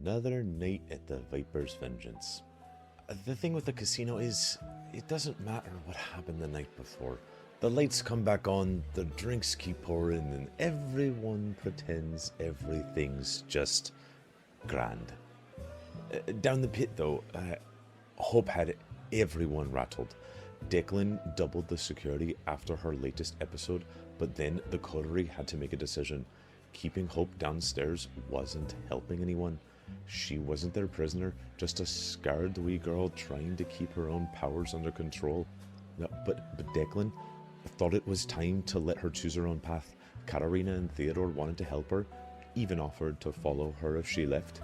Another night at the Viper's Vengeance. The thing with the casino is, it doesn't matter what happened the night before. The lights come back on, the drinks keep pouring, and everyone pretends everything's just grand. Down the pit, though, Hope had everyone rattled. Declan doubled the security after her latest episode, but then the coterie had to make a decision. Keeping Hope downstairs wasn't helping anyone. She wasn't their prisoner, just a scared wee girl trying to keep her own powers under control. No, but Declan thought it was time to let her choose her own path. Katerina and Theodore wanted to help her, even offered to follow her if she left.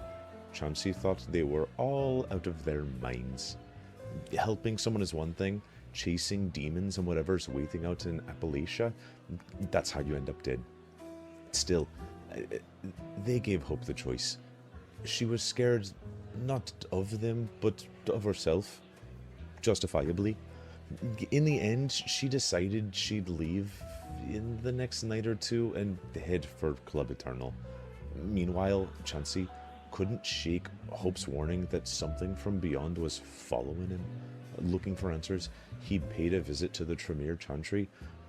Chancie thought they were all out of their minds. Helping someone is one thing, chasing demons and whatever's waiting out in Appalachia, that's how you end up dead. Still, they gave Hope the choice. She was scared, not of them, but of herself. Justifiably. In the end, she decided she'd leave in the next night or two and head for Club Eternal. Meanwhile, Chancie couldn't shake Hope's warning that something from beyond was following him. Looking for answers, he'd paid a visit to the Tremere Chantry,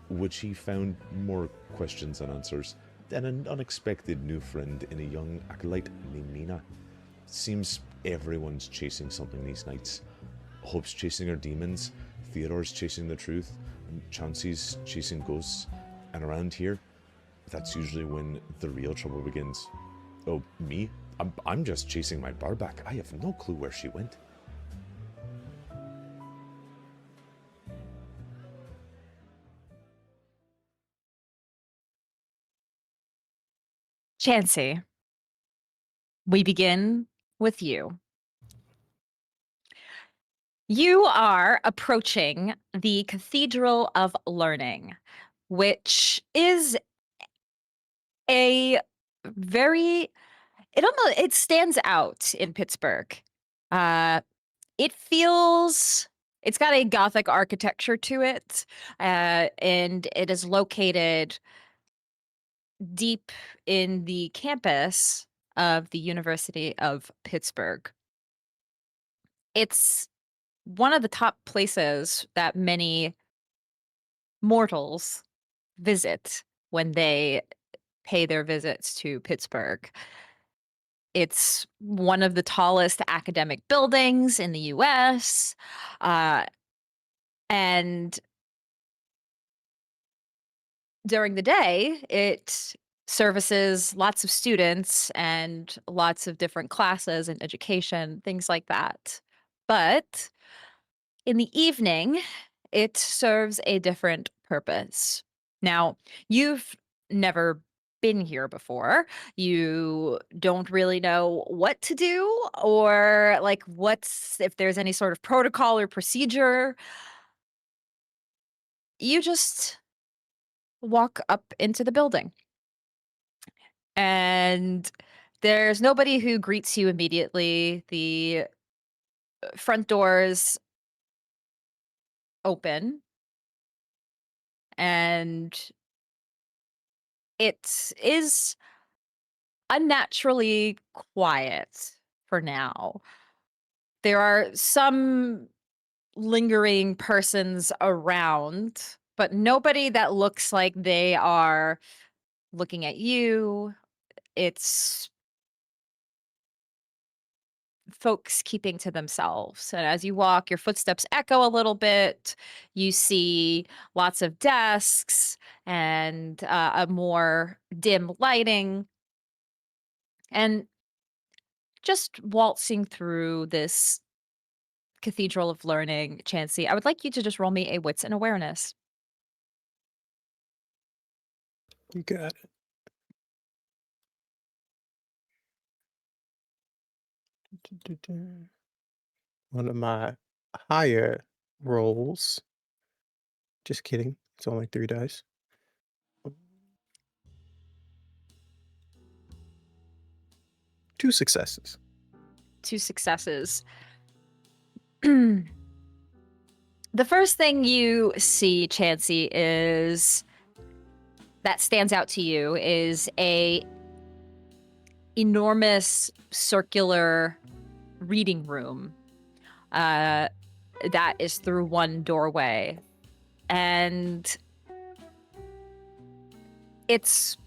which he found more questions than answers, and an unexpected new friend in a young acolyte named Nina. Seems everyone's chasing something these nights. Hope's chasing her demons, Theodore's chasing the truth, and Chancie's chasing ghosts, and around here, that's usually when the real trouble begins. Oh, me? I'm just chasing my bar back. I have no clue where she went. Chancie, we begin with you. You are approaching the Cathedral of Learning, which is a very... It stands out in Pittsburgh. It's got a Gothic architecture to it, and it is located deep in the campus of the University of Pittsburgh. It's one of the top places that many mortals visit when they pay their visits to Pittsburgh. It's one of the tallest academic buildings in the US, and during the day, it services lots of students and lots of different classes and education, things like that. But in the evening, it serves a different purpose. Now, you've never been here before. You don't really know what to do or like if there's any sort of protocol or procedure. You just walk up into the building. And there's nobody who greets you immediately. The front doors open, and it is unnaturally quiet for now. There are some lingering persons around, but nobody that looks like they are looking at you. It's folks keeping to themselves. And as you walk, your footsteps echo a little bit. You see lots of desks and a more dim lighting. And just waltzing through this Cathedral of Learning, Chancie, I would like you to just roll me a wits and awareness. You got it. One of my higher rolls. Just kidding. It's only 3 dice. Two successes. 2 successes. The first thing you see, Chancie, that stands out to you is a enormous circular reading room that is through one doorway. And it's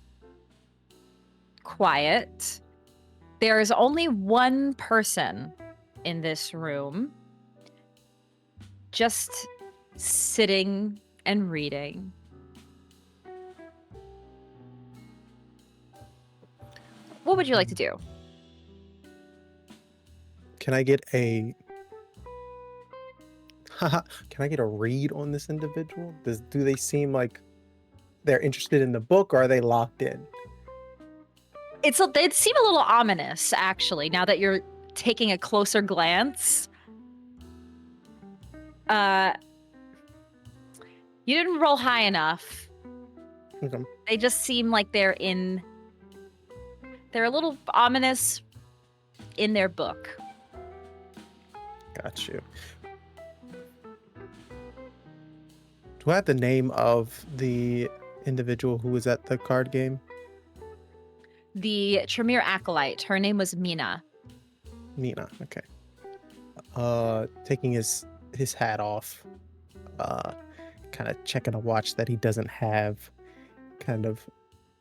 quiet. There is only one person in this room, just sitting and reading. What would you like to do? Can I get a read on this individual? Do they seem like they're interested in the book, or are they locked in? They seem a little ominous, actually, now that you're taking a closer glance. You didn't roll high enough. Okay. They just seem like they're a little ominous in their book. Got you. Do I have the name of the individual who was at the card game? The Tremere Acolyte. Her name was Mina. Mina, okay. Taking his hat off, kind of checking a watch that he doesn't have, kind of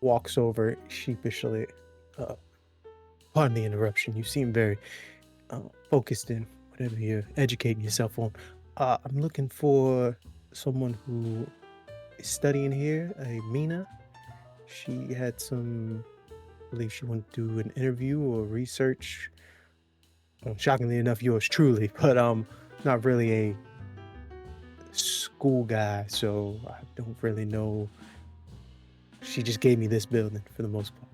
walks over sheepishly. Pardon the interruption. You seem very focused in whatever you're educating yourself on. I'm looking for someone who is studying here, a Mina. She had some, I believe she wanted to do an interview or research. Shockingly enough, yours truly, but not really a school guy, so I don't really know. She just gave me this building for the most part.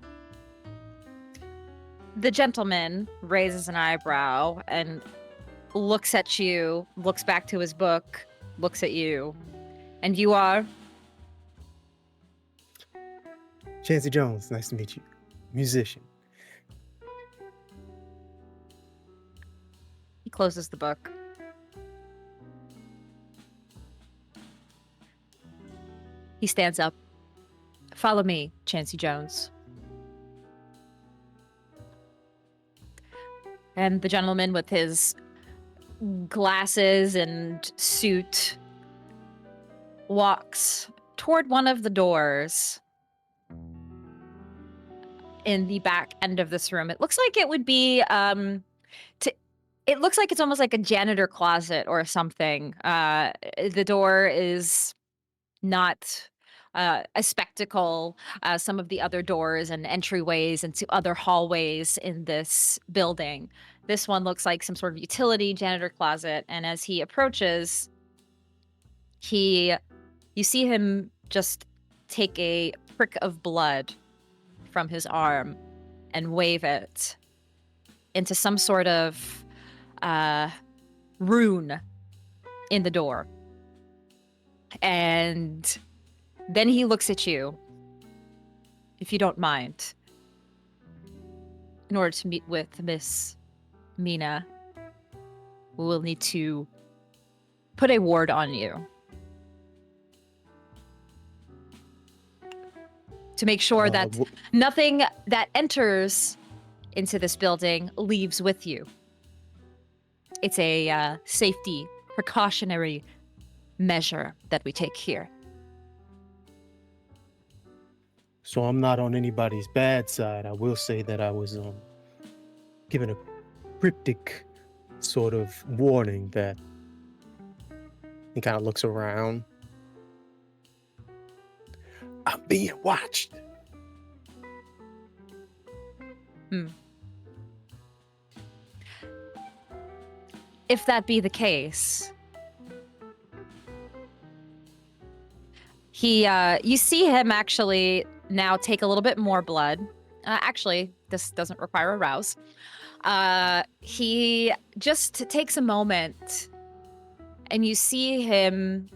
The gentleman raises an eyebrow and looks at you, looks back to his book, looks at you, and you are? Chancie Jones, nice to meet you. Musician. He closes the book. He stands up. Follow me, Chancie Jones. And the gentleman with his glasses and suit walks toward one of the doors in the back end of this room. It looks like it would be it looks like it's almost like a janitor closet or something. The door is not a spectacle. Some of the other doors and entryways into other hallways in this building. This one looks like some sort of utility janitor closet. And as he approaches, you see him just take a prick of blood from his arm and wave it into some sort of rune in the door. And then he looks at you, if you don't mind, in order to meet with Miss Mina, we will need to put a ward on you to make sure that nothing that enters into this building leaves with you. It's a safety precautionary measure that we take here. So I'm not on anybody's bad side. I will say that I was given a cryptic sort of warning that he kind of looks around. I'm being watched. If that be the case, you see him actually now take a little bit more blood. Actually, this doesn't require a rouse. He just takes a moment, and you see him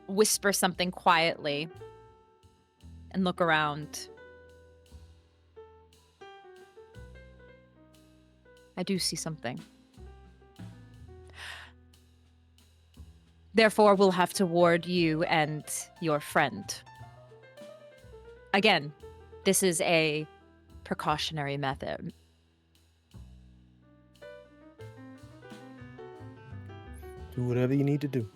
whisper something quietly and look around. I do see something. Therefore, we'll have to ward you and your friend. Again, this is a precautionary method. Do whatever you need to do.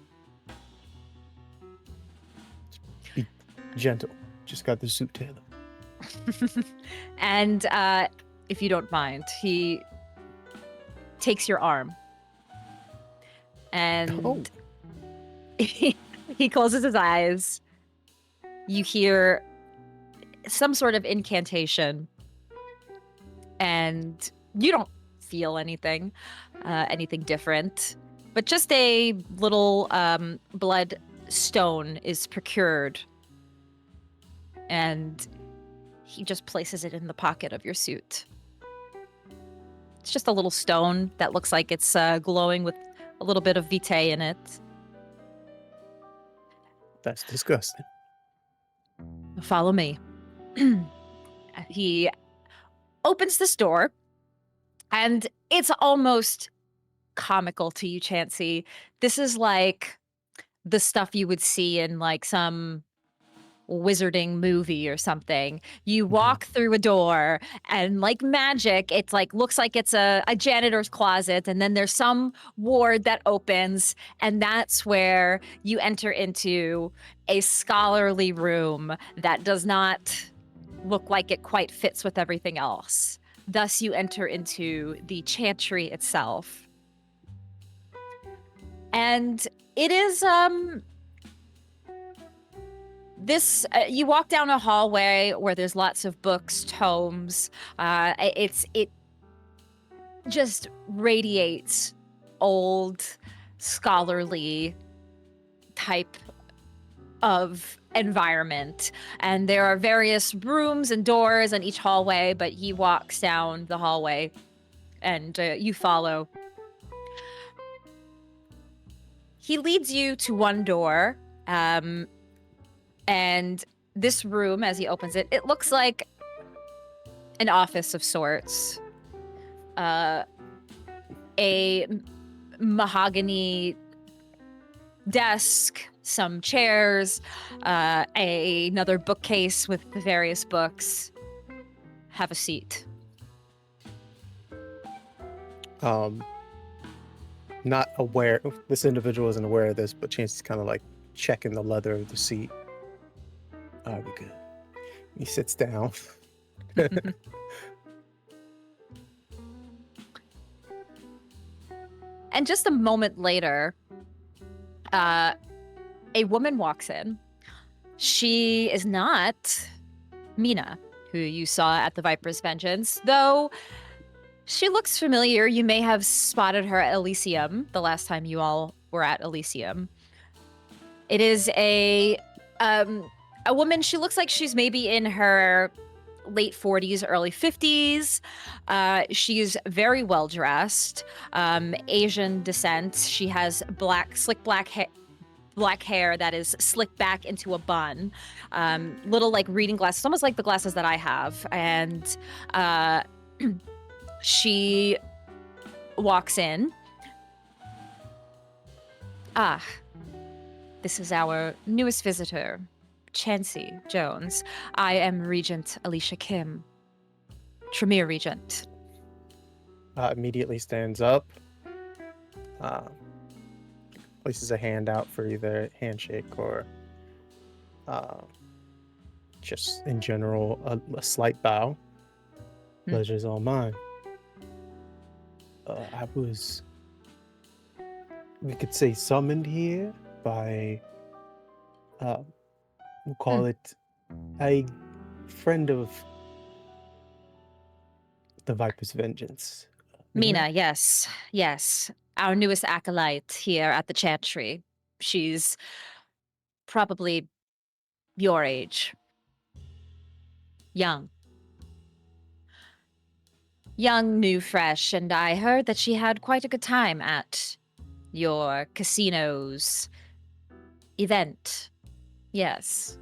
Be gentle. Just got the suit tailored. And if you don't mind, he takes your arm. And he closes his eyes. You hear some sort of incantation. And you don't feel anything different. But just a little blood stone is procured. And he just places it in the pocket of your suit. It's just a little stone that looks like it's glowing with a little bit of vitae in it. That's disgusting. Follow me. He opens this door, and it's almost comical to you, Chancie. This is like the stuff you would see in like some wizarding movie or something. You walk through a door, and like magic, it's like looks like it's a janitor's closet, and then there's some ward that opens, and that's where you enter into a scholarly room that does not look like it quite fits with everything else. Thus, you enter into the chantry itself. And it is you walk down a hallway where there's lots of books, tomes. It just radiates old scholarly type of environment, and there are various rooms and doors in each hallway, but he walks down the hallway and you follow. He leads you to one door, and this room, as he opens it, it looks like an office of sorts. A mahogany desk, some chairs, another bookcase with various books. Have a seat. Not aware, this individual isn't aware of this, but Chancey's kind of like checking the leather of the seat. All right, we're good. He sits down. And just a moment later, a woman walks in. She is not Mina, who you saw at the Viper's Vengeance, though she looks familiar. You may have spotted her at Elysium the last time you all were at Elysium. It is a woman. She looks like she's maybe in her late 40s, early 50s. She's very well dressed, Asian descent. She has slick black hair that is slicked back into a bun, little like reading glasses, almost like the glasses that I have. And she walks in. This is our newest visitor, Chancie Jones. I am Regent Alicia Kim, Tremere Regent. Immediately stands up, places a hand out for either a handshake or just in general a slight bow. Pleasure's all mine. I was, we could say, summoned here by we'll call it a friend of the Viper's Vengeance. Mina, yes. Our newest acolyte here at the Chantry. She's probably your age. Young, new, fresh, and I heard that she had quite a good time at your casino's event. Yes.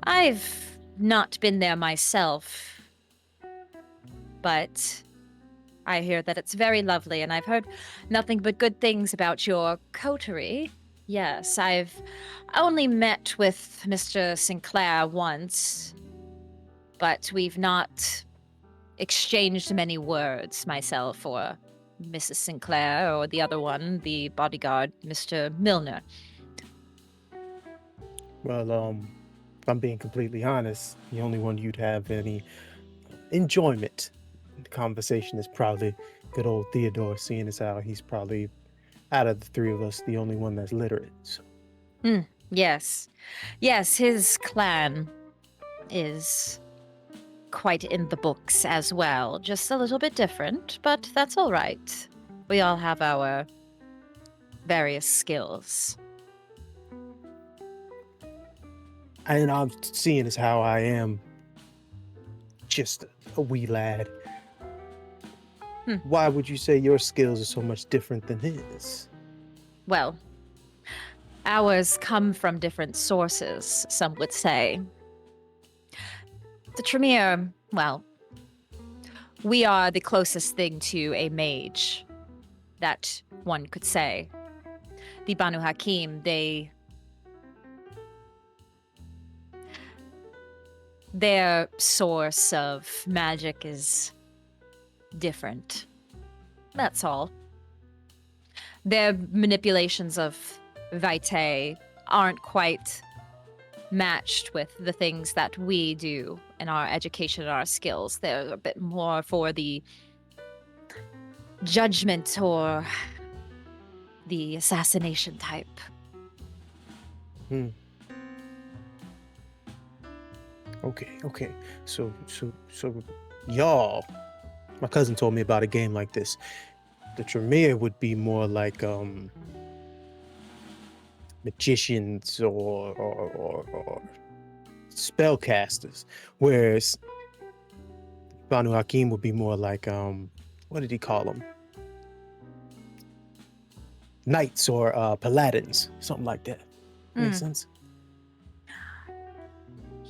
I've not been there myself, but I hear that it's very lovely, and I've heard nothing but good things about your coterie. Yes, I've only met with Mr. Sinclair once. but we've not exchanged many words, myself or Mrs. Sinclair, or the other one, the bodyguard, Mr. Milliner. Well, if I'm being completely honest, the only one you'd have any enjoyment in the conversation is probably good old Theodore, seeing as how he's probably, out of the three of us, the only one that's literate. So. Yes. Yes, his clan is quite in the books as well. Just a little bit different, but that's all right. We all have our various skills. And I'm seeing as how I am just a wee lad. Why would you say your skills are so much different than his? Well, ours come from different sources, some would say. The Tremere, well, we are the closest thing to a mage, that one could say. The Banu Haqim, their source of magic is different. That's all. Their manipulations of vitae aren't quite matched with the things that we do in our education and our skills. They're a bit more for the judgment or the assassination type. Okay. So y'all, my cousin told me about a game like this. The Tremere would be more like magicians or spellcasters, whereas Banu Haqim would be more like what did he call them? Knights or paladins, something like that. Makes sense?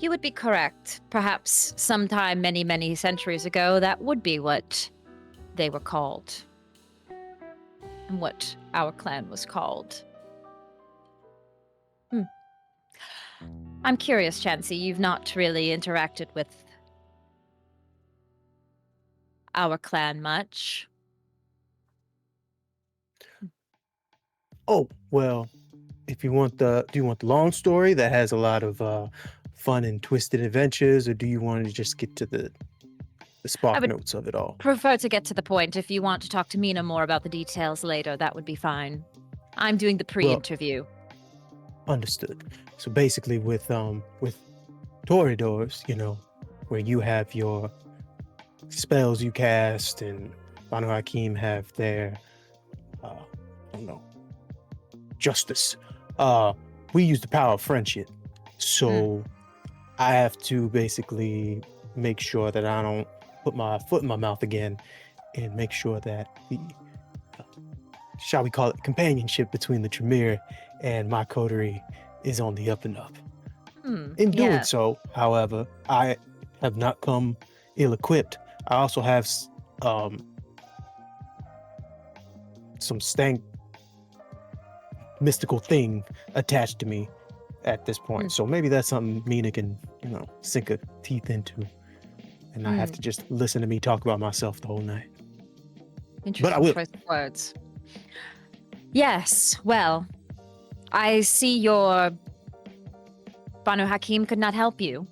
You would be correct. Perhaps sometime many, many centuries ago, that would be what they were called. And what our clan was called. I'm curious, Chancie, you've not really interacted with our clan much. Oh, well, if you want do you want the long story that has a lot of fun and twisted adventures, or do you want to just get to the spark notes of it all? Prefer to get to the point. If you want to talk to Mina more about the details later, that would be fine. I'm doing the pre-interview. Understood. So basically with Toreadors, where you have your spells you cast and Banu Haqim have their justice. We use the power of friendship. So I have to basically make sure that I don't put my foot in my mouth again and make sure that the shall we call it companionship between the Tremere and my coterie is on the up and up. In doing so, however, I have not come ill-equipped. I also have some stank mystical thing attached to me at this point. So maybe that's something Mina can, sink her teeth into. And I have to just listen to me talk about myself the whole night. Interesting choice of words. Yes, well, I see your Banu Haqim could not help you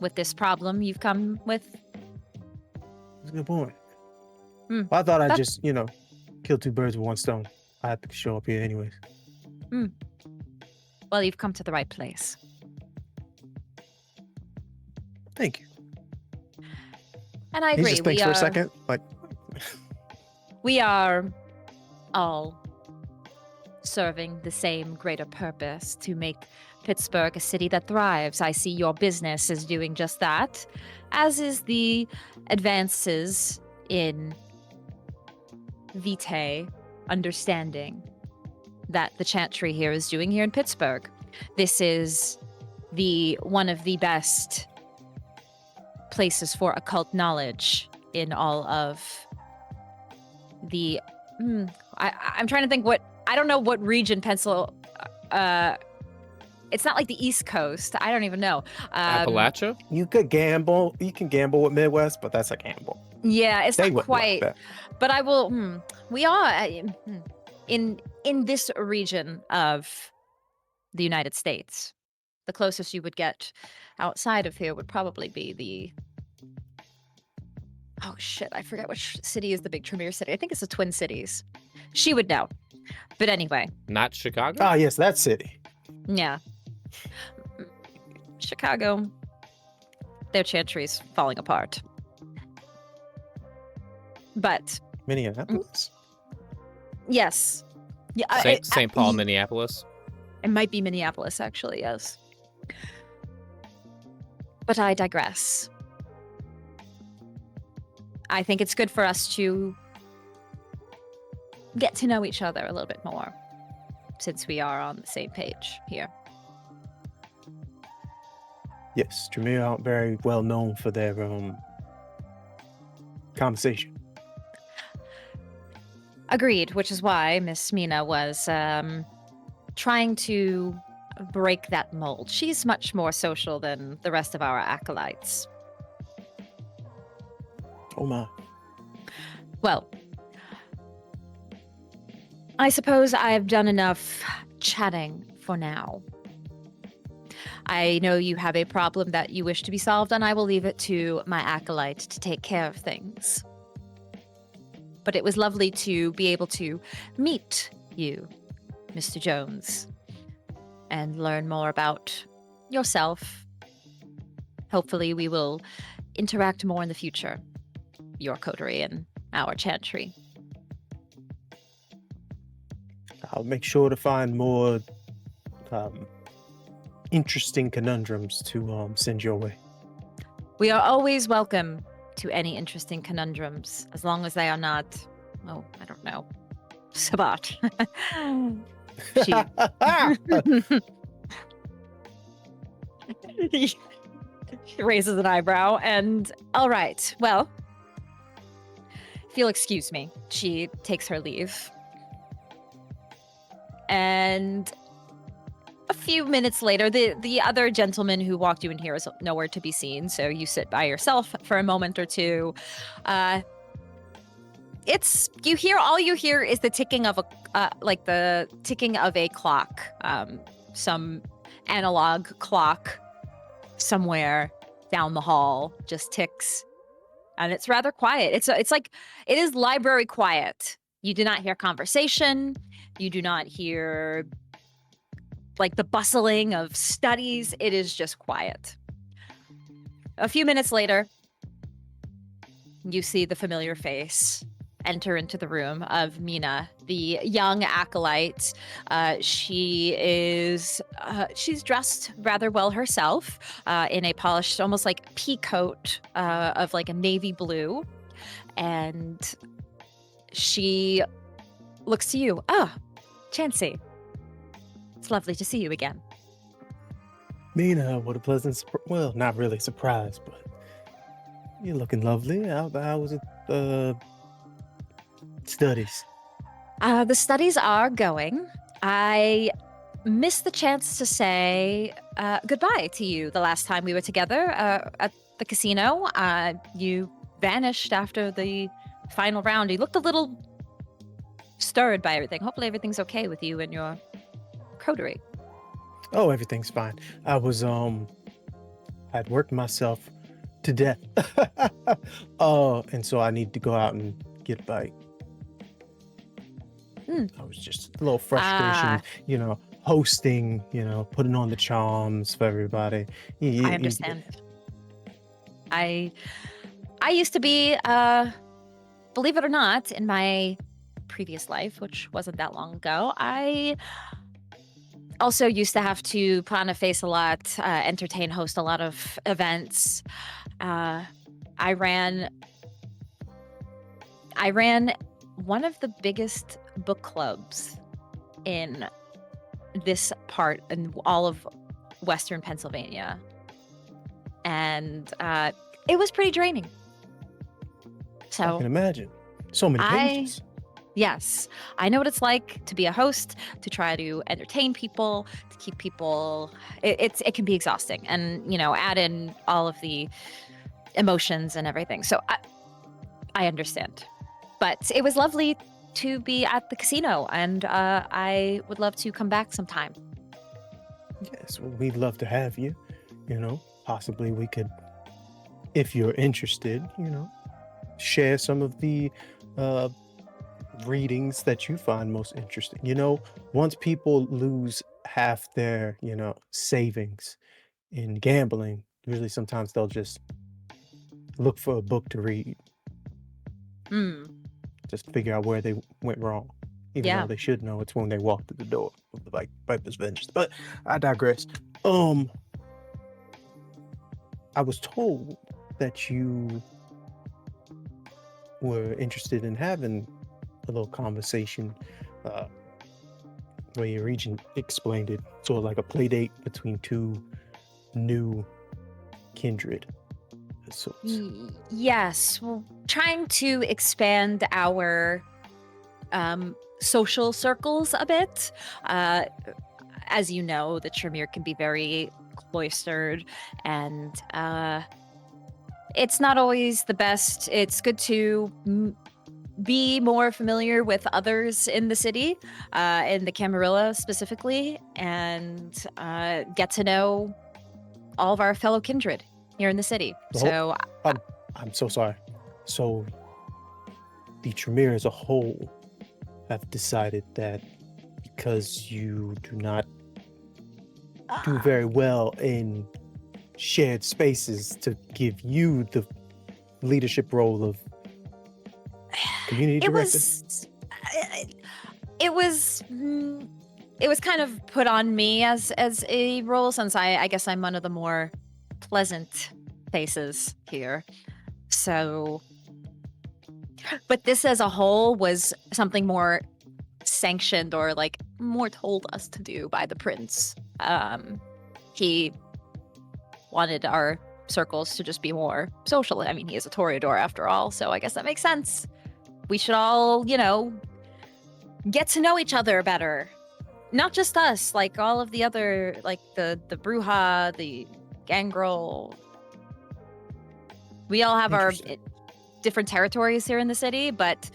with this problem you've come with. That's a good point. Well, I thought I'd just, kill two birds with one stone. I have to show up here anyways. Well, you've come to the right place. Thank you. And I agree. Just thanks for a second. We are all serving the same greater purpose to make Pittsburgh a city that thrives. I see your business is doing just that, as is the advances in vitae understanding that the Chantry here is doing here in Pittsburgh. This is one of the best places for occult knowledge in all of the I'm trying to think I don't know what region It's not like the East Coast. I don't even know. Appalachia? You could gamble. You can gamble with Midwest, but that's a gamble. Yeah, it's They not wouldn't like quite. that. But I will. We are in this region of the United States. The closest you would get outside of here would probably be the. Oh shit! I forget which city is the big Tremere city. I think it's the Twin Cities. She would know. But anyway. Not Chicago? Ah, yes, that city. Yeah. Chicago. Their chantry's falling apart. But Minneapolis? yes. Yeah, St. Paul, Minneapolis. It might be Minneapolis, actually, yes. But I digress. I think it's good for us to get to know each other a little bit more, since we are on the same page here. Yes, Tremere aren't very well known for their conversation. Agreed, which is why Miss Mina was trying to break that mold. She's much more social than the rest of our acolytes. Oh my. Well, I suppose I've done enough chatting for now. I know you have a problem that you wish to be solved, and I will leave it to my acolyte to take care of things. But it was lovely to be able to meet you, Mr. Jones, and learn more about yourself. Hopefully we will interact more in the future, your coterie and our chantry. I'll make sure to find more interesting conundrums to send your way. We are always welcome to any interesting conundrums, as long as they are not, oh, I don't know, Sabat. She raises an eyebrow, and all right, well, if you'll excuse me, she takes her leave. And a few minutes later, the other gentleman who walked you in here is nowhere to be seen, so you sit by yourself for a moment or two. All you hear is the ticking of a clock, some analog clock somewhere down the hall just ticks, and it's rather quiet. It's like it is library quiet. You do not hear conversation. You do not hear like the bustling of studies. It is just quiet. A few minutes later, you see the familiar face enter into the room of Mina, the young acolyte. She's dressed rather well herself, in a polished, almost like pea coat of like a navy blue. And she looks to you. Ah, Chancie. It's lovely to see you again. Mina, what a pleasant well, not really surprise, but you're looking lovely. How was it, studies? The studies are going. I missed the chance to say goodbye to you the last time we were together at the casino. You vanished after the final round. You looked a little stirred by everything. Hopefully everything's okay with you and your coterie. Oh, everything's fine. I was I'd worked myself to death. And so I need to go out and get a bite. I was just a little frustration, hosting, putting on the charms for everybody. I understand. I used to be, believe it or not, in my previous life, which wasn't that long ago, I also used to have to put on a face a lot, entertain, host a lot of events. I ran one of the biggest book clubs in this part, in all of Western Pennsylvania. And it was pretty draining. I So can imagine. So many pages. Yes, I know what it's like to be a host, to try to entertain people, to keep people. It can be exhausting, and add in all of the emotions and everything. So I understand, but it was lovely to be at the casino, and I would love to come back sometime. Yes, well, we'd love to have you. Possibly we could, if you're interested, share some of the readings that you find most interesting. Once people lose half their, savings in gambling, usually sometimes they'll just look for a book to read, Hmm. just figure out where they went wrong. Even Yeah. though they should know it's when they walk through the door of the Viper's Vengeance. But I digress. I was told that you were interested in having a little conversation where your regent explained it, sort of like a play date between two new kindred. Yes, well, trying to expand our social circles a bit. As you know, the Tremere can be very cloistered, and it's not always the best. It's good to be more familiar with others in the city, in the Camarilla specifically, and get to know all of our fellow kindred here in the city. So I'm so sorry. So the Tremere as a whole have decided that because you do not do very well in shared spaces, to give you the leadership role of community director. It was kind of put on me as a role, since I guess I'm one of the more pleasant faces here. So, but this as a whole was something more sanctioned, or like more told us to do by the prince. He wanted our circles to just be more social. I mean, he is a Toreador after all, so I guess that makes sense. We should all, get to know each other better. Not just us, like all of the other, like the Brujah, the Gangrel. We all have our different territories here in the city, but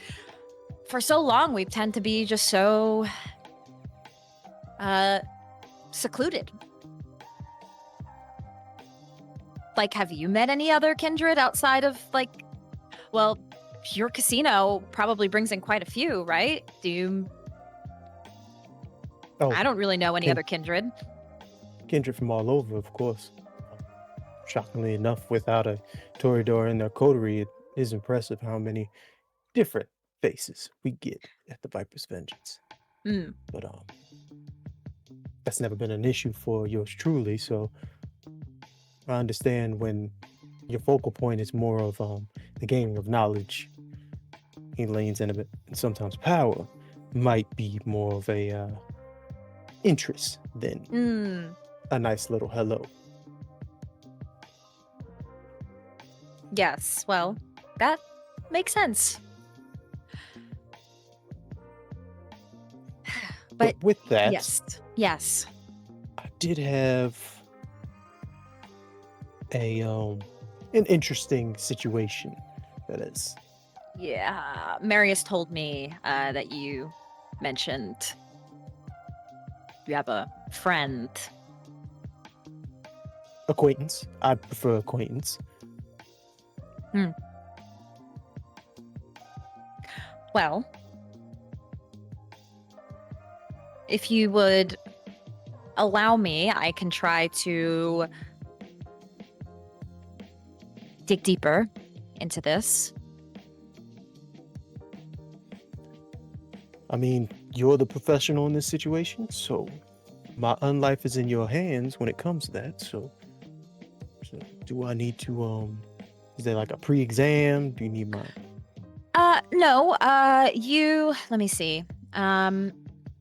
for so long we tend to be just so secluded. Like, have you met any other kindred outside of, like, well, your casino probably brings in quite a few, right? Do you? Oh, I don't really know any other kindred. Kindred from all over, of course. Shockingly enough, without a Toreador in their coterie, it is impressive how many different faces we get at the Viper's Vengeance. But that's never been an issue for yours truly, so I understand when your focal point is more of the gaining of knowledge, he leans in a bit, and sometimes power might be more of a interest than a nice little hello. Yes, well, that makes sense. But with that, yes, I did have an interesting situation. That is. Yeah, Marius told me that you mentioned you have a friend. Acquaintance. I prefer acquaintance. Well, if you would allow me, I can try to dig deeper into this. I mean, you're the professional in this situation, so my unlife is in your hands when it comes to that. So do I need to is there like a pre-exam? Do you need my No, let me see.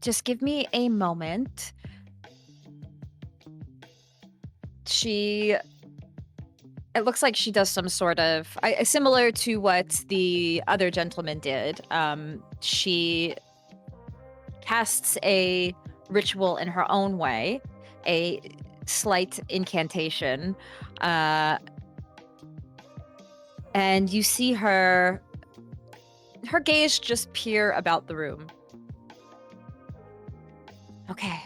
Just give me a moment. It looks like she does some sort of similar to what the other gentleman did. She casts a ritual in her own way, a slight incantation, and you see her gaze just peer about the room. Okay,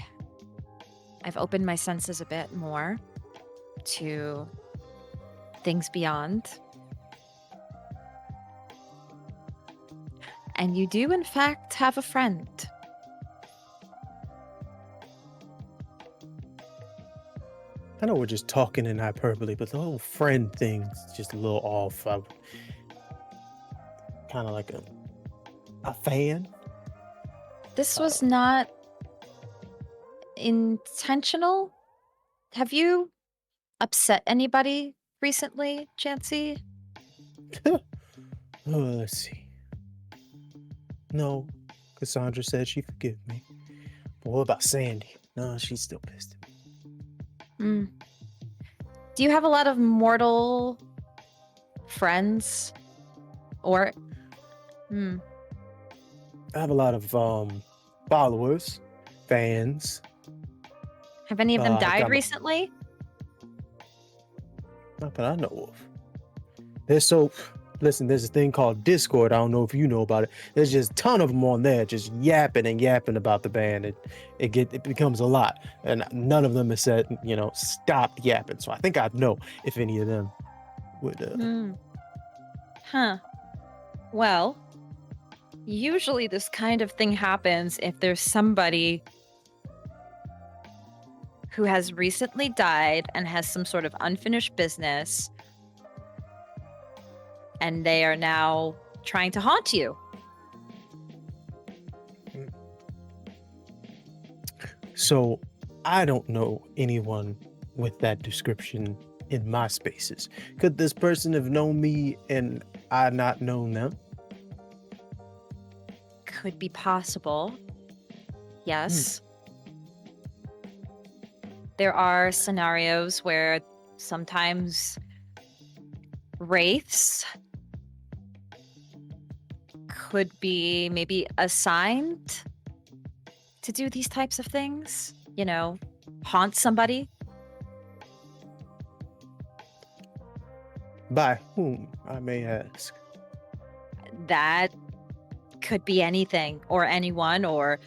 I've opened my senses a bit more to things beyond. And you do, in fact, have a friend. I know we're just talking in hyperbole, but the whole friend thing's just a little off. I'm kind of like a fan. This was not intentional. Have you upset anybody recently, Chancie? Oh, let's see. No, Cassandra said she forgive me. But what about Sandy? No, she's still pissed at me. Do you have a lot of mortal friends? Or I have a lot of followers, fans. have any of them I died got- recently? Not that I know of. Listen, there's a thing called Discord. I don't know if you know about it. There's just a ton of them on there, just yapping and yapping about the band. It becomes a lot, and none of them has said, stop yapping. So I think I'd know if any of them would. Huh. Well, usually this kind of thing happens if there's somebody who has recently died and has some sort of unfinished business, and they are now trying to haunt you. So I don't know anyone with that description in my spaces. Could this person have known me and I not known them? Could be possible. Yes. There are scenarios where sometimes wraiths could be maybe assigned to do these types of things. Haunt somebody. By whom, I may ask? That could be anything or anyone, or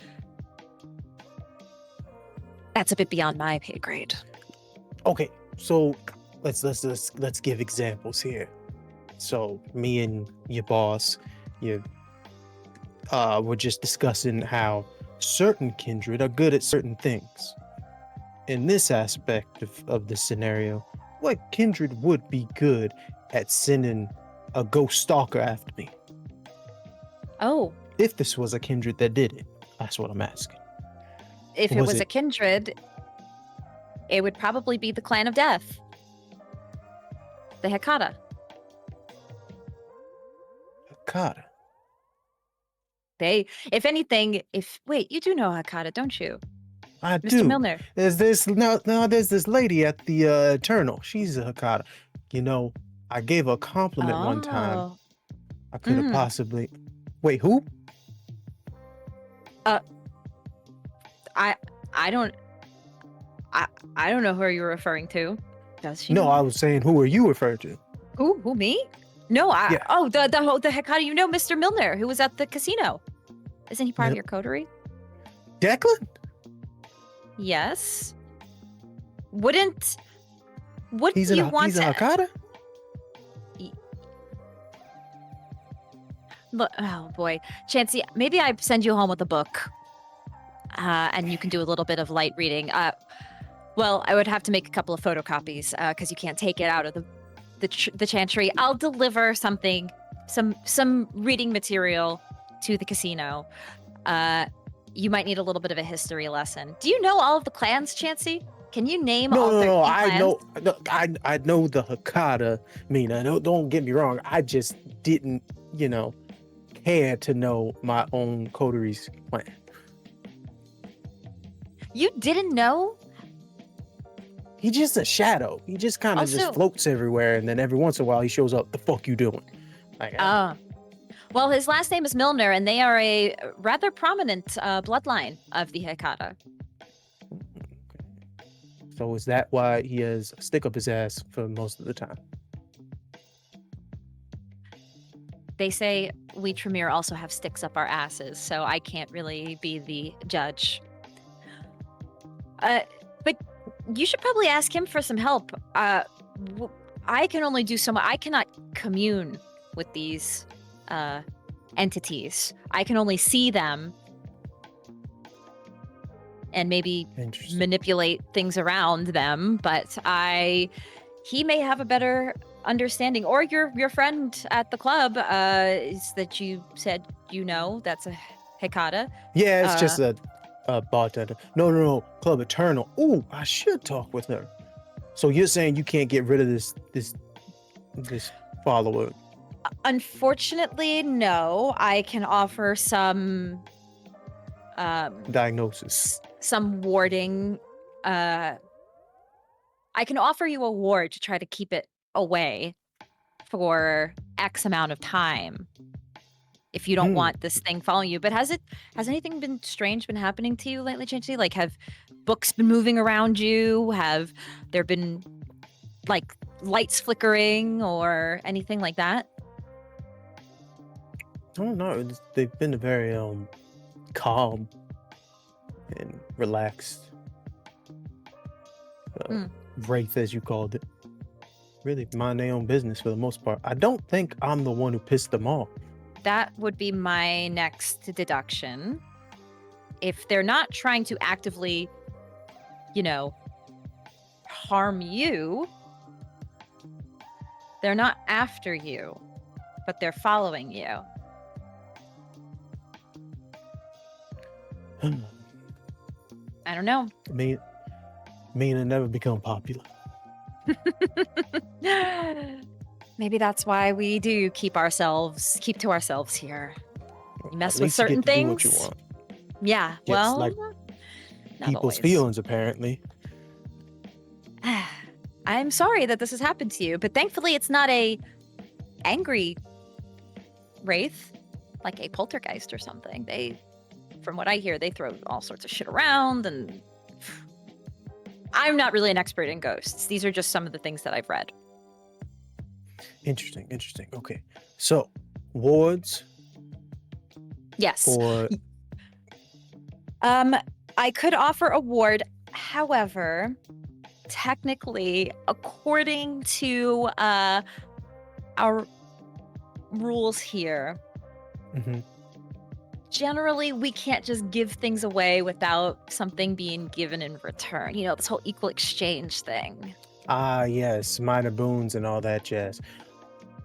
that's a bit beyond my pay grade. Okay, so let's give examples here. So me and your boss, we're just discussing how certain kindred are good at certain things. In this aspect of the scenario, what kindred would be good at sending a ghost stalker after me? Oh, If this was a kindred that did it, that's what I'm asking. if it Was was a it- kindred, it would probably be the Clan of Death. The Hecata. Hecata. If anything, wait, you do know Hecata, don't you? I Mr. do. Milliner. There's this there's this lady at the Eternal. She's a Hecata. I gave her a compliment one time. Oh. I could have possibly. Wait, who? I don't know who you're referring to. Does she? No, know? I was saying, who are you referring to? Who me? No, Yeah. the Hecata, Mr. Milliner, who was at the casino. Isn't he part of Yep. your coterie? Declan? Yes. Wouldn't He's you a want he's a to Hecata? look? Oh boy, Chancie, maybe I send you home with a book, and you can do a little bit of light reading. Well, I would have to make a couple of photocopies because you can't take it out of the chantry. I'll deliver something, some reading material to the casino. You might need a little bit of a history lesson. Do you know all of the clans, Chancie? Can you name all 13 No. clans? I know the Hecata, Mina. No, don't get me wrong. I just didn't, care to know my own coteries clan. You didn't know? He's just a shadow. He just kind of just Also- floats everywhere, and then every once in a while he shows up. The fuck you doing? Like, Well, his last name is Milliner, and they are a rather prominent bloodline of the Hecata. so is that why he has a stick up his ass for most of the time? They say we Tremere also have sticks up our asses, so I can't really be the judge. But you should probably ask him for some help. I can only do so much. I cannot commune with these entities. I can only see them and maybe Interesting. manipulate things around them, but he may have a better understanding. Or your friend at the club is that you said that's a Hecata. Yeah, it's just a bartender. No. Club Eternal. Ooh, I should talk with her. So you're saying you can't get rid of this follower? Unfortunately, no. I can offer some Diagnosis. some warding. I can offer you a ward to try to keep it away for X amount of time if you don't want this thing following you. But has anything been strange been happening to you lately, Chancie? Like, have books been moving around you? Have there been like lights flickering or anything like that? I don't know. They've been very calm and relaxed. Wraith, as you called it. Really mind their own business for the most part. I don't think I'm the one who pissed them off. That would be my next deduction. If they're not trying to actively, harm you, they're not after you, but they're following you. I don't know. Mean to never become popular. Maybe that's why we do keep to ourselves here. You mess At with least you certain get to do things. what you want. Yeah. Yes, Well, like not people's always. feelings, apparently. I'm sorry that this has happened to you, but thankfully it's not a angry wraith, like a poltergeist or something. From what I hear, they throw all sorts of shit around, and I'm not really an expert in ghosts. These are just some of the things that I've read. Interesting. Okay. So, wards Yes. for I could offer a ward. However, technically, according to our rules here, Mhm. generally we can't just give things away without something being given in return. This whole equal exchange thing. Yes, minor boons and all that jazz.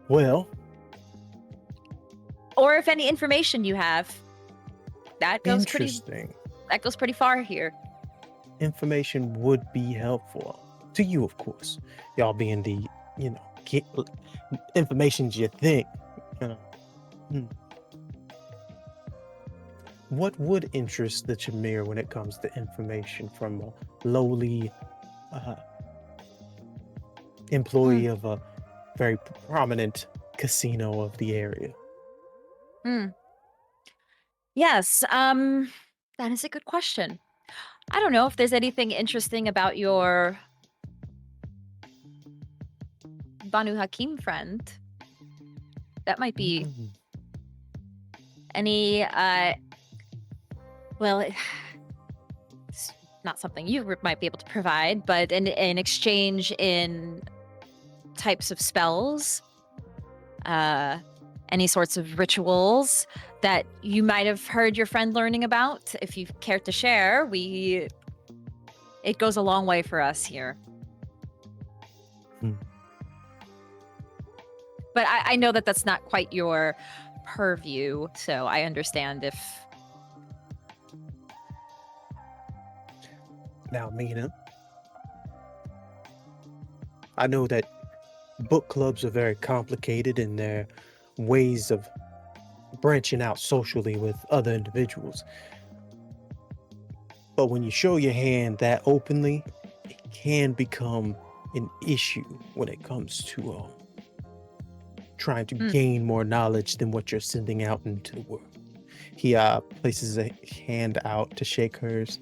Well, Or if any information you have, that goes interesting. pretty far here. Information would be helpful to you, of course. Y'all being the, get information's your thing. What would interest the Tremere when it comes to information from a lowly employee of a very prominent casino of the area? Yes, that is a good question. I don't know if there's anything interesting about your Banu Haqim friend. That might be any, well, it's not something you might be able to provide, but an exchange in types of spells, any sorts of rituals that you might have heard your friend learning about. If you care to share, it goes a long way for us here. But I know that that's not quite your purview, so I understand if... Now, Mina, I know that book clubs are very complicated in their ways of branching out socially with other individuals. But when you show your hand that openly, can become an issue when it comes to trying to gain more knowledge than what you're sending out into the world. He places a hand out to shake hers.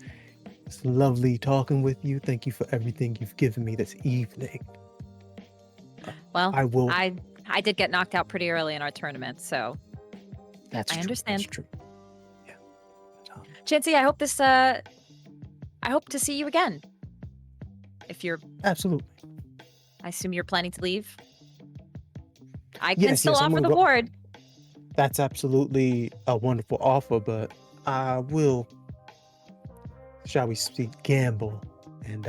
It's lovely talking with you. Thank you for everything you've given me this evening. Well, I will. I did get knocked out pretty early in our tournament, so That's I true, understand. That's true. Yeah. Chancie, I hope this. I hope to see you again. If you're, Absolutely. I assume you're planning to leave. I can Yes, still yes, I'm offer gonna the go- board. That's absolutely a wonderful offer, but I will, shall we speak, gamble and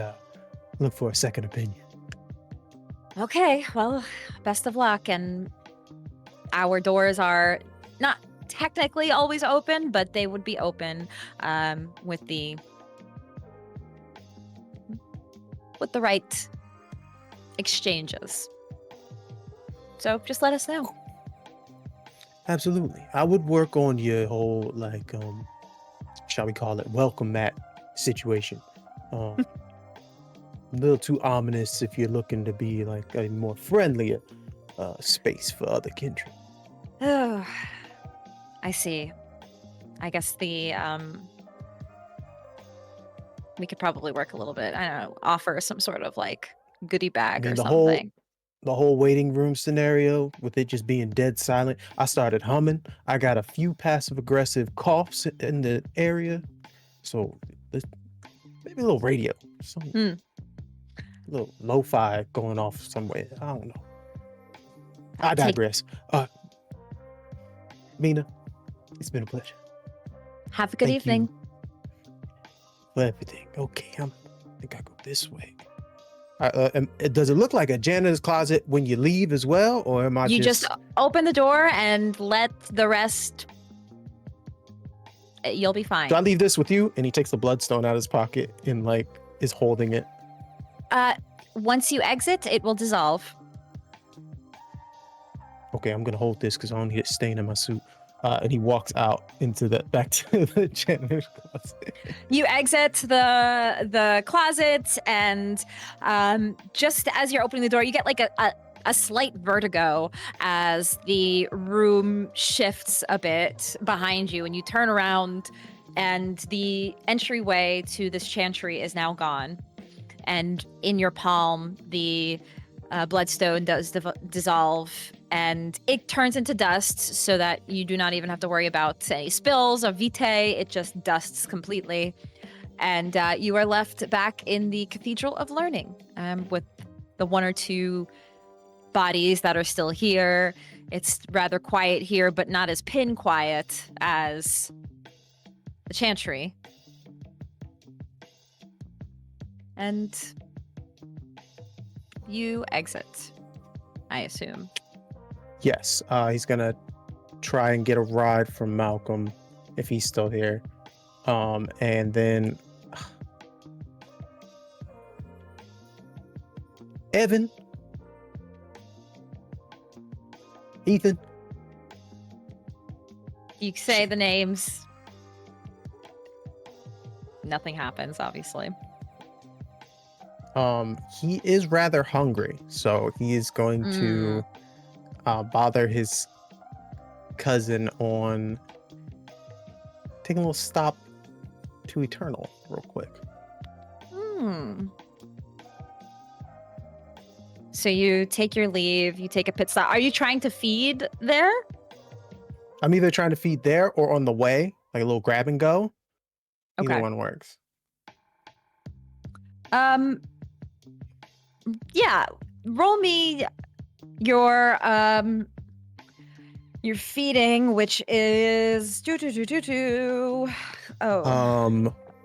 look for a second opinion. Okay, well, best of luck. And our doors are not technically always open, but they would be open with the right exchanges. So just let us know. Absolutely. I would work on your whole, like, shall we call it, welcome mat situation. A little too ominous if you're looking to be like a more friendlier space for other kindred. Oh, I see. I guess we could probably work a little bit. I don't know, offer some sort of like goodie bag or something. The whole waiting room scenario with it just being dead silent. I started humming. I got a few passive aggressive coughs in the area. So maybe a little radio. A little lo-fi going off somewhere. I don't know. I digress. Mina, it's been a pleasure. Have a good Thank evening. For everything. Okay, I think I go this way. Does it look like a janitor's closet when you leave as well, or am I You just open the door and let the rest. You'll be fine. Do I leave this with you? And he takes the bloodstone out of his pocket and like is holding it. Once you exit, it will dissolve. Okay, I'm gonna hold this because I don't need it staying in my suit. And he walks out into back to the janitor's closet. You exit the closet, and just as you're opening the door, you get like a slight vertigo as the room shifts a bit behind you, and you turn around, and the entryway to this chantry is now gone. And in your palm, the bloodstone does dissolve, and it turns into dust so that you do not even have to worry about any spills of vitae. It just dusts completely. And you are left back in the Cathedral of Learning with the one or two bodies that are still here. It's rather quiet here, but not as pin quiet as the Chantry. And you exit, I assume. Yes, he's gonna try and get a ride from Malcolm if he's still here. And then Evan, Ethan. You say the names. Nothing happens, obviously. He is rather hungry, so he is going to bother his cousin on taking a little stop to Eternal real quick. So you take your leave, you take a pit stop. Are you trying to feed there? I'm either trying to feed there or on the way, like a little grab and go. Okay. Either one works. Yeah. Roll me your feeding, which is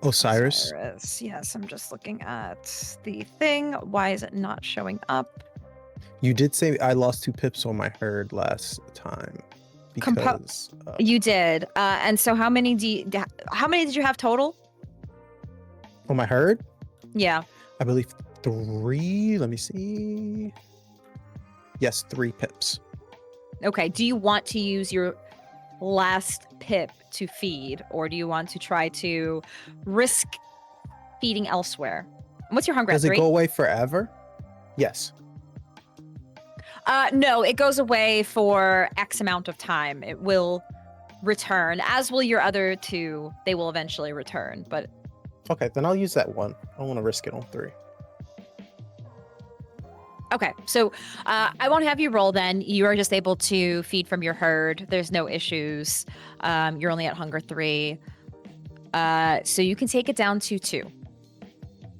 Osiris. Yes, I'm just looking at the thing. Why is it not showing up? You did say I lost 2 pips on my herd last time because you did. And so how many did you have total? On my herd? Yeah. I believe 3. Let me see. Yes, 3 pips. Okay. Do you want to use your last pip to feed, or do you want to try to risk feeding elsewhere? What's your hunger Does at it 3? go away forever? Yes. No, it goes away for X amount of time. It will return, as will your other 2. They will eventually return, but Okay, then I'll use that 1. I don't want to risk it on 3. okay. So I won't have you roll then. You are just able to feed from your herd. There's no issues. You're only at hunger 3. So you can take it down to 2.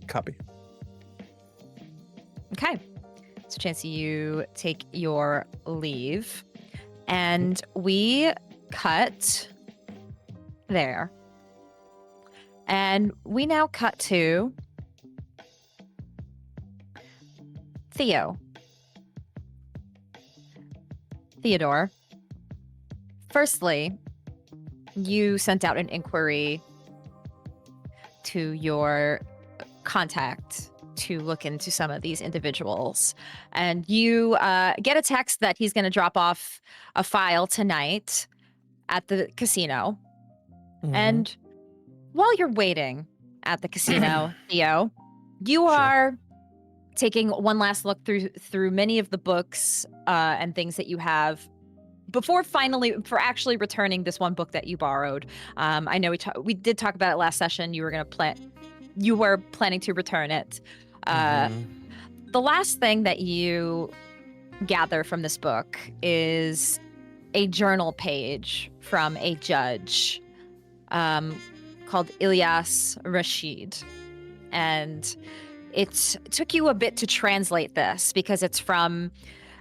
Copy. Okay. So Chancie, you take your leave. And we cut there. And we now cut to Theodore. Firstly, you sent out an inquiry to your contact to look into some of these individuals. And you get a text that he's going to drop off a file tonight at the casino. And while you're waiting at the casino, Theo, you are taking one last look through many of the books and things that you have before actually returning this one book that you borrowed. I know we did talk about it last session. You were planning to return it. The last thing that you gather from this book is a journal page from a judge called Ilyas Rashid. And it took you a bit to translate this because it's from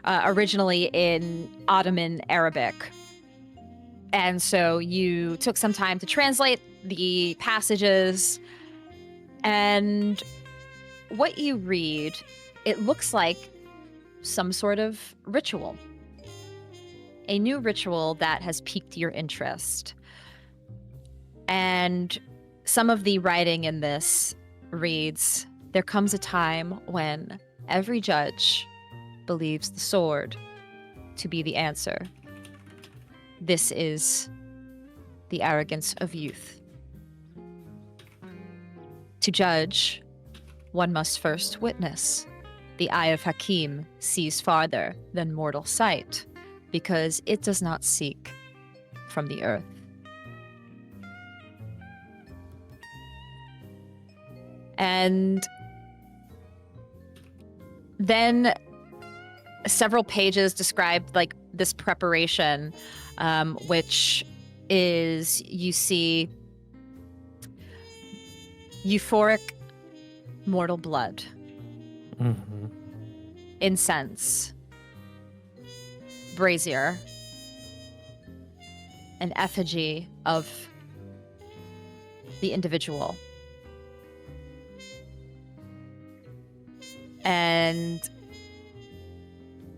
originally in Ottoman Arabic. And so you took some time to translate the passages. And what you read, it looks like some sort of ritual. A new ritual that has piqued your interest. And some of the writing in this reads, "There comes a time when every judge believes the sword to be the answer. This is the arrogance of youth. To judge, one must first witness. The eye of Haqim sees farther than mortal sight, because it does not seek from the earth." And then several pages described like this preparation, which is, you see, euphoric mortal blood, incense, brazier, an effigy of the individual. And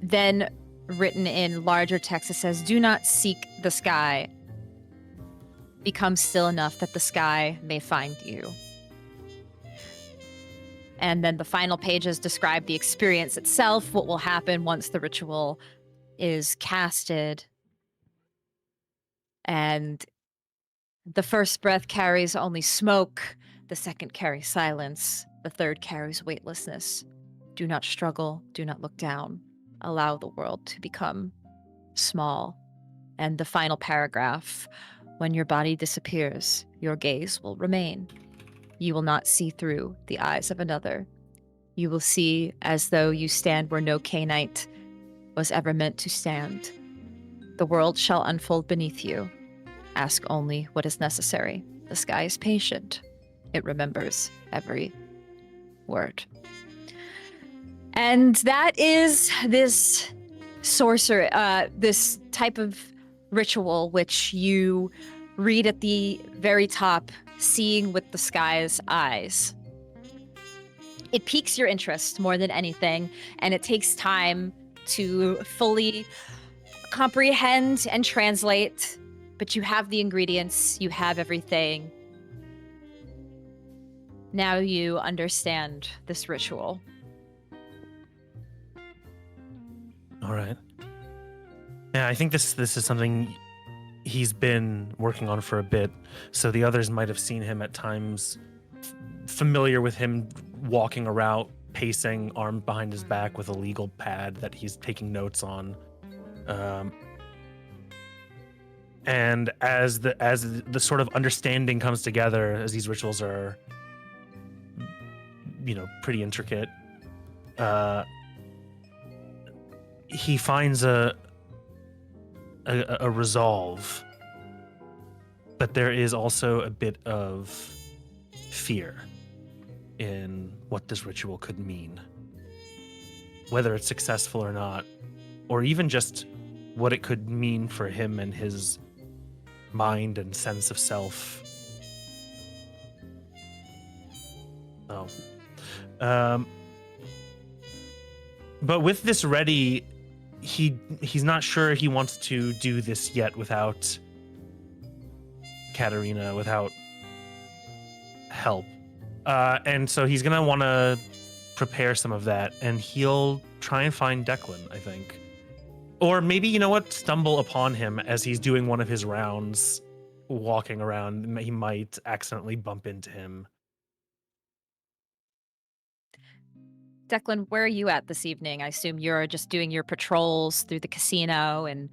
then written in larger text, it says, "Do not seek the sky. Become still enough that the sky may find you." And then the final pages describe the experience itself, what will happen once the ritual is casted. And the first breath carries only smoke, the second carries silence, the third carries weightlessness. Do not struggle, do not look down. Allow the world to become small. And the final paragraph, when your body disappears, your gaze will remain. You will not see through the eyes of another. You will see as though you stand where no Canaanite was ever meant to stand. The world shall unfold beneath you. Ask only what is necessary. The sky is patient. It remembers every word. And that is this this type of ritual, which you read at the very top, seeing with the sky's eyes. It piques your interest more than anything, and it takes time to fully comprehend and translate, but you have the ingredients, you have everything. Now you understand this ritual. All right. Yeah, I think this is something he's been working on for a bit, so the others might have seen him at times, familiar with him walking around, pacing, arm behind his back with a legal pad that he's taking notes on. And as the sort of understanding comes together, as these rituals are, pretty intricate, he finds a resolve, but there is also a bit of fear in what this ritual could mean, whether it's successful or not, or even just what it could mean for him and his mind and sense of self. But with this ready, he's not sure he wants to do this yet without Katerina, without help. And so he's gonna want to prepare some of that, and he'll try and find Declan, I think. Or maybe, stumble upon him as he's doing one of his rounds, walking around. He might accidentally bump into him. Declan, where are you at this evening? I assume you're just doing your patrols through the casino and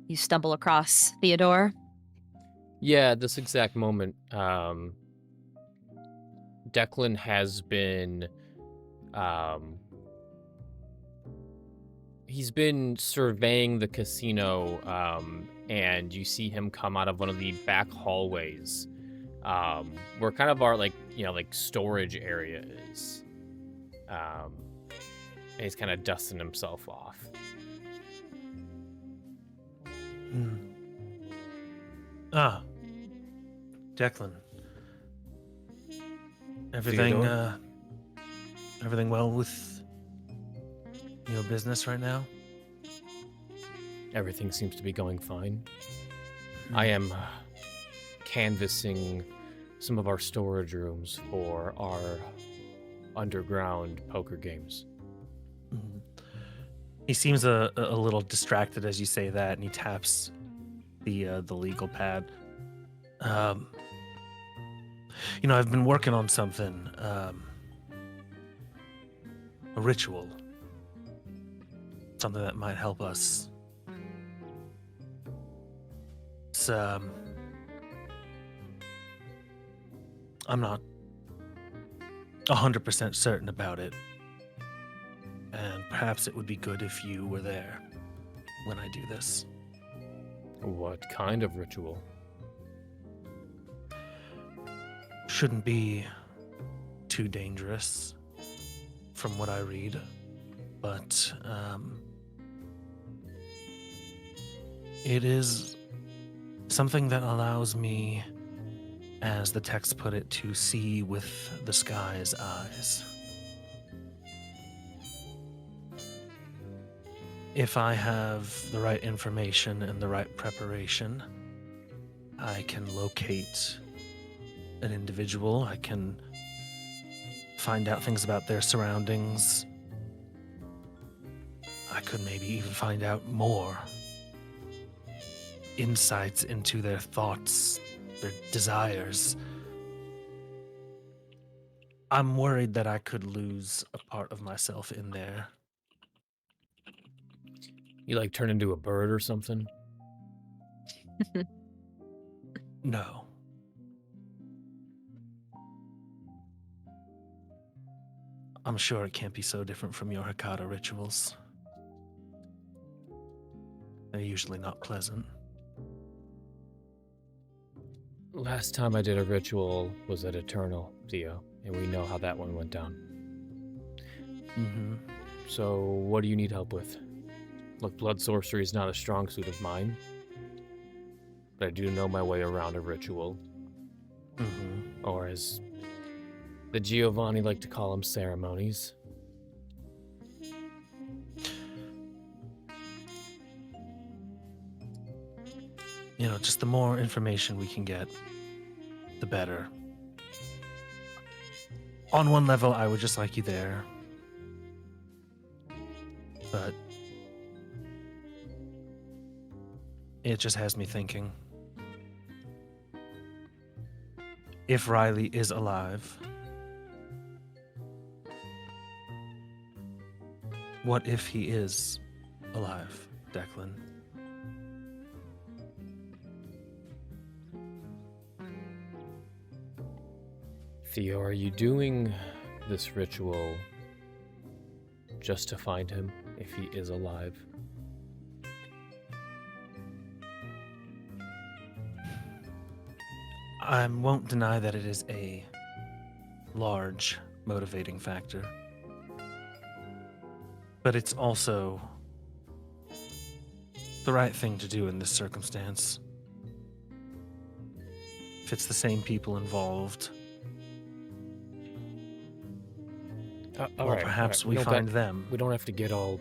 you stumble across Theodore. Yeah, at this exact moment, Declan has been, he's been surveying the casino, and you see him come out of one of the back hallways, where kind of our, storage area is. And he's kind of dusting himself off. Declan. Everything well with your business right now? Everything seems to be going fine. I am canvassing some of our storage rooms for our underground poker games. He seems a little distracted as you say that, and he taps the legal pad. I've been working on something, a ritual, something that might help us. It's, I'm not 100% certain about it, and perhaps it would be good if you were there when I do this. What kind of ritual? Shouldn't be too dangerous from what I read, but it is something that allows me, as the text put it, to see with the sky's eyes. If I have the right information and the right preparation, I can locate an individual. I can find out things about their surroundings. I could maybe even find out more insights into their thoughts, their desires. I'm worried that I could lose a part of myself in there. You turn into a bird or something? No. I'm sure it can't be so different from your Hecata rituals. They're usually not pleasant. Last time I did a ritual was at Eternal, Theo, and we know how that one went down. Mm-hmm. So, what do you need help with? Look, blood sorcery is not a strong suit of mine, but I do know my way around a ritual. Mm-hmm. Or as the Giovanni like to call them, ceremonies. Just the more information we can get, the better. On one level, I would just like you there. But it just has me thinking. If Riley is alive, What if he is alive, Declan? Theo, are you doing this ritual just to find him if he is alive? I won't deny that it is a large motivating factor. But it's also the right thing to do in this circumstance. If it's the same people involved, All well, right, perhaps all we right. find them. We don't have to get all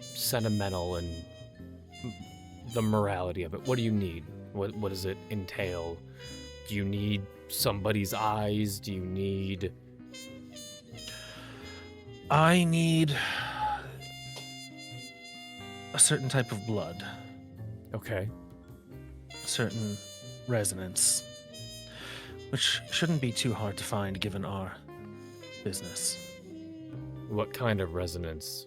sentimental and the morality of it. What do you need? What does it entail? Do you need somebody's eyes? Do you need... I need a certain type of blood, Okay. a certain resonance, which shouldn't be too hard to find given our business. What kind of resonance?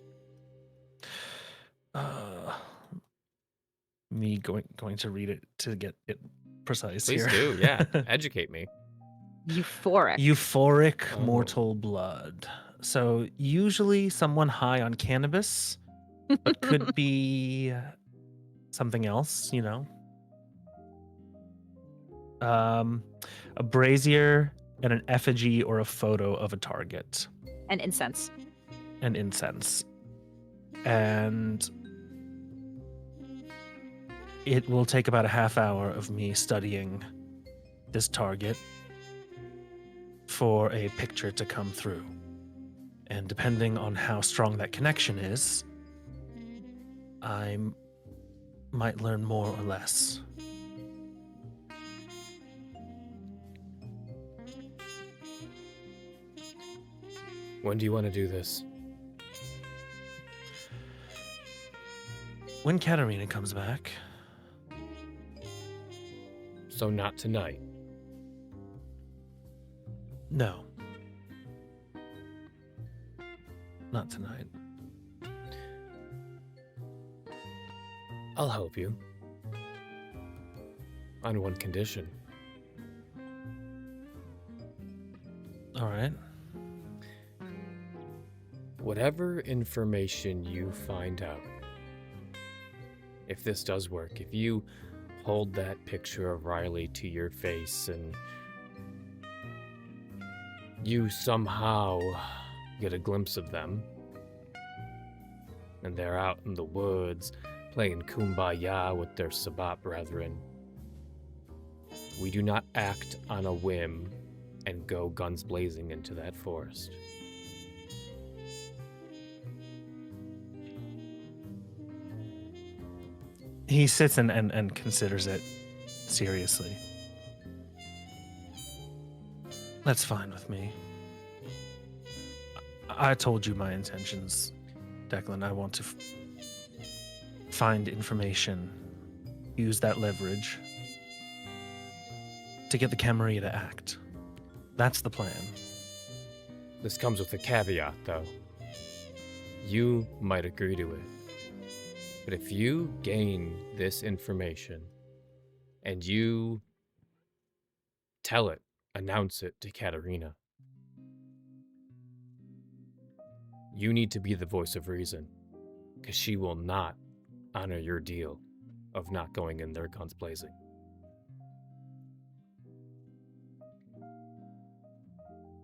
Me going to read it to get it precise Please here. do, yeah. Educate me. Euphoric. Euphoric Oh. mortal blood. So usually someone high on cannabis, but could be something else, you know. A brazier and an effigy or a photo of a target. And incense. And incense. And it will take about a half hour of me studying this target for a picture to come through. And depending on how strong that connection is, I might learn more or less. When do you want to do this? When Katerina comes back, So not tonight. no. Not tonight. I'll help you. On one condition. All right. Whatever information you find out, if this does work, if you hold that picture of Riley to your face and you somehow get a glimpse of them, and they're out in the woods playing kumbaya with their Sabbat brethren, we do not act on a whim and go guns blazing into that forest. He sits and considers it seriously. That's fine with me. I told you my intentions, Declan. I want to find information, use that leverage to get the Camarilla to act. That's the plan. This comes with a caveat, though. You might agree to it. But if you gain this information and you tell it, announce it to Katerina, you need to be the voice of reason, because she will not honor your deal of not going in there guns blazing.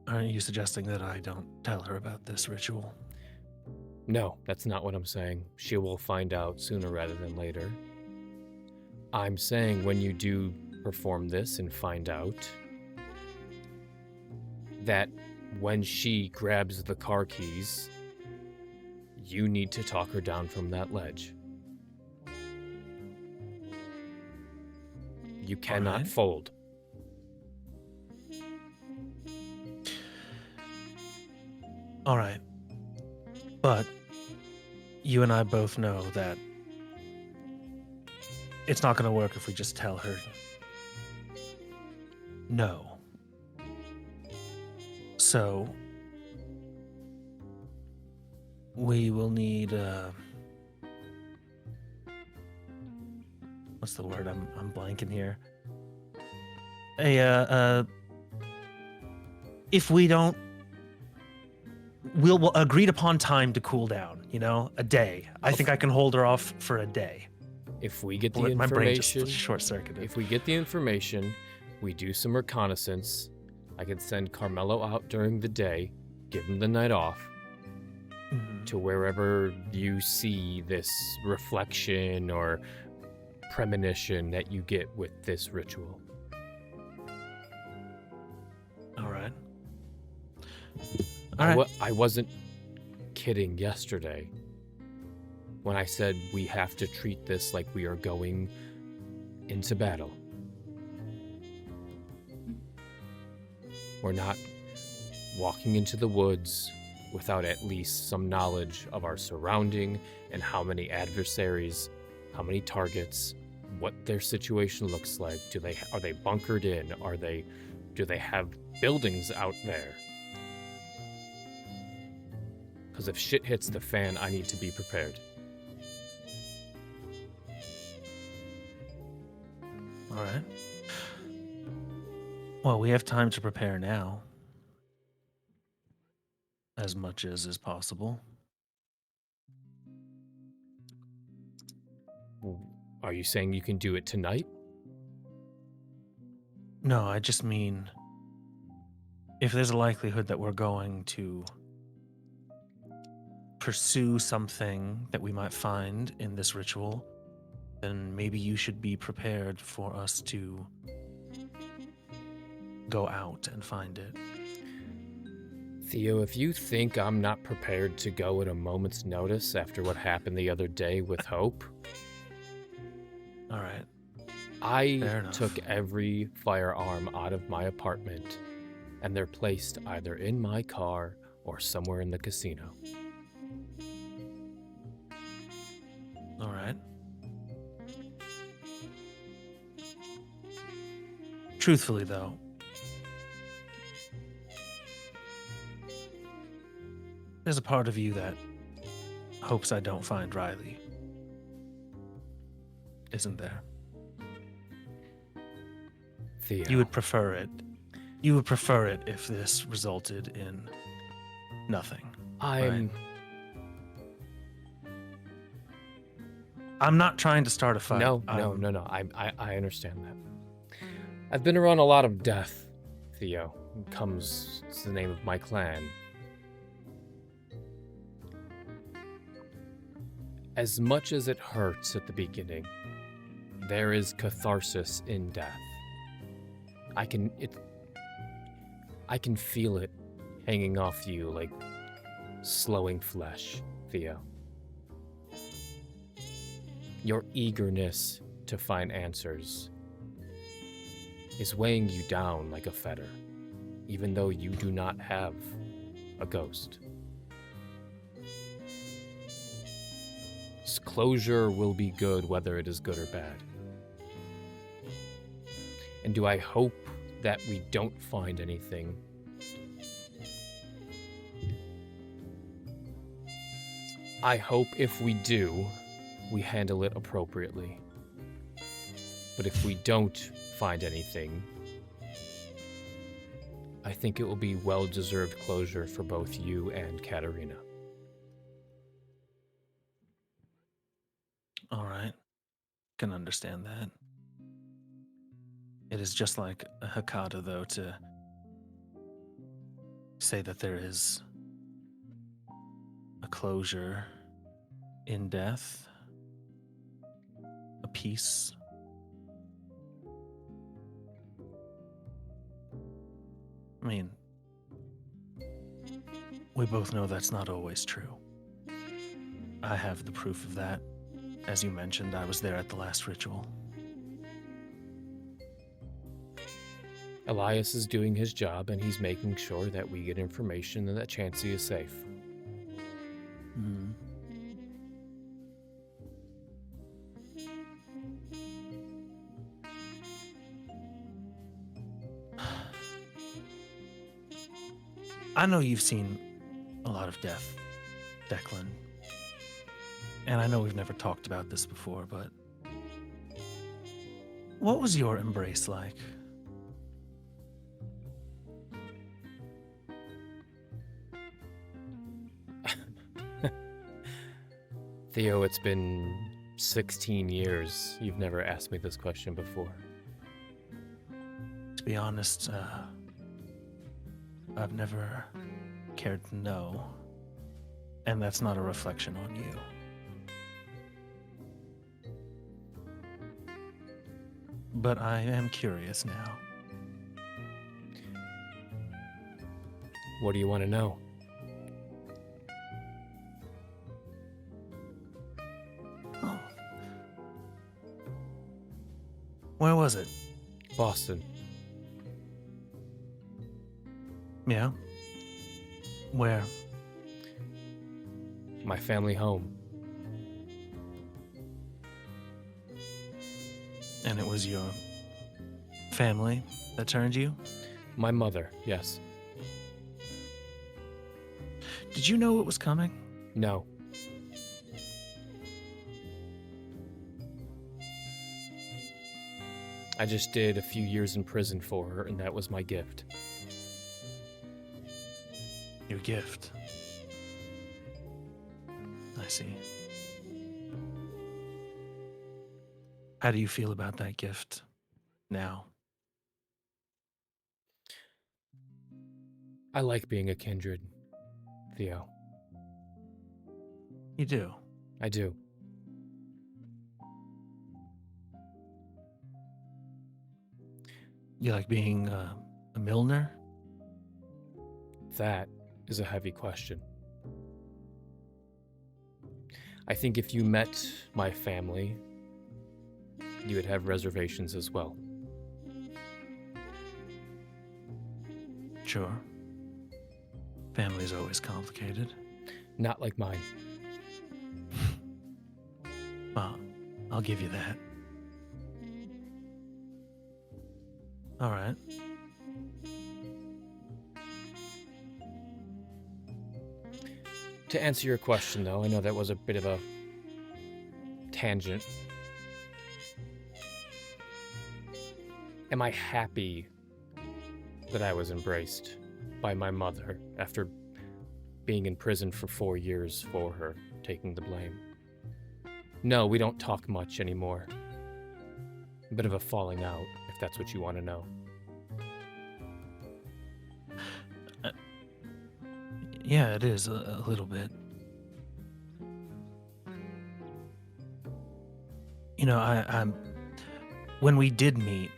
Aren't you suggesting that I don't tell her about this ritual? No, that's not what I'm saying. She will find out sooner rather than later. I'm saying when you do perform this and find out, that when she grabs the car keys, you need to talk her down from that ledge. You cannot Alright. fold. All right. But you and I both know that it's not going to work if we just tell her no. So we will need what's the word? I'm blanking here. If we don't, we'll agreed upon time to cool down. You know, a day. I think I can hold her off for a day. If we get the My brain information, just short-circuited. if we get the information, we do some reconnaissance. I can send Carmelo out during the day, give him the night off, to wherever you see this reflection or premonition that you get with this ritual. All right. I wasn't kidding yesterday when I said we have to treat this like we are going into battle. We're not walking into the woods without at least some knowledge of our surrounding and how many adversaries, how many targets, what their situation looks like. Are they bunkered in? Do they have buildings out there? Because if shit hits the fan, I need to be prepared. All right. Well, we have time to prepare now. As much as is possible. Are you saying you can do it tonight? No, I just mean if there's a likelihood that we're going to pursue something that we might find in this ritual, then maybe you should be prepared for us to go out and find it. Theo, if you think I'm not prepared to go at a moment's notice after what happened the other day with Hope, all right. I took every firearm out of my apartment, and they're placed either in my car or somewhere in the casino. All right. Truthfully, though, there's a part of you that hopes I don't find Riley. Isn't there? Theo. You would prefer it. You would prefer it if this resulted in nothing. I'm not trying to start a fight. No. I understand that. I've been around a lot of death, Theo. It's the name of my clan. As much as it hurts at the beginning, there is catharsis in death. I can feel it hanging off you like slowing flesh, Theo. Your eagerness to find answers is weighing you down like a fetter, even though you do not have a ghost. Closure will be good whether it is good or bad. And do I hope that we don't find anything? I hope if we do, we handle it appropriately. But if we don't find anything, I think it will be well-deserved closure for both you and Katerina. All right. Can understand that. It is just like a Hecata, though, to say that there is a closure in death, a peace. I mean, we both know that's not always true. I have the proof of that. As you mentioned, I was there at the last ritual. Elias is doing his job, and he's making sure that we get information and that Chancie is safe. Hmm. I know you've seen a lot of death Declan. And I know we've never talked about this before, but what was your embrace like? Theo, it's been 16 years. You've never asked me this question before. To be honest, I've never cared to know. And that's not a reflection on you. But I am curious now. What do you want to know? Oh. Where was it? Boston. Yeah. Where? My family home. And it was your family that turned you? My mother, yes. Did you know it was coming? No. I just did a few years in prison for her, and that was my gift. Your gift. I see. How do you feel about that gift now? I like being a kindred, Theo. You do? I do. You like being a Milliner? That is a heavy question. I think if you met my family, you would have reservations as well. Sure. Family's always complicated. Not like mine. Well, I'll give you that. All right. To answer your question, though, I know that was a bit of a tangent. Am I happy that I was embraced by my mother after being in prison for 4 years for her, taking the blame? No, we don't talk much anymore. A bit of a falling out, if that's what you want to know. Yeah, it is a little bit. You know, I'm when we did meet,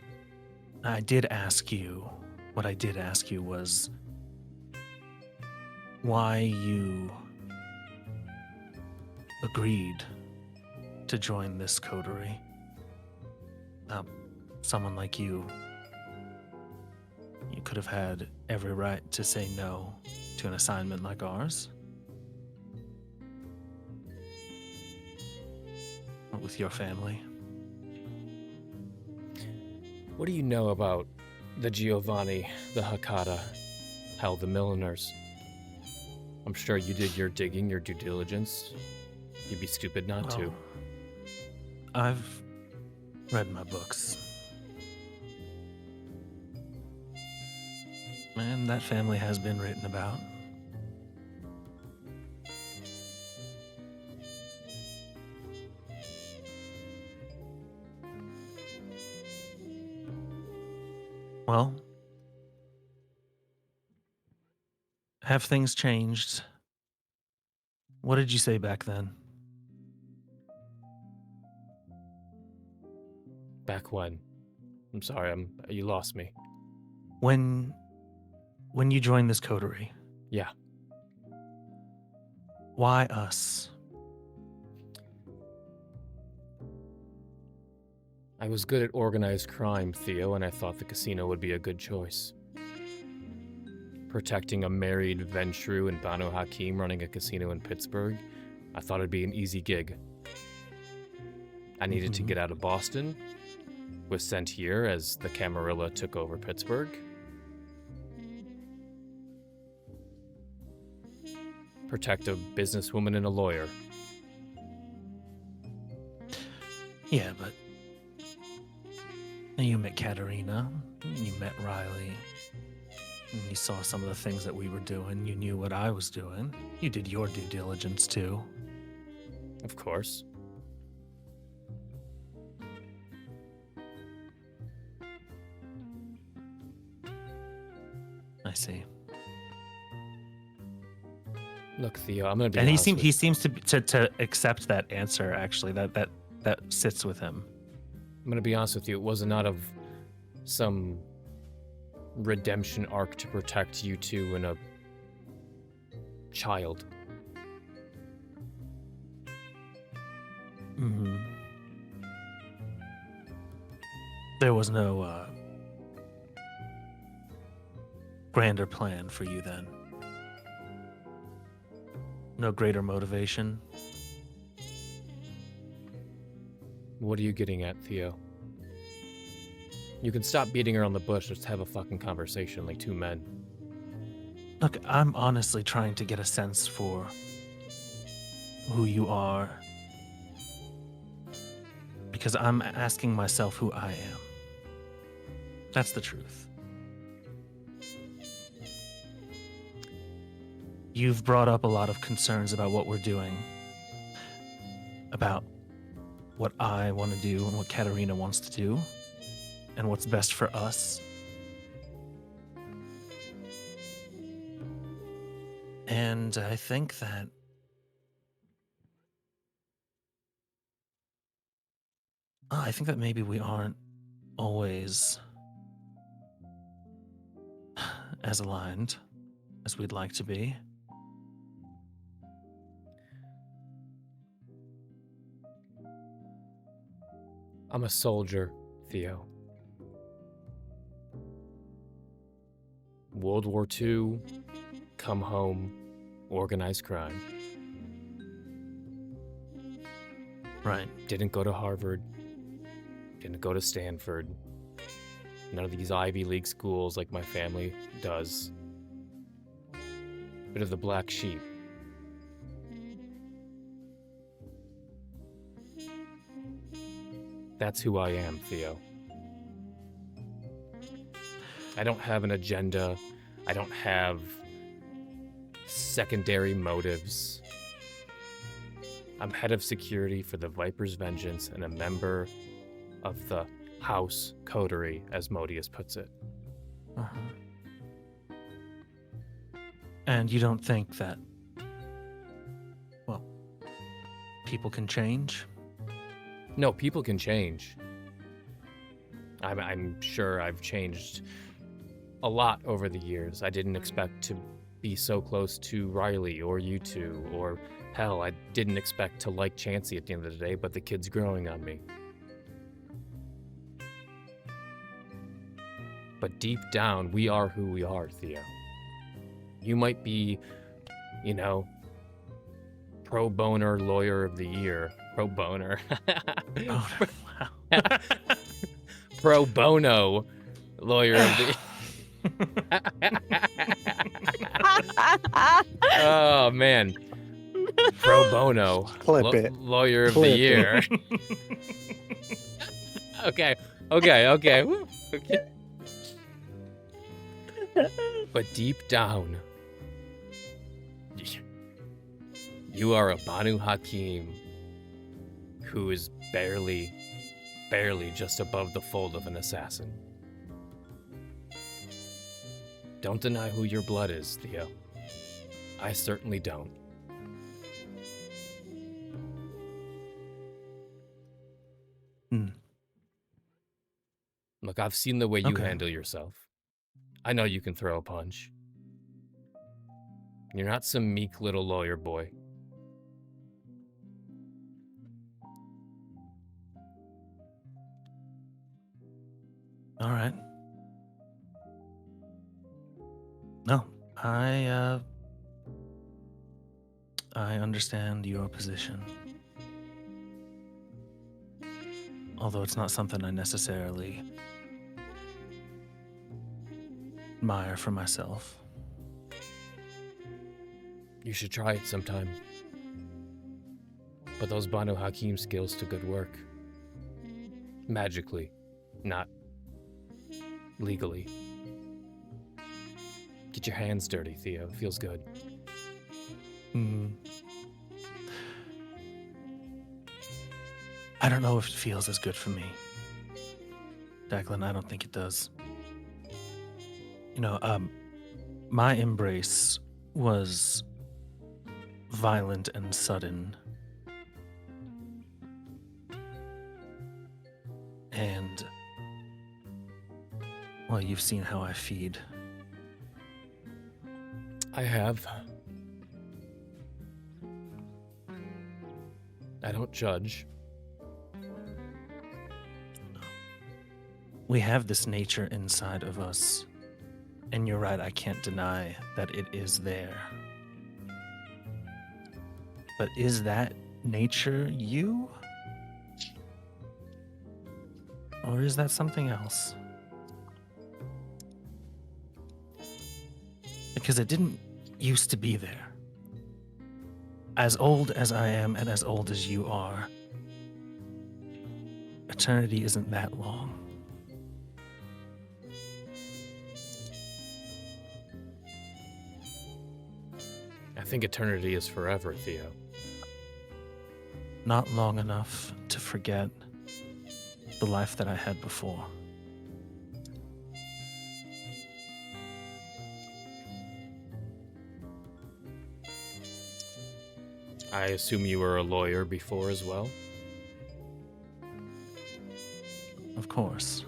I did ask you, what I did ask you was why you agreed to join this coterie. Someone like you could have had every right to say no to an assignment like ours. With your family. What do you know about the Giovanni, the Hecata, hell, the Milliners? I'm sure you did your digging, your due diligence. You'd be stupid not to. I've read my books. And that family has been written about. Well, have things changed? What did you say back then? Back when? I'm sorry, you lost me. When you joined this coterie? Yeah. Why us? I was good at organized crime, Theo, and I thought the casino would be a good choice. Protecting a married Ventrue and Banu Haqim running a casino in Pittsburgh, I thought it'd be an easy gig. I needed to get out of Boston, was sent here as the Camarilla took over Pittsburgh. protect a businesswoman and a lawyer. Yeah, but you met Katerina, you met Riley, and you saw some of the things that we were doing. You knew what I was doing. You did your due diligence too. Of course. I see. Look, Theo, I'm gonna be And honest with he seems to accept that answer. Actually, that sits with him. I'm gonna be honest with you. It was not of some redemption arc to protect you two and a child. Mm-hmm. There was no grander plan for you then. No greater motivation. What are you getting at, Theo? You can stop beating around the bush. Let's have a fucking conversation like two men. Look, I'm honestly trying to get a sense for who you are. Because I'm asking myself who I am. That's the truth. You've brought up a lot of concerns about what we're doing, about what I want to do and what Katerina wants to do, and what's best for us. And I think that maybe we aren't always as aligned as we'd like to be. I'm a soldier, Theo. World War II, come home, organized crime. Right. Didn't go to Harvard. Didn't go to Stanford. None of these Ivy League schools like my family does. Bit of the black sheep. That's who I am, Theo. I don't have an agenda. I don't have secondary motives. I'm head of security for the Viper's Vengeance and a member of the House Coterie, as Modius puts it. Uh-huh. And you don't think that, well, people can change? No, people can change. I'm sure I've changed a lot over the years. I didn't expect to be so close to Riley or you two, or hell, I didn't expect to like Chancie at the end of the day, but the kid's growing on me. But deep down, we are who we are, Theo. You might be, you know, pro boner lawyer of the year. Pro boner. Oh, wow. Pro bono lawyer of the Oh, man. Pro bono Clip it. lawyer of Clip the year. Okay. Okay. But deep down, you are a Banu Haqim who is barely just above the fold of an assassin. Don't deny who your blood is, Theo. I certainly don't. Look, I've seen the way you handle yourself. I know you can throw a punch. You're not some meek little lawyer boy. All right. No, I understand your position. Although it's not something I necessarily admire for myself. You should try it sometime. But those Banu Haqim skills to good work. Magically, not legally. Get your hands dirty, Theo. It feels good. I don't know if it feels as good for me. Declan, I don't think it does. You know, my embrace was violent and sudden. And, well, you've seen how I feed. I have. I don't judge. We have this nature inside of us. And you're right, I can't deny that it is there. But is that nature you? Or is that something else? Because it didn't used to be there. As old as I am and as old as you are, eternity isn't that long. I think eternity is forever, Theo. Not long enough to forget the life that I had before. I assume you were a lawyer before as well? Of course.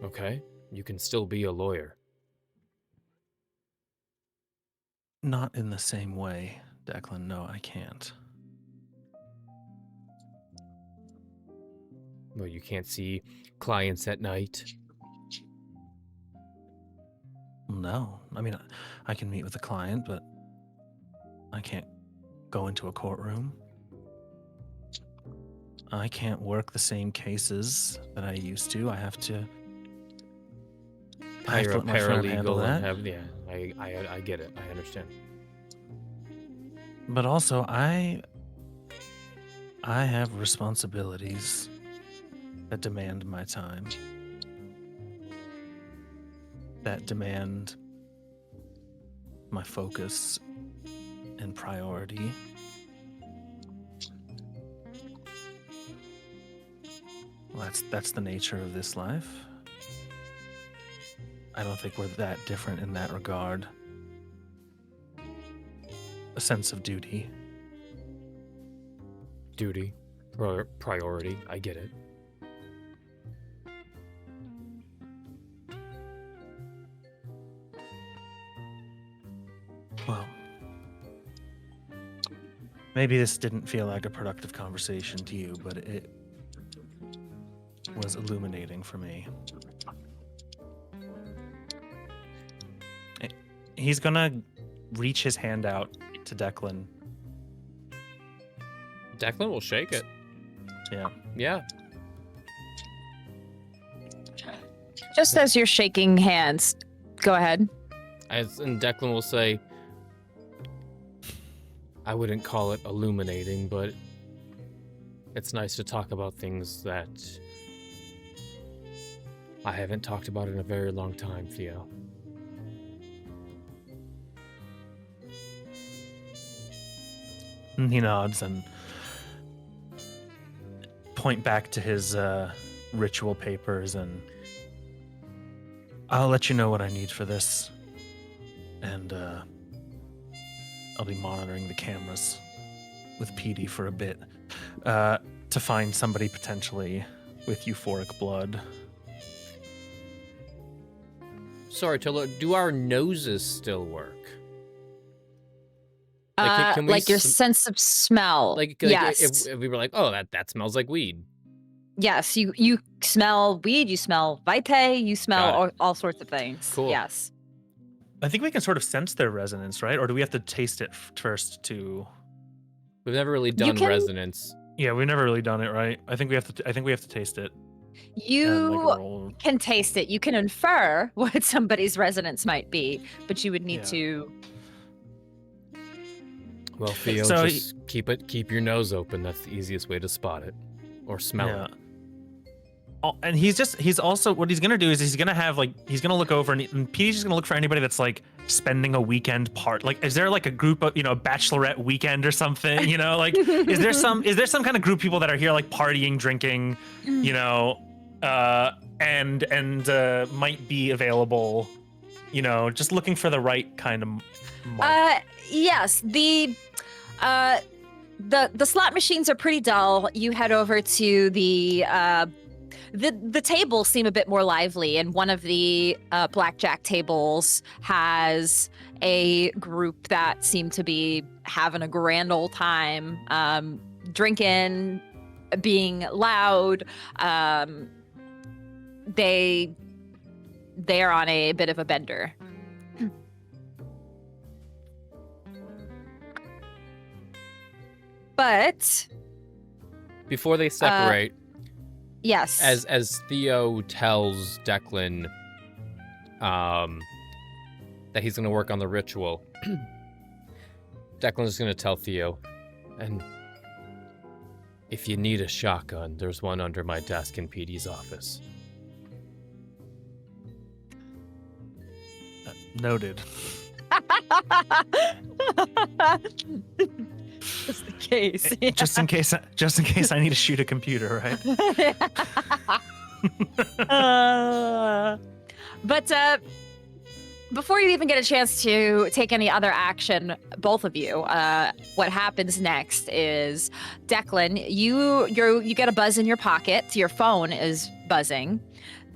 Okay, you can still be a lawyer. Not in the same way, Declan. No, I can't. Well, you can't see clients at night. No. I mean, I can meet with a client, but I can't go into a courtroom. I can't work the same cases that I used to. I have to Hire a let my firm handle paralegal that. and have, yeah, I get it. I understand. But also, I have responsibilities that demand my time, that demand my focus and priority. Well, that's the nature of this life. I don't think we're that different in that regard. A sense of duty. Duty, priority, I get it. Well, maybe this didn't feel like a productive conversation to you, but it was illuminating for me. He's gonna reach his hand out to Declan. Declan will shake it. Yeah. Yeah. Just as you're shaking hands, go ahead. And Declan will say, I wouldn't call it illuminating, but it's nice to talk about things that I haven't talked about in a very long time, Theo. And he nods and point back to his ritual papers, and I'll let you know what I need for this. And I'll be monitoring the cameras with PD for a bit to find somebody potentially with euphoric blood. Sorry, Tilla, do our noses still work? Can we Like your sense of smell. Yes. if we were like, oh, that smells like weed. Yes, you smell weed, you smell vitae, you smell all sorts of things. Cool. Yes. I think we can sort of sense their resonance, right? Or do we have to taste it first to? We've never really done resonance. Yeah, we've never really done it, right? I think we have to taste it. You can taste it. You can infer what somebody's resonance might be, but you would need to Well, Theo, So just keep your nose open. That's the easiest way to spot it, or smell it. Oh, and he's also, what he's gonna do is he's gonna look over and Petey's just gonna look for anybody that's like spending a weekend like, is there like a group of, a bachelorette weekend or something, like, is there some kind of group of people that are here like partying, drinking, and might be available, just looking for the right kind of mark. Yes, the slot machines are pretty dull. You head over to the tables seem a bit more lively, and one of the blackjack tables has a group that seem to be having a grand old time, drinking, being loud. They are on a bit of a bender. But Before they separate, yes, as Theo tells Declan that he's going to work on the ritual, Declan's going to tell Theo, and if you need a shotgun, there's one under my desk in Petey's office. Noted. Just the case. Just in case I need to shoot a computer, right? But before you even get a chance to take any other action, both of you, what happens next is, Declan, you get a buzz in your pocket. Your phone is buzzing,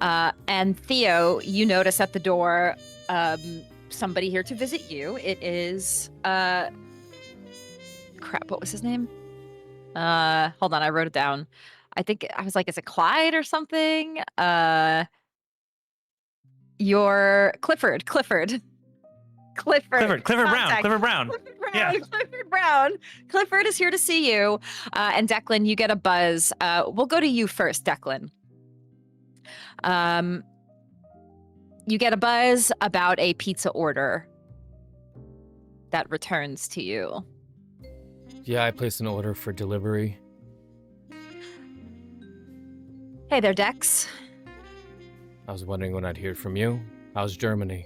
and Theo, you notice at the door somebody here to visit you. It is crap. What was his name? Hold on, I wrote it down. I think I was like, is it Clyde or something? Your Clifford Brown. Yeah. Clifford Brown. Clifford is here to see you. And Declan, you get a buzz. We'll go to you first, Declan. You get a buzz about a pizza order that returns to you. Yeah, I placed an order for delivery. Hey there, Dex. I was wondering when I'd hear from you. How's Germany?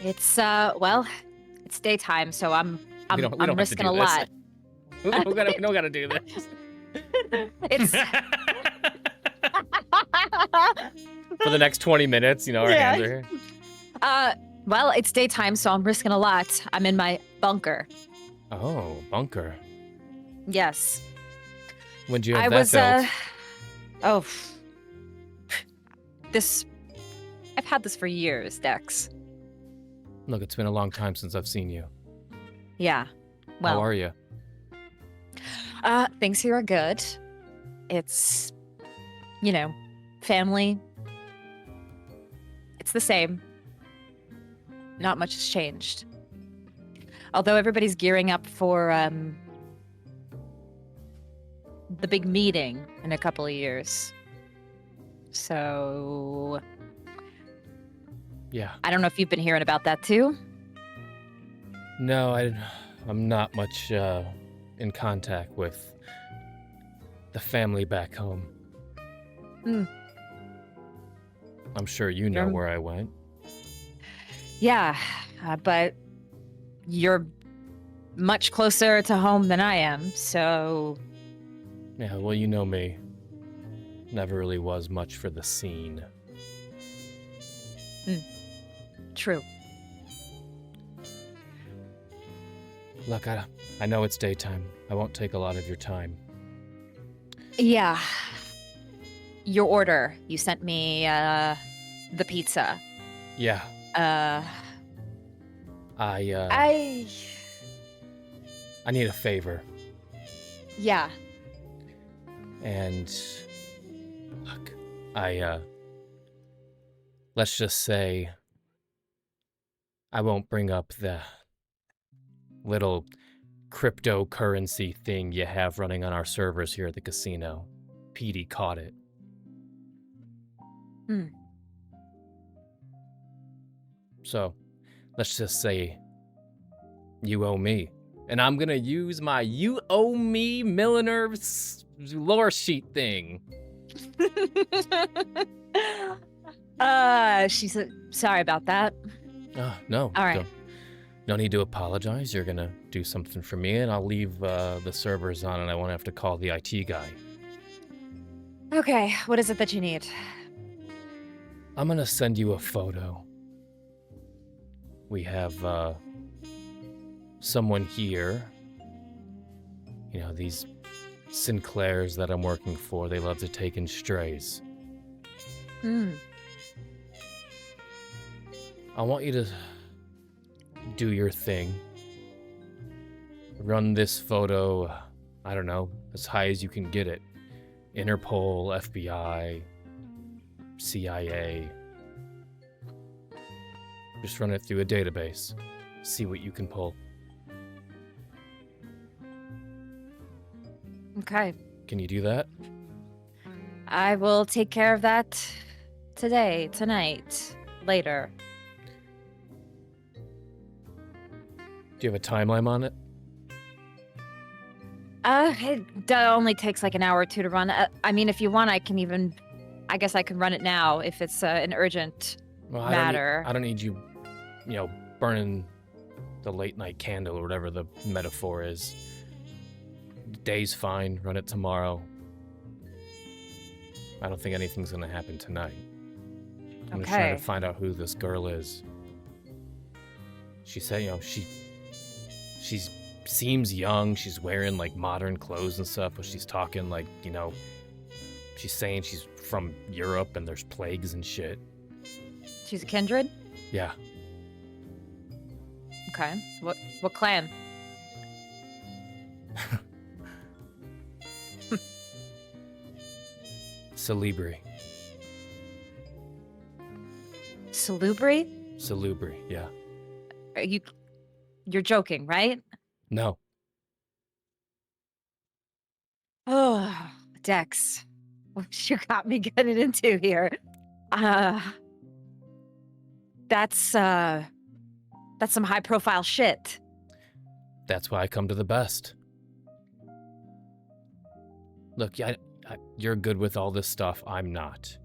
It's it's daytime, so I'm We don't have to risking do a this. lot. We don't gotta do this. It's For the next 20 minutes, our Yeah. hands are here. well, it's daytime, so I'm risking a lot. I'm in my bunker. Oh, bunker. Yes. When'd you have I that was built? I've had this for years, Dex. Look, it's been a long time since I've seen you. Yeah. Well, How are you? things here are good. It's, family. It's the same. Not much has changed. Although everybody's gearing up for the big meeting in a couple of years. So Yeah. I don't know if you've been hearing about that too. No, I'm not much in contact with the family back home. Hmm. I'm sure you know You're- where I went. Yeah, but you're much closer to home than I am, so Yeah, well, you know me. Never really was much for the scene. true. Look, I know it's daytime. I won't take a lot of your time. Yeah. Your order. You sent me the pizza. Yeah, I need a favor. Yeah. And look, let's just say I won't bring up the little cryptocurrency thing you have running on our servers here at the casino. Petey caught it. Hmm. So, let's just say you owe me And I'm gonna use my You Owe Me Milliner lore sheet thing. She said, sorry about that. No. All right. No need to apologize. You're gonna do something for me, and I'll leave the servers on, and I won't have to call the IT guy. Okay, what is it that you need? I'm gonna send you a photo. We have someone here. You know, these Sinclairs that I'm working for, they love to take in strays. I want you to do your thing. Run this photo, I don't know, as high as you can get it. Interpol, FBI, CIA. Just run it through a database. See what you can pull. Okay. Can you do that? I will take care of that today, tonight, later. Do you have a timeline on it? It only takes like an hour or two to run. I mean, if you want, I guess I can run it now if it's an urgent matter. I don't need you, burning the late night candle or whatever the metaphor is. The day's fine. Run it tomorrow. I don't think anything's gonna happen tonight. I'm just trying to find out who this girl is. She said, she seems young. She's wearing like modern clothes and stuff, but she's talking like, she's saying she's from Europe and there's plagues and shit. She's a kindred? Yeah. Okay. What clan? Salubri. Salubri? Salubri, yeah. You're joking, right? No. Oh, Dex. What you got me getting into here? That's some high profile shit. That's why I come to the best. Look, you're good with all this stuff. I'm not.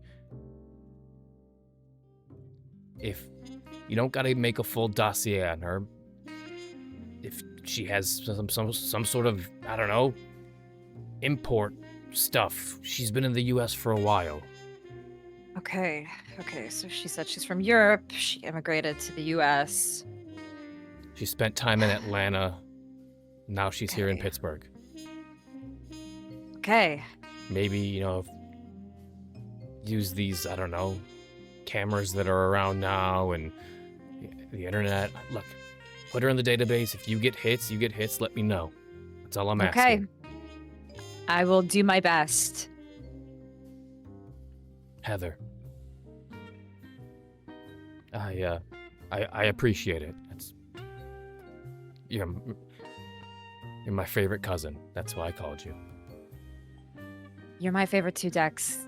If you don't gotta make a full dossier on her, if she has some sort of, I don't know, import stuff. She's been in the US for a while. Okay, so she said she's from Europe. She immigrated to the US. She spent time in Atlanta. Now she's here in Pittsburgh. Okay. Maybe, use these, I don't know, cameras that are around now and the internet. Look, put her in the database. If you get hits, let me know. That's all I'm asking. Okay. I will do my best. Heather. I appreciate it. You're my favorite cousin. That's why I called you. You're my favorite too, Dex.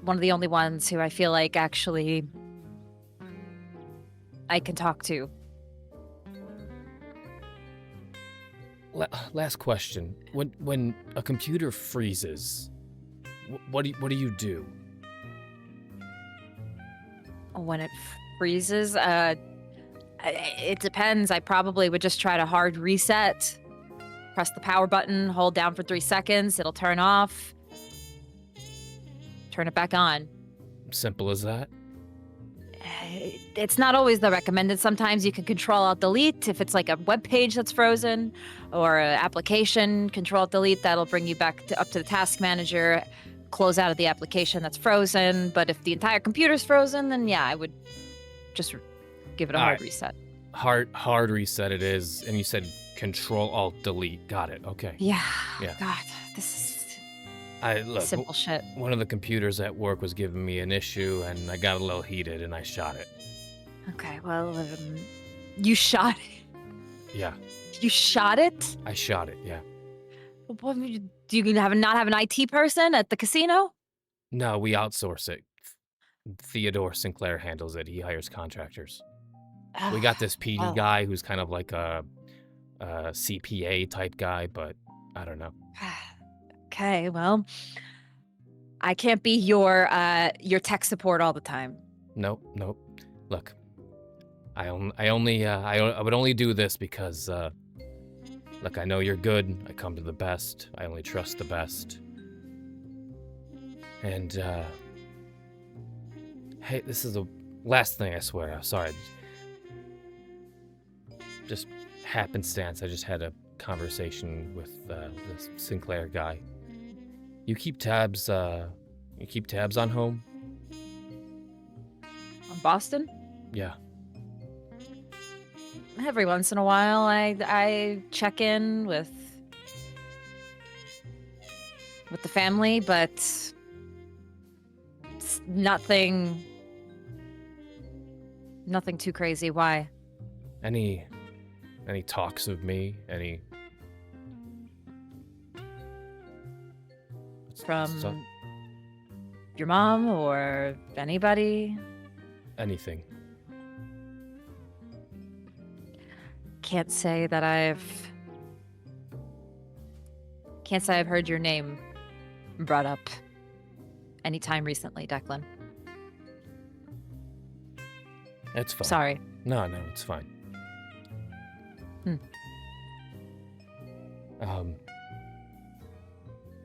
One of the only ones who I feel like actually I can talk to. Last question. When a computer freezes, what do you do? When it freezes, it depends. I probably would just try to hard reset. Press the power button, hold down for 3 seconds, it'll turn off. Turn it back on. Simple as that? It's not always the recommended. Sometimes you can Control-Alt-Delete if it's like a web page that's frozen, or an application, Control-Alt-Delete, that'll bring you back up to the task manager, close out of the application that's frozen. But if the entire computer's frozen, then yeah, I would just give it a hard reset. Hard reset it is, and you said Control-Alt-Delete. Got it, okay. Yeah. Yeah. God, this is look, simple shit. One of the computers at work was giving me an issue, and I got a little heated, and I shot it. Okay, well, you shot it? Yeah. You shot it? I shot it, yeah. What, do you not have an IT person at the casino? No, we outsource it. Theodore Sinclair handles it. He hires contractors. We got this PD guy who's kind of like a CPA type guy, but I don't know. Okay, well, I can't be your tech support all the time. Nope. Look, I would only do this because, look, I know you're good. I come to the best. I only trust the best. And, hey, this is the last thing, I swear. I'm sorry. Just happenstance. I just had a conversation with this Sinclair guy. You keep tabs on home? On Boston? Yeah. Every once in a while, I check in with the family, but it's nothing too crazy. Why? Any talks of me? From your mom or anybody? Anything. Can't say I've heard your name brought up anytime recently, Declan. It's fine. Sorry. No, it's fine.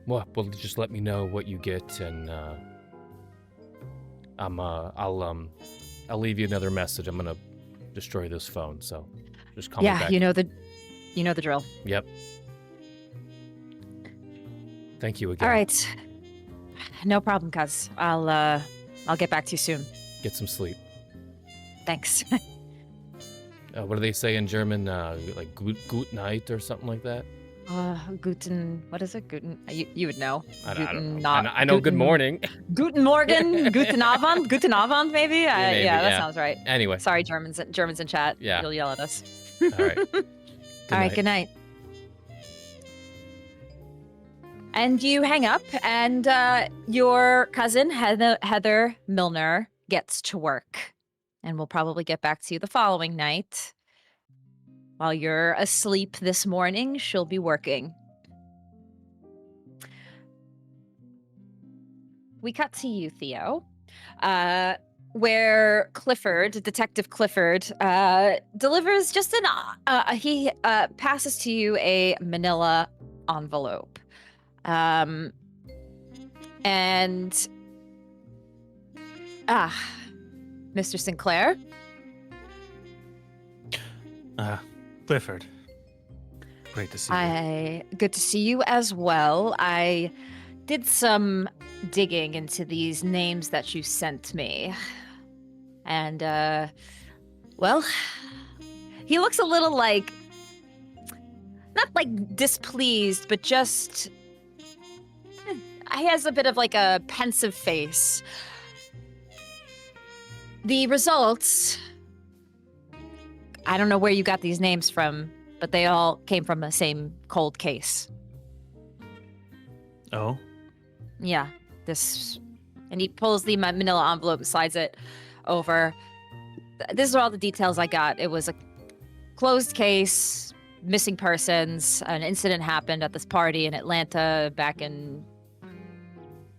Well, just let me know what you get, and I'll leave you another message. I'm gonna destroy this phone, so just call me back. You know the drill. Yep. Thank you again. All right. No problem, cuz. I'll get back to you soon. Get some sleep. Thanks. What do they say in German? Like gut night or something like that? Guten. What is it? Guten. You would know. I don't know. I know good morning. Guten Morgen. Guten Abend. Guten Abend, maybe? Maybe, yeah, that sounds right. Anyway. Sorry, Germans in chat. Yeah. You'll yell at us. All right. All right, good night. And you hang up, and your cousin, Heather Milliner, gets to work. And we'll probably get back to you the following night. While you're asleep this morning, she'll be working. We cut to you, Theo, where Detective Clifford, delivers just he passes to you a manila envelope. And Mr. Sinclair? Clifford. Great to see you. Good to see you as well. I did some digging into these names that you sent me. And, well, he looks a little like, not like displeased, but just, he has a bit of like a pensive face. The results, I don't know where you got these names from, but they all came from the same cold case. Oh? Yeah, and he pulls the manila envelope and slides it over. This is all the details I got. It was a closed case, missing persons. An incident happened at this party in Atlanta back in,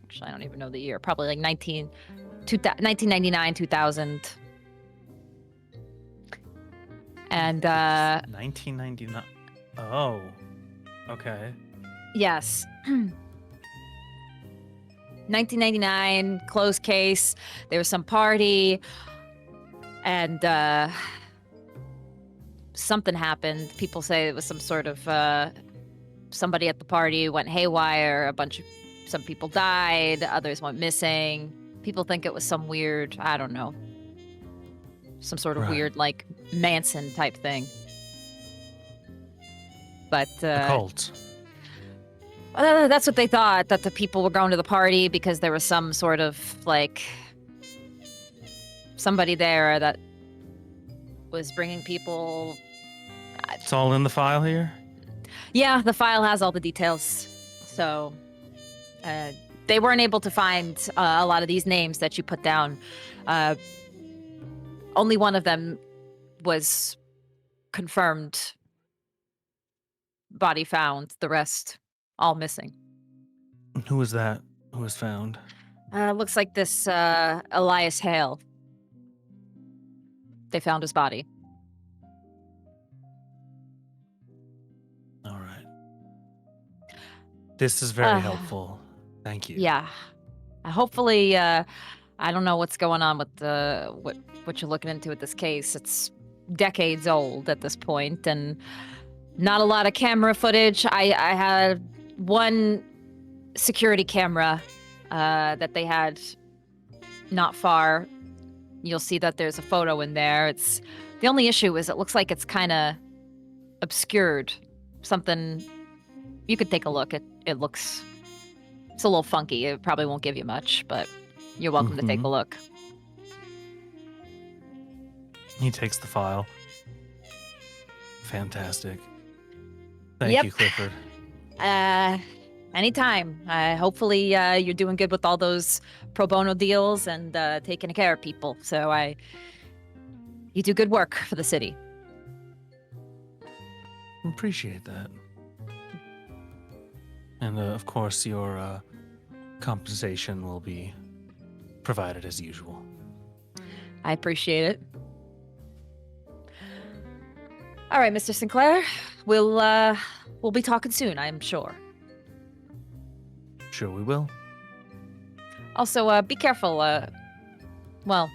actually, I don't even know the year, probably like 1999, 2000. And 1999. Oh, okay. Yes. 1999, closed case. There was some party, and something happened. People say it was some sort of somebody at the party went haywire. Some people died. Others went missing. People think it was some weird, I don't know, some sort of weird, like, Manson type thing. But a cult. That's what they thought, that the people were going to the party because there was some sort of, like, somebody there that was bringing people. It's all in the file here? Yeah, the file has all the details. So they weren't able to find a lot of these names that you put down. Only one of them was confirmed body found. The rest all missing. Who was that? Who was found? Looks like this Elias Hale. They found his body. All right. This is very helpful. Thank you. Yeah. Hopefully, I don't know what's going on with what you're looking into with this case. It's decades old at this point, and not a lot of camera footage. I had one security camera that they had not far. You'll see that there's a photo in there. It's the only issue is it looks like it's kind of obscured. Something you could take a look. It's a little funky. It probably won't give you much, but you're welcome to take a look. He takes the file. Fantastic. Thank you, Clifford. Anytime. Hopefully you're doing good with all those pro bono deals and taking care of people. So you do good work for the city. Appreciate that. And of course, your compensation will be provided as usual. I appreciate it. All right, Mr. Sinclair, we'll be talking soon, I'm sure. Sure we will. Also, be careful. Well,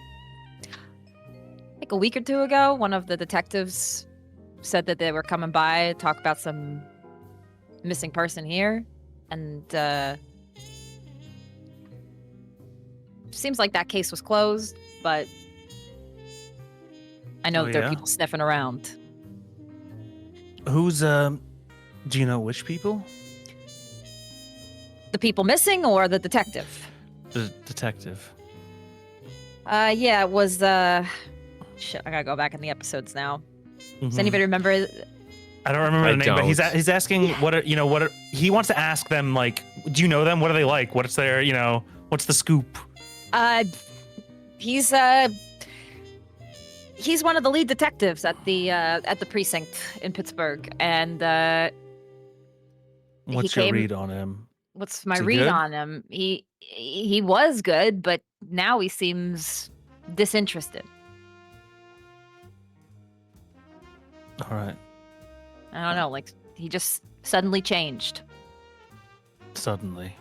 like a week or two ago, one of the detectives said that they were coming by to talk about some missing person here, and seems like that case was closed, but I know that there are people sniffing around. Who's, do you know which people? The people missing or the detective? The detective. Yeah, it was, shit, I gotta go back in the episodes now. Does anybody remember? I don't remember the name, but he's asking he wants to ask them, like, do you know them? What are they like? What's their, what's the scoop? He's one of the lead detectives at the precinct in Pittsburgh, and what's your read on him? What's my read on him? He was good, but now he seems disinterested. All right. I don't know, like he just suddenly changed. Suddenly.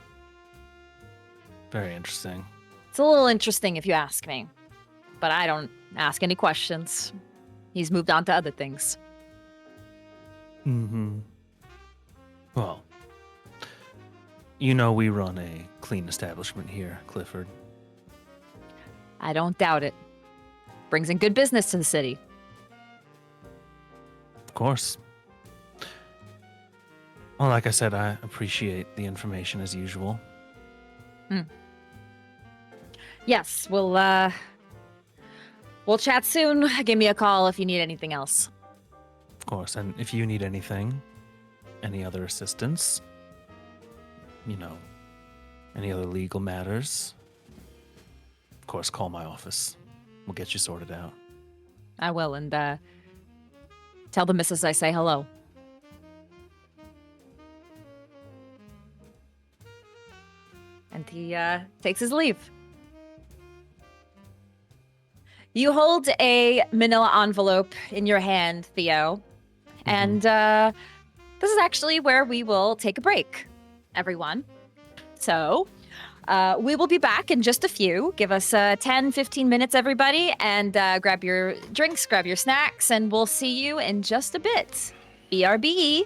Very interesting. It's a little interesting if you ask me, but I don't ask any questions. He's moved on to other things. Well, we run a clean establishment here, Clifford. I don't doubt it. Brings in good business to the city. Of course. Well, like I said, I appreciate the information as usual. Yes, we'll chat soon. Give me a call if you need anything else. Of course, and if you need anything, any other assistance, any other legal matters, of course, call my office. We'll get you sorted out. I will, and tell the missus I say hello. And he takes his leave. You hold a manila envelope in your hand, Theo. And this is actually where we will take a break, everyone. So we will be back in just a few. Give us 10, 15 minutes, everybody, and grab your drinks, grab your snacks, and we'll see you in just a bit. BRB.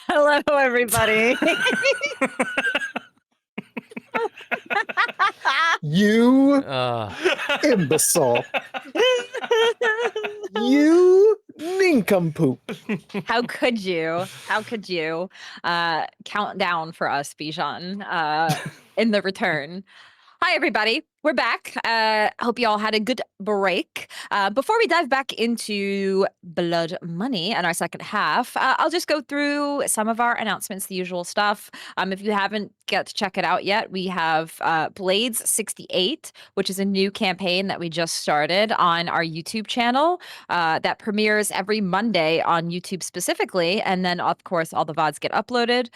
Hello, everybody. You imbecile. You nincompoop. How could you? How could you? Count down for us, Bijan, in the return. Hi, everybody. We're back. Hope you all had a good break. Before we dive back into Blood Money and our second half, I'll just go through some of our announcements, the usual stuff. If you haven't got to check it out yet, we have Blades 68, which is a new campaign that we just started on our YouTube channel that premieres every Monday on YouTube specifically. And then, of course, all the VODs get uploaded.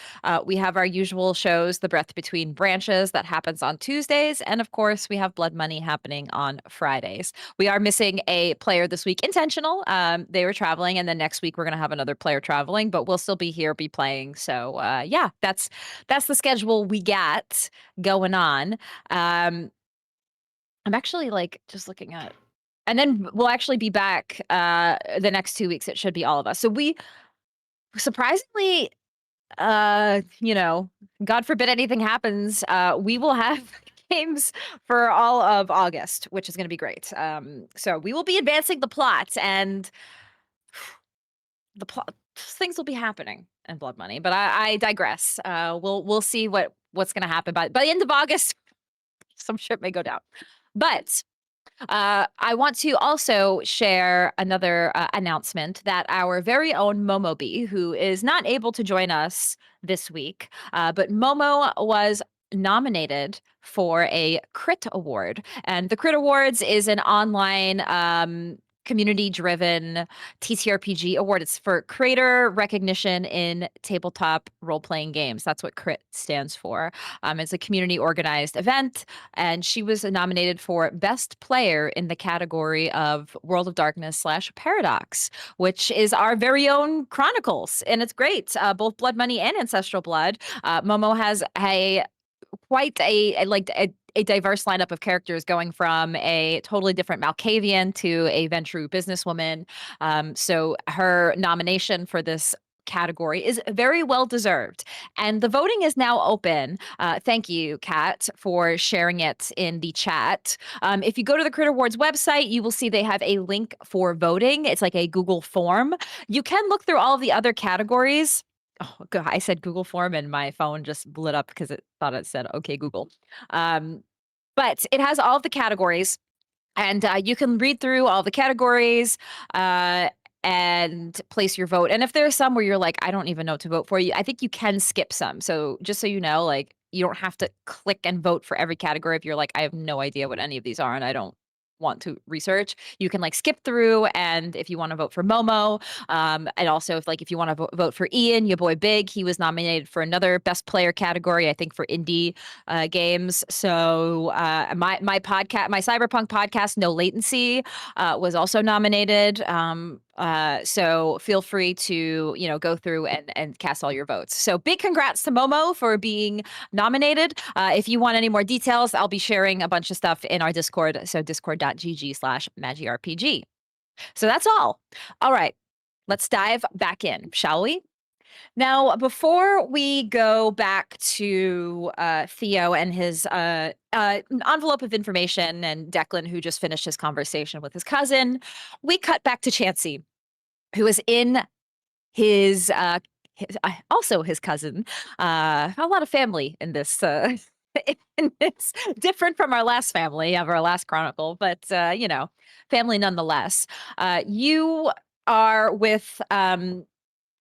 We have our usual shows, The Breath Between Branches, that happens on Tuesdays. And of course, we have Blood Money happening on Fridays. We are missing a player this week, intentional. They were traveling, and then next week we're going to have another player traveling, but we'll still be here, be playing. So yeah, that's the schedule we got going on. I'm actually like just looking at, and then we'll actually be back the next 2 weeks. It should be all of us. So we surprisingly, you know, God forbid anything happens, we will have games for all of August, which is going to be great. So we will be advancing the plot, and the plot things will be happening in Blood Money. But I digress. We'll see what's going to happen by the end of August. Some shit may go down, but I want to also share another announcement that our very own MomoBee, who is not able to join us this week, but Momo was nominated for a Crit Award. And the Crit Awards is an online community-driven TTRPG award. It's for creator recognition in tabletop role-playing games. That's what Crit stands for. It's a community-organized event, and she was nominated for Best Player in the category of World of Darkness / Paradox, which is our very own Chronicles, and it's great. Both Blood Money and Ancestral Blood. Momo has quite a diverse lineup of characters, going from a totally different Malkavian to a Ventrue businesswoman. So her nomination for this category is very well deserved. And the voting is now open. Thank you, Kat, for sharing it in the chat. If you go to the Crit Awards website, you will see they have a link for voting. It's like a Google form. You can look through all of the other categories. Oh, God, I said Google form and my phone just lit up because it thought it said, okay, Google. But it has all of the categories, and you can read through all the categories and place your vote. And if there's some where you're like, I don't even know what to vote for, I think you can skip some. So just so you know, like, you don't have to click and vote for every category if you're like, I have no idea what any of these are and I don't want to research. You can like skip through, and if you want to vote for Momo, and also if you want to vote for Ian, YaBoiBIG, he was nominated for another Best Player category, I think for indie games. So my podcast, my Cyberpunk podcast, No Latency, was also nominated. So feel free to, go through and cast all your votes. So big congrats to Momo for being nominated. If you want any more details, I'll be sharing a bunch of stuff in our Discord. So discord.gg/MagiRPG. So that's all. All right, let's dive back in, shall we? Now, before we go back to Theo and his envelope of information, and Declan, who just finished his conversation with his cousin, we cut back to Chancie, who is in his also his cousin. A lot of family in this. It's different from our last family of our last chronicle, but family nonetheless. You are with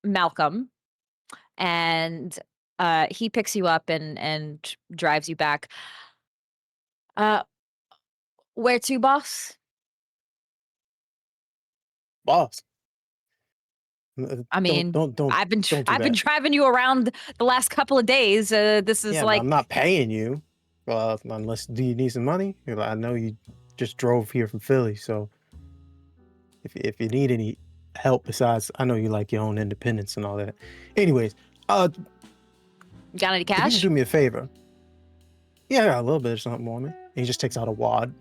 Malcolm, and he picks you up and drives you back. Where to, boss? Boss. I mean, don't I've been don't do I've been that. driving you around the last couple of days. This is Yeah, like, I'm not paying you. Unless, do you need some money? I know you just drove here from Philly, so if you need any help besides, I know you like your own independence and all that. Anyways, got any could you cash? just do me a favor? Yeah, I got a little bit of something on me. And he just takes out a wad.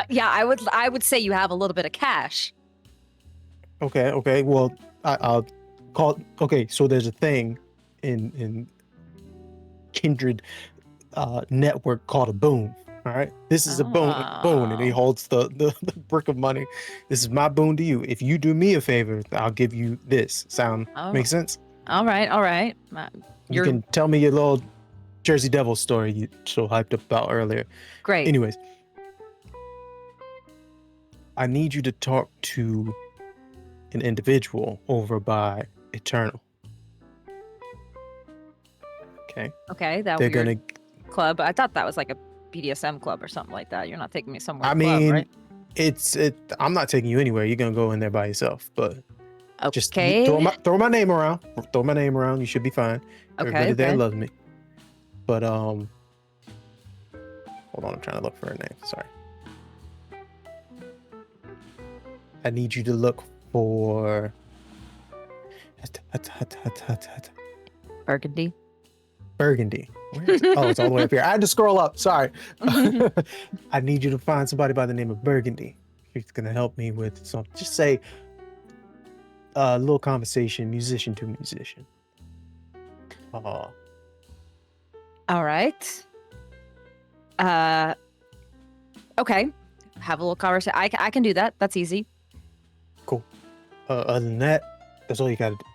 Yeah, I would say you have a little bit of cash. Okay. Well, I'll called. Okay, so there's a thing in Kindred network called a boon. All right, this is a boon, and he holds the brick of money. This is my boon to you. If you do me a favor, I'll give you this. Make sense? All right. You can tell me your little Jersey Devil story you so hyped up about earlier. Great. Anyways, I need you to talk to an individual over by Eternal. Okay. Okay, that They're weird gonna. club. I thought that was like a BDSM club or something like that. You're not taking me somewhere. I club, mean, right? I'm not taking you anywhere. You're gonna go in there by yourself. But just Okay. throw my name around. Throw my name around. You should be fine. Everybody there okay. loves me. But hold on. I'm trying to look for her name. Sorry. I need you to look for Burgundy. Burgundy. Where is it? Oh, it's all the way up here. I had to scroll up. Sorry. I need you to find somebody by the name of Burgundy. She's gonna help me with some. Just say a little conversation, musician to musician. All right. Okay. Have a little conversation. I can do that. That's easy. Cool. Other than that, that's all you gotta do.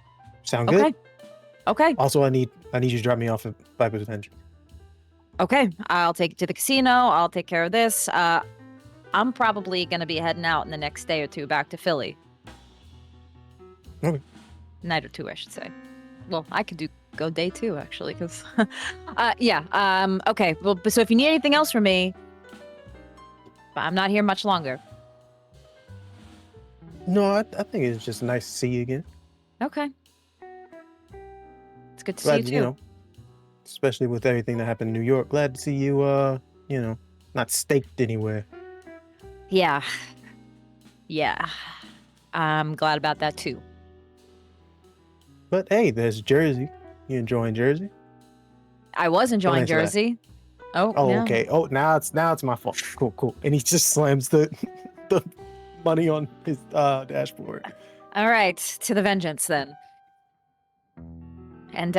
Sound good? Okay. Okay. Also, I need you to drop me off at Viper's Vengeance. Okay. I'll take it to the casino. I'll take care of this. I'm probably gonna be heading out in the next day or two back to Philly. Okay. Night or two, I should say. Well, I could go day 2 actually, because yeah. Okay. Well, so if you need anything else from me, I'm not here much longer. No, I think it's just nice to see you again. Okay. It's good to Glad see you too. Especially with everything that happened in New York. Glad to see you, not staked anywhere. Yeah. Yeah. I'm glad about that too. But hey, there's Jersey. You enjoying Jersey? I was enjoying answer that. Jersey. Oh, Oh, yeah. okay. Oh, now it's my fault. Cool. And he just slams the money on his dashboard. All right, to the vengeance then. And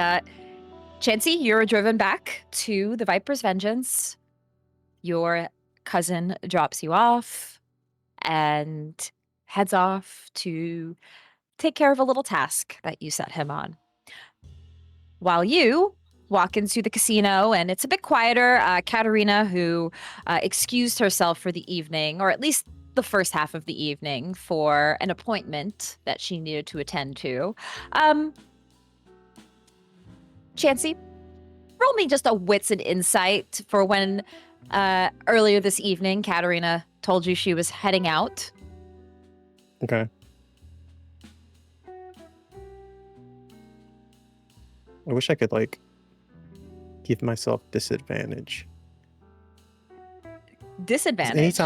Chancie, you're driven back to the Viper's Vengeance. Your cousin drops you off and heads off to take care of a little task that you set him on. While you walk into the casino, and it's a bit quieter, Katerina, who excused herself for the evening, or at least the first half of the evening, for an appointment that she needed to attend to. Chancie, roll me just a wits and insight for when earlier this evening Katerina told you she was heading out. Okay. I wish I could give myself disadvantage. Disadvantage.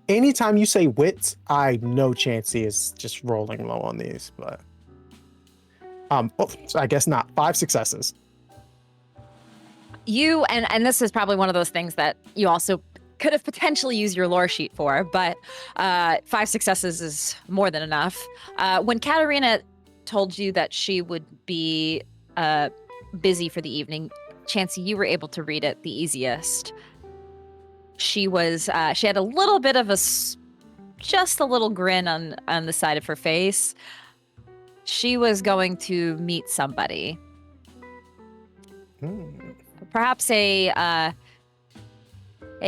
Anytime you say wits, I know Chancie is just rolling low on these, but so I guess not. 5 successes. You and this is probably one of those things that you also could have potentially used your lore sheet for, but 5 successes is more than enough. When Katerina told you that she would be busy for the evening, Chancie, you were able to read it the easiest. She had a little bit of just a little grin on the side of her face. She was going to meet somebody. Perhaps a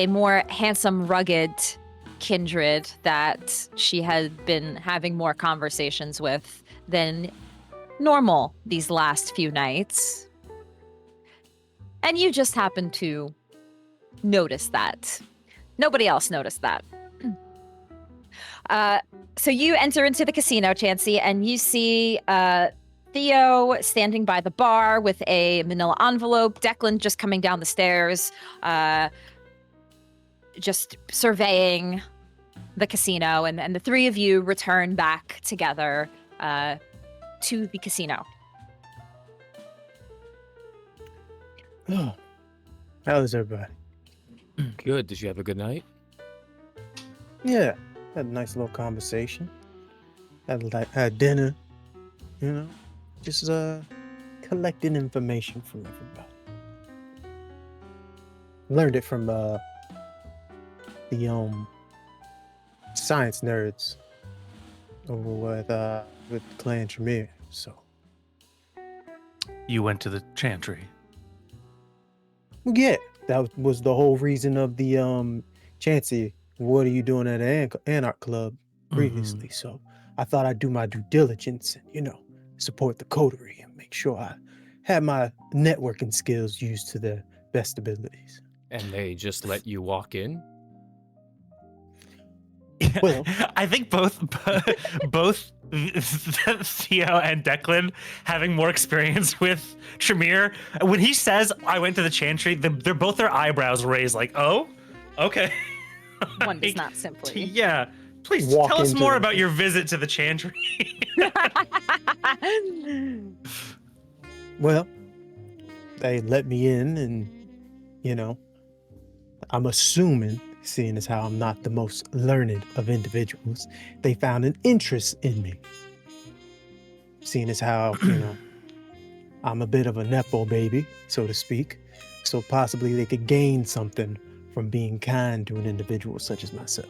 more handsome, rugged kindred that she had been having more conversations with than normal these last few nights. And you just happened to notice that. Nobody else noticed that. So you enter into the casino, Chancie, and you see Theo standing by the bar with a manila envelope, Declan just coming down the stairs, just surveying the casino, and the three of you return back together to the casino. Oh, how's everybody? Good. Did you have a good night? Yeah, had a nice little conversation. Had dinner, Just collecting information from everybody. Learned it from the science nerds over with Clan Tremere. So You went to the chantry. yeah, that was the whole reason of the Chancie. What are you doing at an Anarch Club previously? So I thought I'd do my due diligence and support the coterie and make sure I had my networking skills used to their best abilities. And they just let you walk in? Well, I think both Theo and Declan having more experience with Tremere. When he says, I went to the chantry, they're both their eyebrows raised like, oh, okay. One does Like, not simply. Yeah. Please Walk tell us into more the- about your visit to the chantry. well, they let me in and, I'm assuming, seeing as how I'm not the most learned of individuals, they found an interest in me. Seeing as how, I'm a bit of a Nepo baby, so to speak. So possibly they could gain something from being kind to an individual such as myself.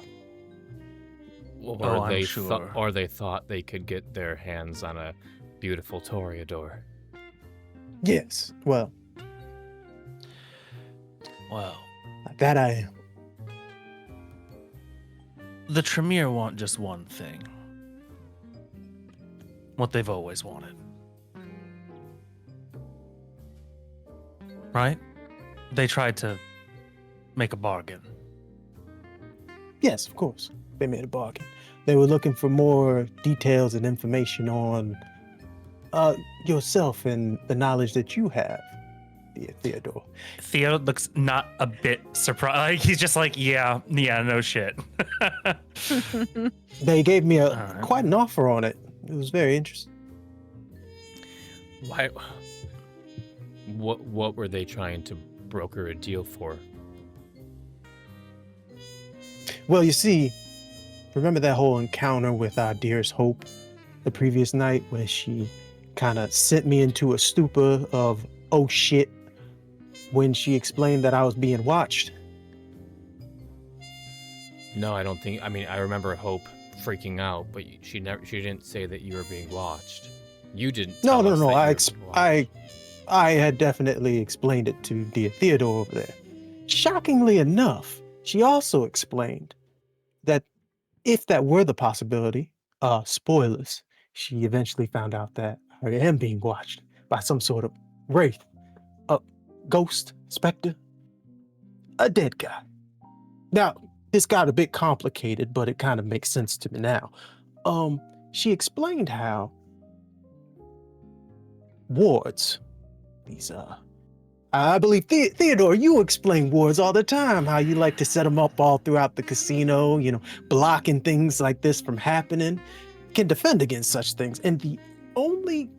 I'm sure. Or they thought they could get their hands on a beautiful Toreador. Yes, well, Well, that I am. the Tremere want just one thing. What they've always wanted. Right? They tried to make a bargain. Yes, of course. They made a bargain. They were looking for more details and information on yourself and the knowledge that you have, Theodore. Theo looks not a bit surprised. Like, he's just like, yeah, no shit. They gave me Alright. quite an offer on it. It was very interesting. Why? What were they trying to broker a deal for? Well, you see, remember that whole encounter with our dearest Hope the previous night where she kind of sent me into a stupor of, oh shit, when she explained that I was being watched? No, I don't think. I mean, I remember Hope freaking out, but she didn't say that you were being watched. You didn't. No. tell us that you were being watched. I had definitely explained it to dear Theodore over there. Shockingly enough, she also explained that if that were the possibility, spoilers, she eventually found out that I am being watched by some sort of wraith, a ghost, specter, a dead guy. Now, this got a bit complicated, but it kind of makes sense to me now. She explained how wards, these I believe Theodore, you explain wards all the time, how you like to set them up all throughout the casino, blocking things like this from happening, can defend against such things. And the only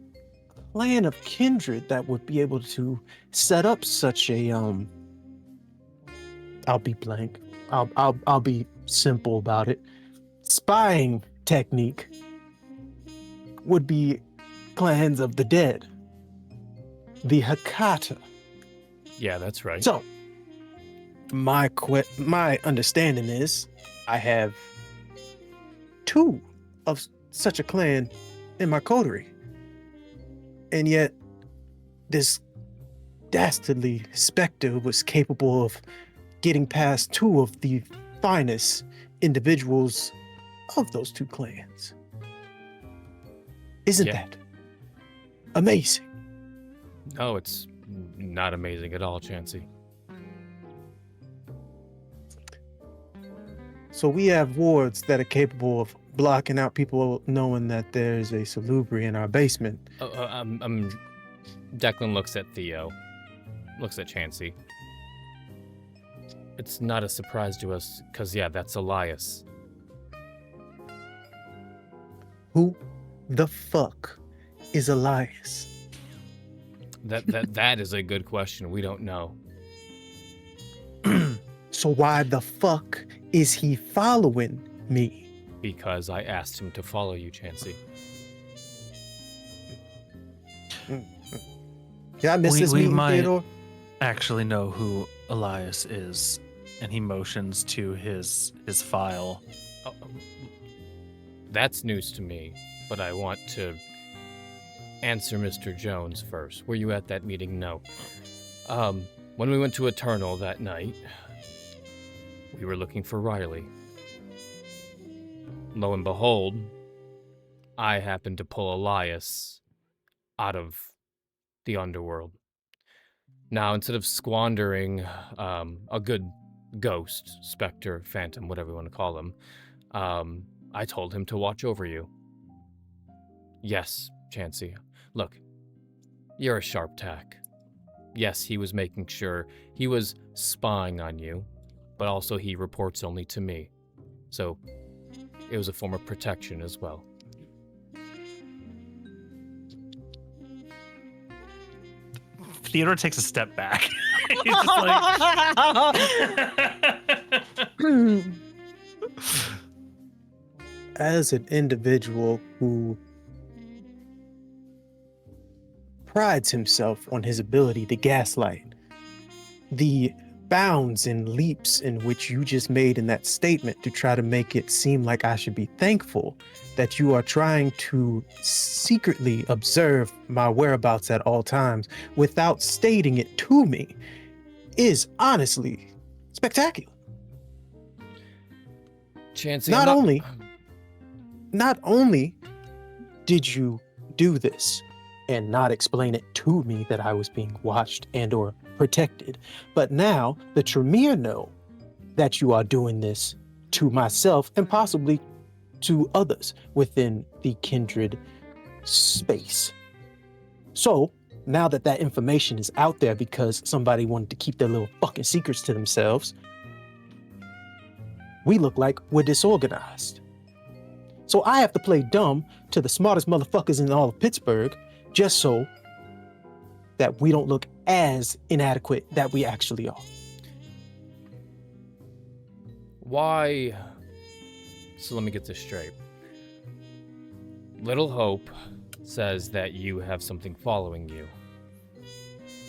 clan of kindred that would be able to set up such a I'll be blank. I'll be simple about it. Spying technique would be clans of the dead. The Hecata. Yeah, that's right. So, my understanding is I have 2 of such a clan in my coterie. And yet, this dastardly specter was capable of getting past 2 of the finest individuals of those 2 clans. Isn't Yeah. that amazing? No, it's not amazing at all, Chancie. So we have wards that are capable of blocking out people knowing that there's a salubri in our basement. Declan looks at Theo, looks at Chancie. It's not a surprise to us, because, yeah, that's Elias. Who the fuck is Elias? That is a good question. We don't know. So why the fuck is he following me? Because I asked him to follow you, Chancie. Yeah, I miss this we meeting, might Theodore. actually know who Elias is, and he motions to his file. Oh, that's news to me, but I want to answer Mr. Jones first. Were you at that meeting? No. When we went to Eternal that night, we were looking for Riley. Lo and behold, I happened to pull Elias out of the underworld. Now, instead of squandering a good ghost, specter, phantom, whatever you want to call him, I told him to watch over you. Yes, Chancie. Look, you're a sharp tack. Yes, he was making sure he was spying on you, but also he reports only to me. So it was a form of protection as well. Theodore takes a step back. He's just like... As an individual who prides himself on his ability to gaslight, the bounds and leaps in which you just made in that statement to try to make it seem like I should be thankful that you are trying to secretly observe my whereabouts at all times without stating it to me is honestly spectacular. Chancie, Not only did you do this and not explain it to me that I was being watched and or protected, but now the Tremere know that you are doing this to myself and possibly to others within the kindred space. So now that that information is out there because somebody wanted to keep their little fucking secrets to themselves, we look like we're disorganized. So I have to play dumb to the smartest motherfuckers in all of Pittsburgh just so that we don't look as inadequate that we actually are. Why? So let me get this straight. Little Hope says that you have something following you.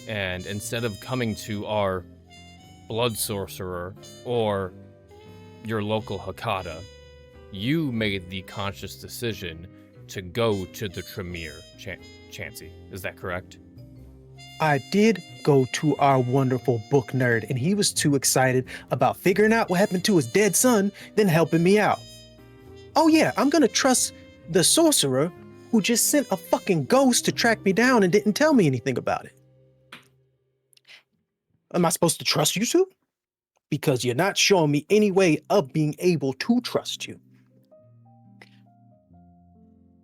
And instead of coming to our blood sorcerer or your local Hecata, you made the conscious decision to go to the Tremere, Chancie. Is that correct? I did go to our wonderful book nerd, and he was too excited about figuring out what happened to his dead son than helping me out. Oh yeah, I'm gonna trust the sorcerer who just sent a fucking ghost to track me down and didn't tell me anything about it. Am I supposed to trust you two? Because you're not showing me any way of being able to trust you.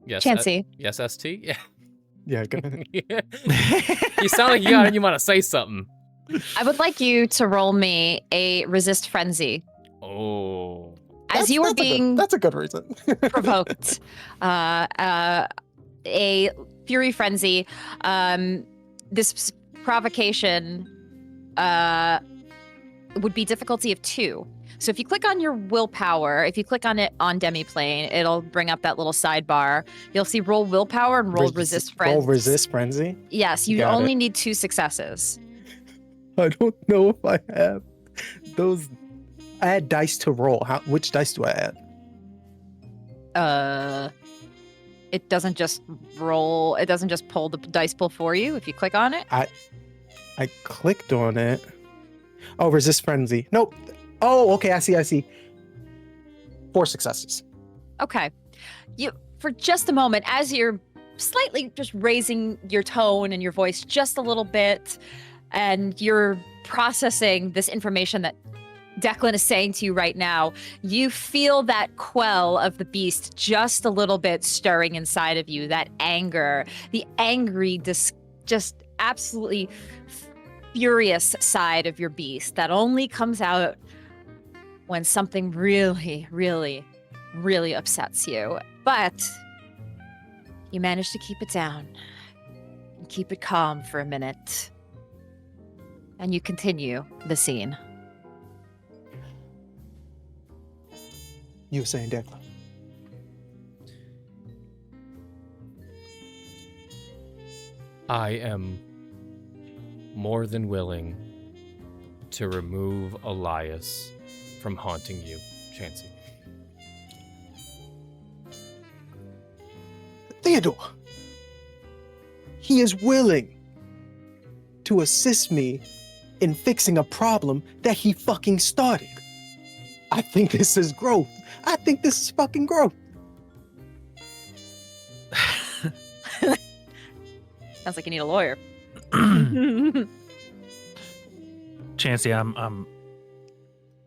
Yes, Chancie. yes, ST? Yeah. Yeah, go ahead. You sound like you want to say something. I would like you to roll me a resist frenzy. Oh. As you were being That's a good reason. provoked, a fury frenzy. This provocation would be difficulty of 2. So if you click on your willpower, if you click on it on Demiplane, it'll bring up that little sidebar. You'll see roll willpower and roll resist frenzy. Roll resist frenzy? Yes, you Got only it. need 2 successes. I don't know if I have those. I had dice to roll. Which dice do I add? It doesn't just roll. It doesn't just pull the dice pool for you if you click on it. I clicked on it. Oh, resist frenzy. Nope. Oh, okay. I see. 4 successes. Okay. For just a moment, as you're slightly just raising your tone and your voice just a little bit, and you're processing this information that Declan is saying to you right now, you feel that quell of the beast just a little bit stirring inside of you, that anger, the angry, just absolutely furious side of your beast that only comes out when something really, really, really upsets you. But you manage to keep it down and keep it calm for a minute. And you continue the scene. You were saying, Declan. I am more than willing to remove Elias from haunting you, Chancie. Theodore, he is willing to assist me in fixing a problem that he fucking started. I think this is growth. I think this is fucking growth. Sounds like you need a lawyer. Chancie,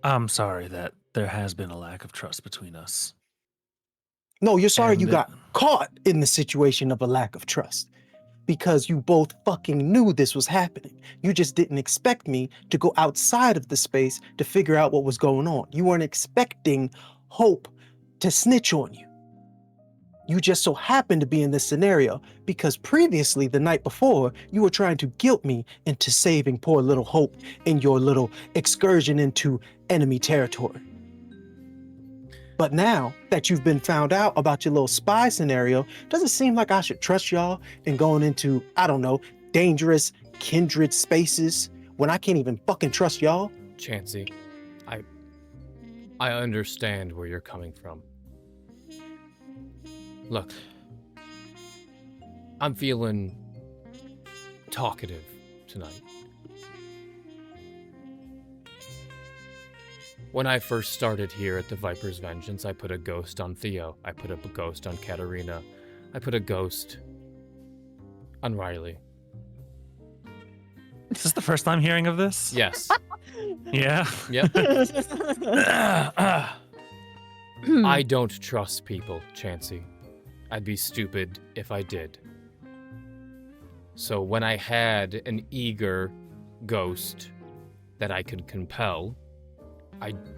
I'm sorry that there has been a lack of trust between us. No, you're sorry you And, got caught in the situation of a lack of trust. Because you both fucking knew this was happening. You just didn't expect me to go outside of the space to figure out what was going on. You weren't expecting Hope to snitch on you. You just so happened to be in this scenario because previously, the night before, you were trying to guilt me into saving poor little Hope in your little excursion into enemy territory. But now that you've been found out about your little spy scenario, doesn't seem like I should trust y'all in going into, I don't know, dangerous kindred spaces when I can't even fucking trust y'all? Chancie, I understand where you're coming from. Look, I'm feeling talkative tonight. When I first started here at the Viper's Vengeance, I put a ghost on Theo. I put a ghost on Katerina. I put a ghost on Riley. Is this the first time hearing of this? Yes. Yeah. Yep. I don't trust people, Chancie. I'd be stupid if I did. So when I had an eager ghost that I could compel,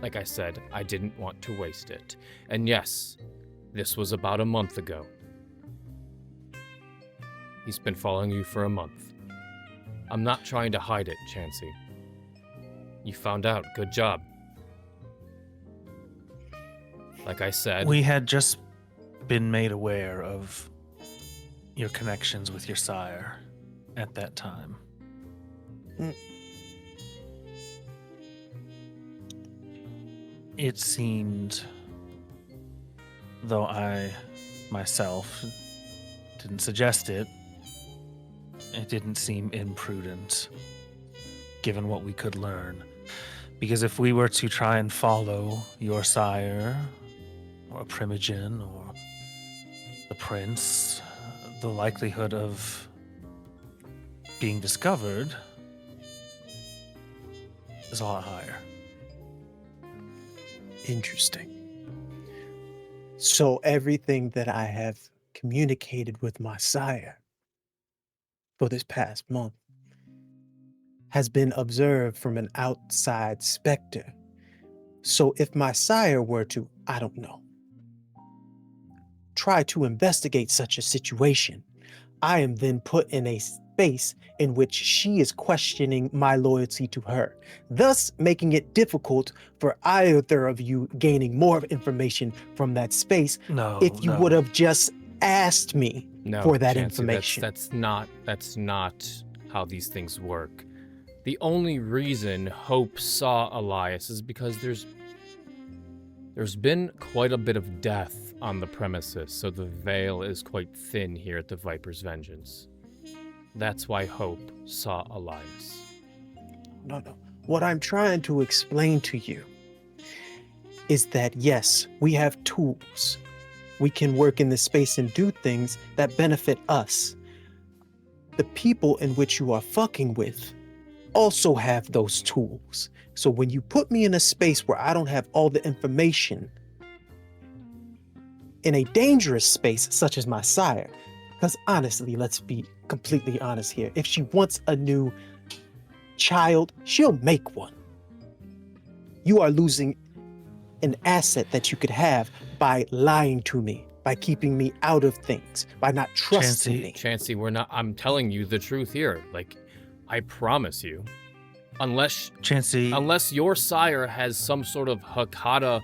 like I said, I didn't want to waste it. And yes, this was about a month ago. He's been following you for a month. I'm not trying to hide it, Chancie. You found out. Good job. Like I said... We had just been made aware of your connections with your sire at that time. It seemed, though I myself didn't suggest it, it didn't seem imprudent, given what we could learn. Because if we were to try and follow your sire, or Primogen, or the prince, the likelihood of being discovered is a lot higher. Interesting. So everything that I have communicated with my sire for this past month has been observed from an outside specter. So if my sire were to, I don't know, try to investigate such a situation, I am then put in a space in which she is questioning my loyalty to her, thus making it difficult for either of you gaining more information from that space if you would have just asked me for that Chancie, information. That's not how these things work. The only reason Hope saw Elias is because there's been quite a bit of death on the premises, so the veil is quite thin here at the Viper's Vengeance. That's why Hope saw Elias. No. What I'm trying to explain to you is that, yes, we have tools. We can work in this space and do things that benefit us. The people in which you are fucking with also have those tools. So when you put me in a space where I don't have all the information, in a dangerous space such as my sire, because honestly, let's be completely honest here, if she wants a new child, she'll make one. You are losing an asset that you could have by lying to me, by keeping me out of things, by not trusting me. Chancie, I'm telling you the truth here. Like, I promise you. Unless your sire has some sort of Hecata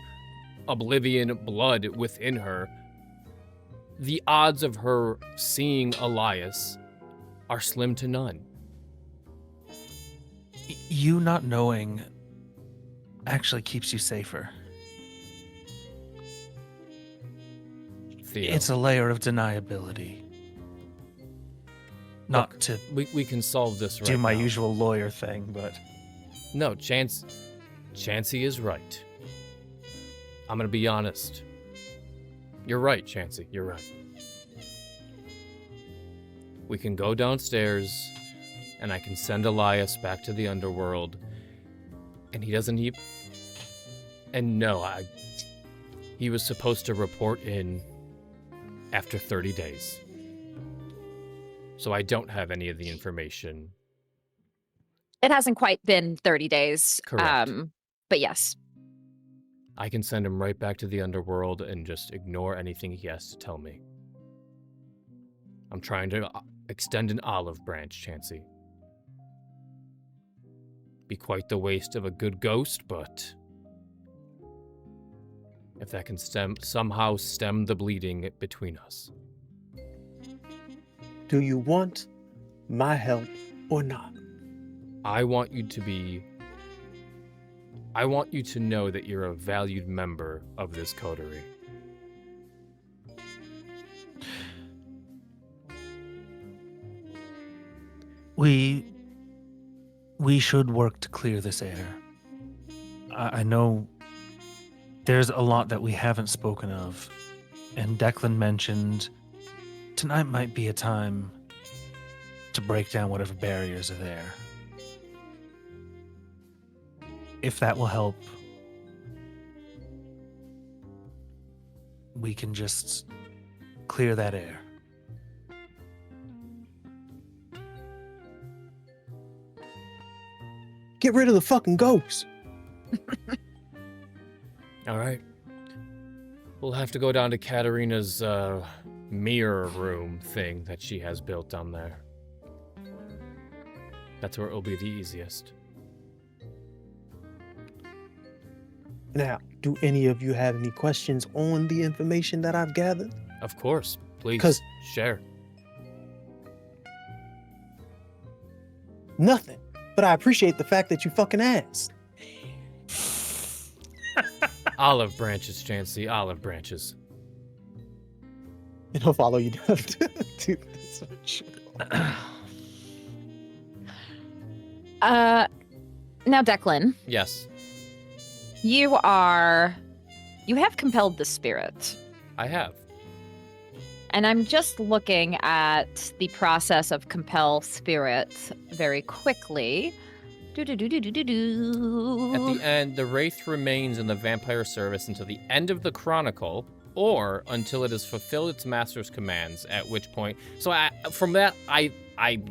oblivion blood within her, the odds of her seeing Elias are slim to none. You not knowing actually keeps you safer. Theo, It's a layer of deniability. Not Look, to we can solve this right do my now. usual lawyer thing, but No, Chancey is right. I'm gonna be honest. You're right, Chancey. You're right. We can go downstairs, and I can send Elias back to the underworld, and he doesn't even... And no, he was supposed to report in after 30 days. So I don't have any of the information. It hasn't quite been 30 days. Correct. But yes. I can send him right back to the underworld and just ignore anything he has to tell me. I'm trying to extend an olive branch, Chancey. Be quite the waste of a good ghost, but if that can somehow stem the bleeding between us. Do you want my help or not? I want you to know that you're a valued member of this coterie. we should work to clear this air. I know there's a lot that we haven't spoken of, and Declan mentioned tonight might be a time to break down whatever barriers are there. If that will help, we can just clear that air. Get rid of the fucking ghosts. All right. We'll have to go down to Katerina's mirror room thing that she has built down there. That's where it'll be the easiest. Now, do any of you have any questions on the information that I've gathered? Of course. Please 'Cause- share. Nothing. But I appreciate the fact that you fucking asked. Olive branches, Chancie. Olive branches. And I'll follow you down to this. Now, Declan, Yes, you have compelled the spirit. I have. And I'm just looking at the process of compel spirit very quickly. At the end, the wraith remains in the vampire service until the end of the chronicle, or until it has fulfilled its master's commands, at which point... So from that, I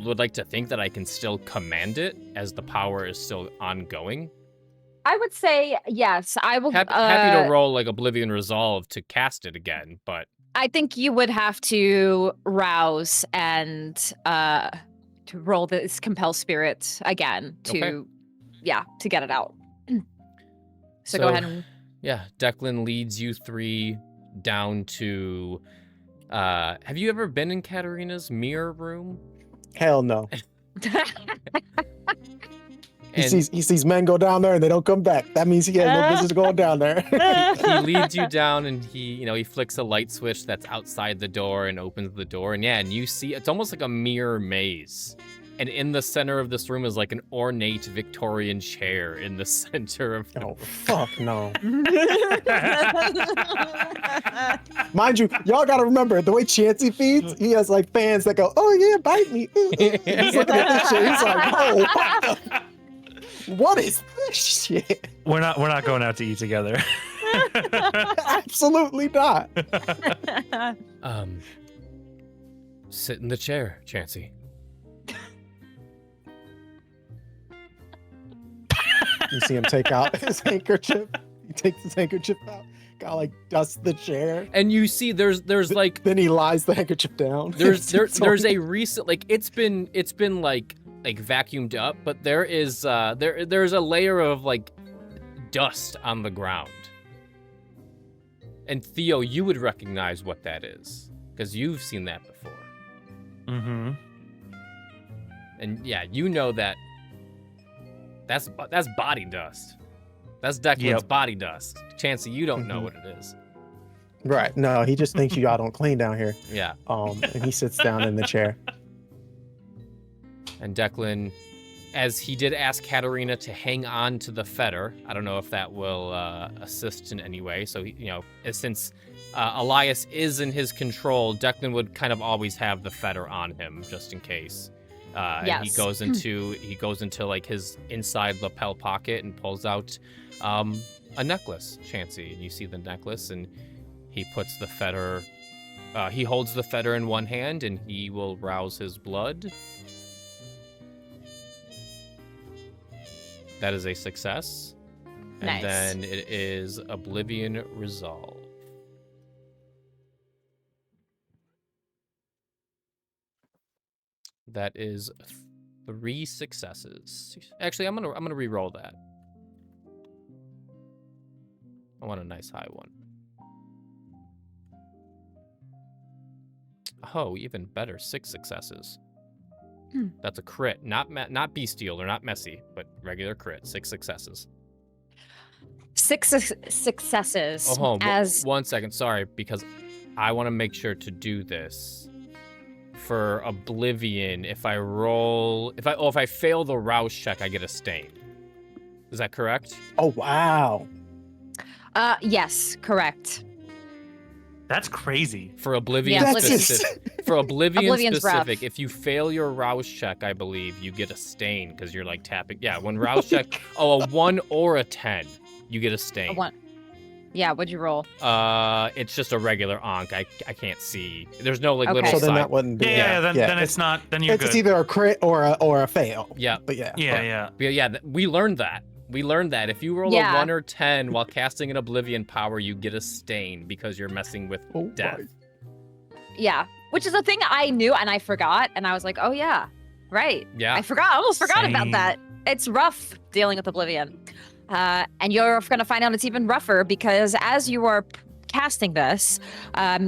would like to think that I can still command it, as the power is still ongoing. I would say yes. I will. Happy to roll like Oblivion Resolve to cast it again, but... I think you would have to rouse and to roll this compel spirit again to get it out. So go ahead and yeah, Declan leads you three down to have you ever been in Katerina's mirror room? Hell no. He And sees men go down there and they don't come back. That means he has no business going down there. he leads you down, and he flicks a light switch that's outside the door and opens the door, and you see it's almost like a mirror maze. And in the center of this room is like an ornate Victorian chair in the center of the Oh, fuck no. Mind you, y'all gotta remember, the way Chancie feeds, he has like fans that go, oh yeah, bite me. He's looking at this shit, he's like, oh, what is this shit? We're not going out to eat together. Absolutely not. Sit in the chair, Chancie. You see him take out his handkerchief. He takes his handkerchief out, kind of like dusts the chair. And you see there's like Then he lies the handkerchief down. there's a recent, like it's been like vacuumed up, but there's a layer of like dust on the ground. And Theo, you would recognize what that is because you've seen that before. Mm-hmm. And yeah, you know that that's body dust. That's Declan's body dust. Chancie, you don't know what it is. Right. No, he just thinks you all don't clean down here. Yeah. And he sits down in the chair. And Declan, as he did ask Katerina to hang on to the fetter, I don't know if that will assist in any way. So, since Elias is in his control, Declan would kind of always have the fetter on him just in case. Yes. And he goes into like his inside lapel pocket and pulls out a necklace, Chancie. And you see the necklace, and he puts the fetter. He holds the fetter in one hand, and he will rouse his blood. That is a success. And Nice. then it is Oblivion Resolve. That is 3 successes. Actually, I'm gonna re-roll that. I want a nice high one. Oh, even better, 6 successes. That's a crit, not bestial or not messy, but regular crit. 6 successes. 6 successes. Oh, hold on. As 1 second, sorry, because I want to make sure to do this for Oblivion. If I fail the rouse check, I get a stain. Is that correct? Oh, wow. yes, correct. That's crazy. For Oblivion Yeah, specific, for Oblivion Oblivion's specific, rough. if you fail your rouse check, I believe you get a stain because you're like tapping. Yeah, when rouse check, a 1 or a 10, you get a stain. A 1. Yeah, what'd you roll? It's just a regular onk. I can't see. There's no like Okay. little So then side. that wouldn't be. Then it's not. Then you're It's good. either a crit or a fail. Yeah. But yeah. Yeah. We learned that. We learned that if you roll a 1 or 10 while casting an Oblivion power, you get a stain because you're messing with Oh, death. my. Yeah, which is a thing I knew and I forgot, and I was like, oh yeah, right. Yeah. I almost forgot about Same. that. It's rough dealing with Oblivion. And you're going to find out it's even rougher because as you are casting this,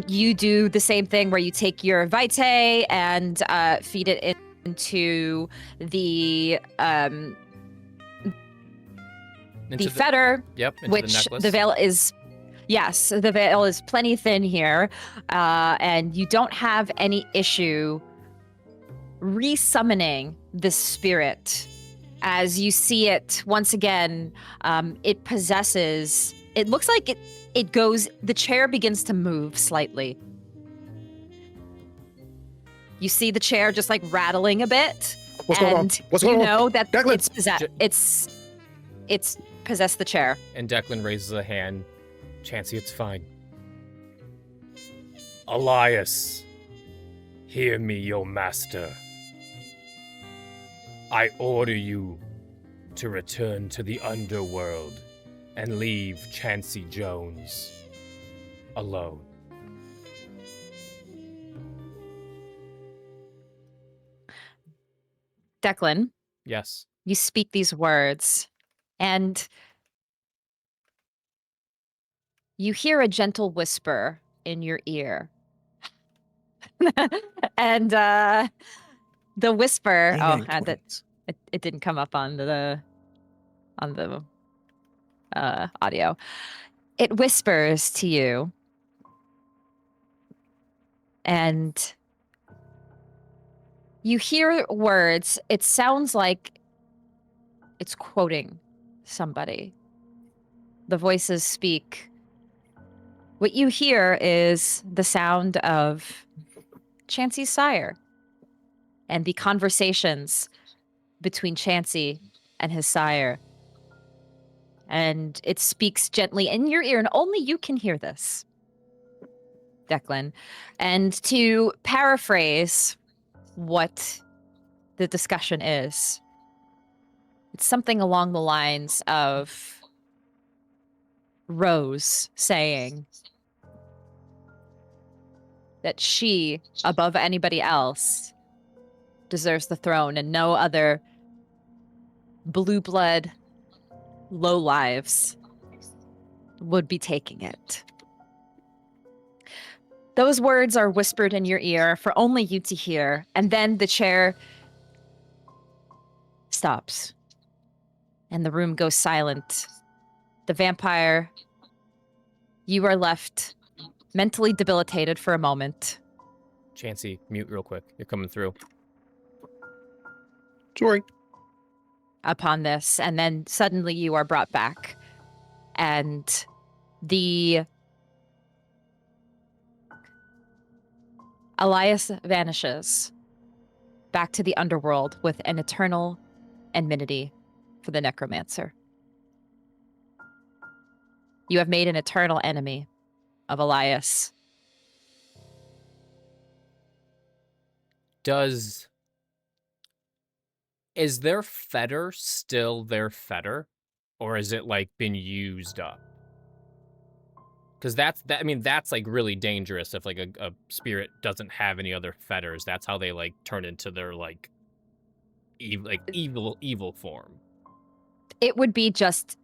you do the same thing where you take your vitae and feed it into the fetter, Into which the necklace. the veil is. Yes, the veil is plenty thin here, and you don't have any issue resummoning this spirit. As you see it once again, it possesses. It looks like it goes. The chair begins to move slightly. You see the chair just like rattling a bit, What's going on? What's going you on? know that Declan! it's possessed the chair. And Declan raises a hand. Chancie, it's fine. Elias, hear me, your master. I order you to return to the underworld and leave Chancie Jones alone. Declan, Yes. you speak these words, and you hear a gentle whisper in your ear. And the whisper, it didn't come up on the audio. It whispers to you, and you hear words. It sounds like it's quoting somebody. The voices speak. What you hear is the sound of Chancie's sire and the conversations between Chancie and his sire. And it speaks gently in your ear, and only you can hear this, Declan. And to paraphrase what the discussion is, it's something along the lines of Rose saying that she, above anybody else, deserves the throne, and no other blue blood lowlives would be taking it. Those words are whispered in your ear for only you to hear, and then the chair stops. And the room goes silent. The vampire, you are left mentally debilitated for a moment. Chancie, mute real quick. You're coming through. Sorry. Upon this, and then suddenly you are brought back. And the Elias vanishes back to the underworld with an eternal enmity for the necromancer. You have made an eternal enemy of Elias. Is their fetter still their fetter, or is it like been used up? Because that's like really dangerous if like a spirit doesn't have any other fetters. That's how they like turn into their like evil form. It would be just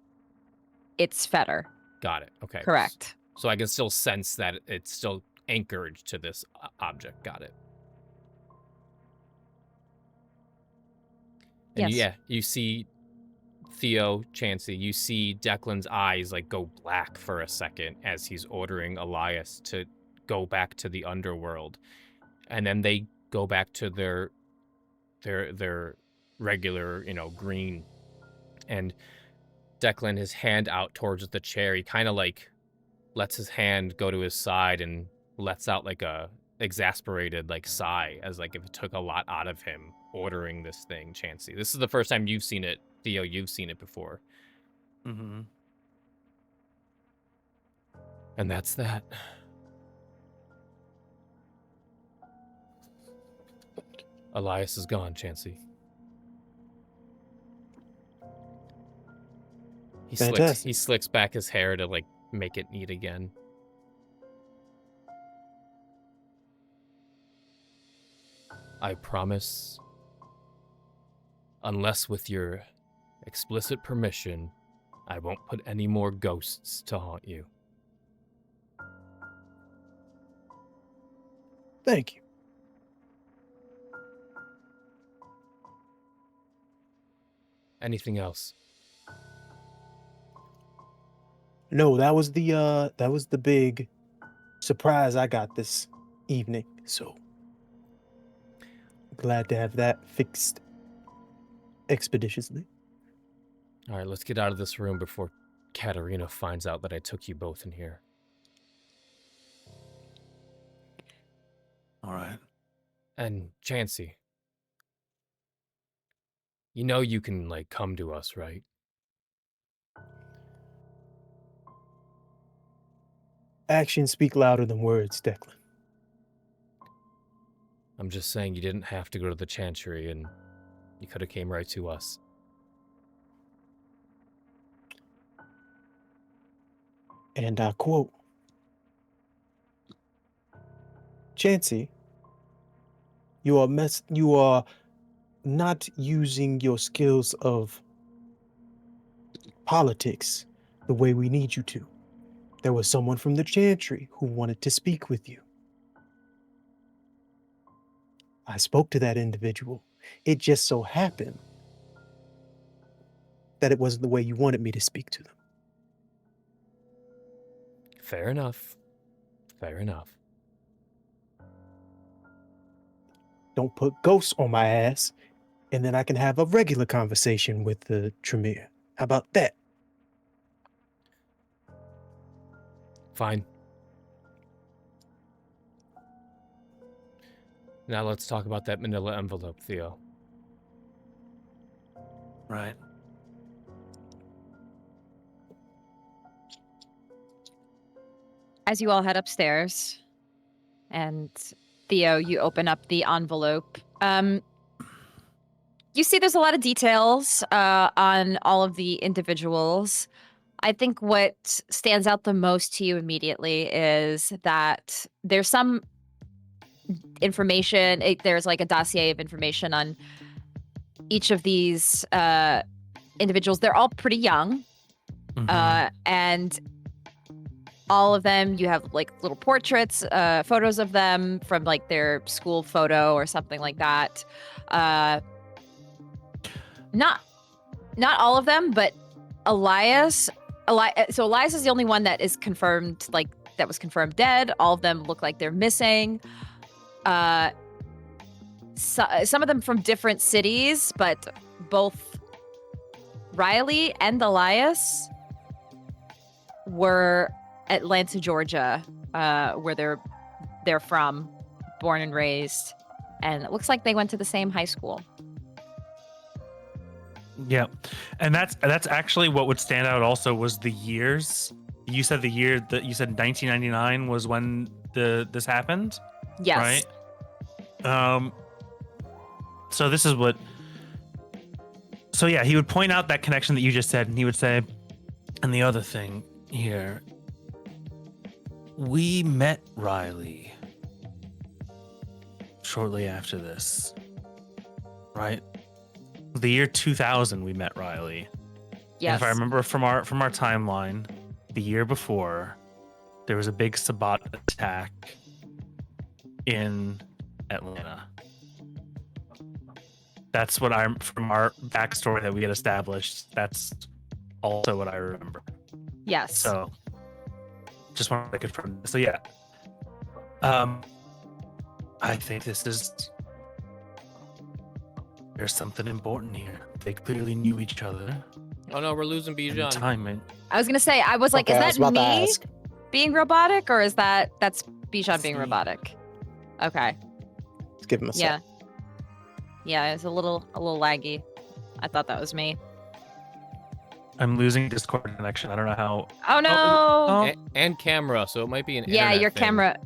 its fetter. Got it. Okay. Correct. So I can still sense that it's still anchored to this object. Got it. And Yes. you see Theo, Chancie, you see Declan's eyes like go black for a second as he's ordering Elias to go back to the underworld. And then they go back to their regular, green. And Declan, his hand out towards the chair, he kind of like lets his hand go to his side and lets out like a exasperated like sigh, as like if it took a lot out of him ordering this thing. Chancie, this is the first time you've seen it. Theo, you've seen it before. Mm-hmm. And that's that. Elias is gone, Chancie. Fantastic. He slicks back his hair to like make it neat again. I promise, unless with your explicit permission, I won't put any more ghosts to haunt you. Thank you. Anything else? No, that was the big surprise I got this evening. So glad to have that fixed expeditiously. All right, let's get out of this room before Katerina finds out that I took you both in here. All right. And Chancie, you know you can like come to us, right? Actions speak louder than words, Declan. I'm just saying you didn't have to go to the Chancery, and you could have came right to us. And I quote, Chancie, you are not using your skills of politics the way we need you to. There was someone from the Chantry who wanted to speak with you. I spoke to that individual. It just so happened that it wasn't the way you wanted me to speak to them. Fair enough. Fair enough. Don't put ghosts on my ass, and then I can have a regular conversation with the Tremere. How about that? Fine. Now let's talk about that manila envelope, Theo. Right. As you all head upstairs, and Theo, you open up the envelope. You see there's a lot of details on all of the individuals. I think what stands out the most to you immediately is that there's some information. There's like a dossier of information on each of these individuals. They're all pretty young. And all of them, you have like little portraits, photos of them from like their school photo or something like that. not all of them, but Elias. So Elias is the only one that is confirmed, like that was confirmed dead. All of them look like they're missing. Some of them from different cities, but both Riley and Elias were Atlanta, Georgia, where they're from, born and raised, and it looks like they went to the same high school. Yeah, and that's actually what would stand out. Also, was the years. You said the year that you said 1999 was when this happened. Yes. Right. So this is what. So yeah, he would point out that connection that you just said, and he would say, and the other thing here, we met Riley shortly after this, right? The year 2000, we met Riley. Yes. And if I remember from our timeline, the year before, there was a big Sabbat attack in Atlanta. That's what I'm from our backstory that we had established. That's also what I remember. Yes. So, just wanted to confirm. So yeah, I think there's something important here. They clearly knew each other. Oh no, we're losing Bijan. Timing. I was gonna say, I was like, Okay, I is was that about to me ask. being robotic, or is that's Bijan being See. robotic? Okay. Let's give him a Yeah. sec. Yeah, it's a little laggy. I thought that was me. I'm losing Discord connection. I don't know how. Oh no! oh. And camera, so it might be an Yeah, internet your thing. camera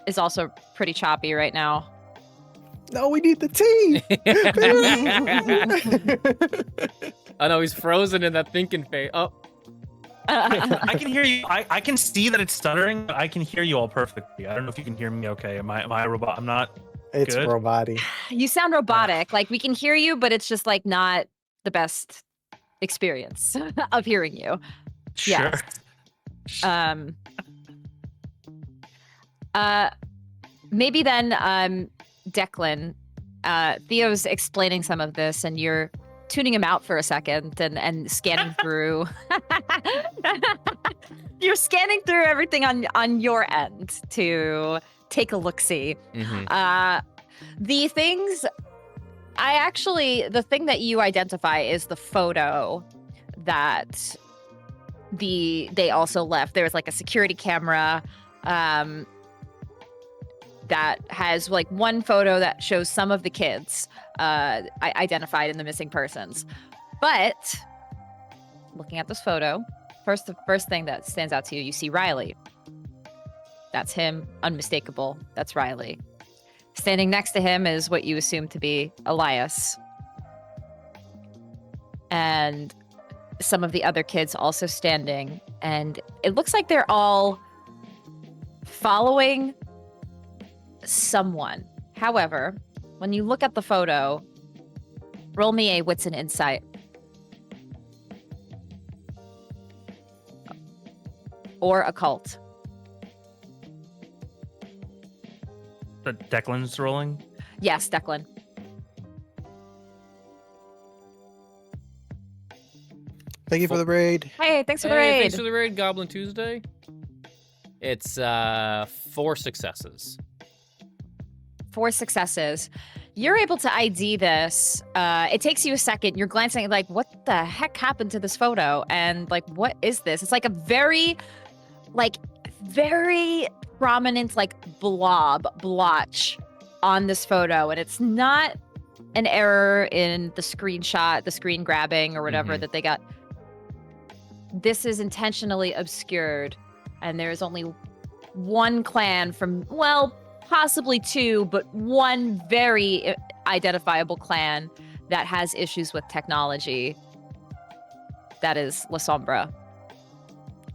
is also pretty choppy right now. No, we need the tea. Oh no, he's frozen in that thinking phase. Oh, I can hear you. I can see that it's stuttering, but I can hear you all perfectly. I don't know if you can hear me okay. Am I a robot? I'm not. It's Good. roboty. You sound robotic. Like we can hear you, but it's just like not the best experience of hearing you. Sure. Yes. Maybe then, Declan, Theo's explaining some of this, and you're tuning him out for a second and scanning through. You're scanning through everything on your end to take a look-see. The things the thing that you identify is the photo that they also left. There was like a security camera that has like one photo that shows some of the kids identified in the missing persons. But looking at this photo, the first thing that stands out to you, you see Riley. That's him, unmistakable. That's Riley. Standing next to him is what you assume to be Elias. And some of the other kids also standing. And it looks like they're all following someone. However, when you look at the photo, roll me a wits and insight. Or occult. But Declan's rolling. Yes, Declan. Thank you for the raid. Hey, thanks for the hey, raid. thanks for the raid, Goblin Tuesday. It's 4 successes. 4 successes. You're able to ID this. It takes you a second. You're glancing like, what the heck happened to this photo? And like, what is this? It's like a very prominent like blotch on this photo. And it's not an error in the screenshot, the screen grabbing or whatever that they got. This is intentionally obscured. And there is only one clan from, well, possibly 2, but one very identifiable clan that has issues with technology. That is La Sombra.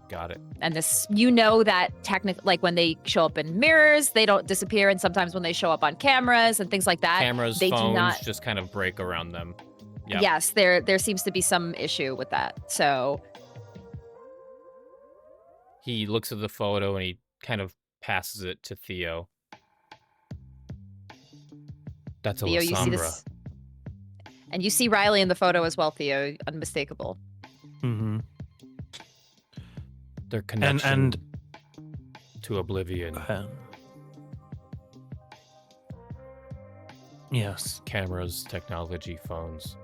Got it. And this, you know that technically, like when they show up in mirrors, they don't disappear. And sometimes when they show up on cameras and things like that, Cameras, they phones do not just kind of break around them. Yep. Yes, there seems to be some issue with that. So He looks at the photo and he kind of passes it to Theo. That's a Theo, you see Sombra. this, And you see Riley in the photo as well, Theo. Unmistakable. Mm-hmm. Their connection to oblivion. Yes. Cameras, technology, phones.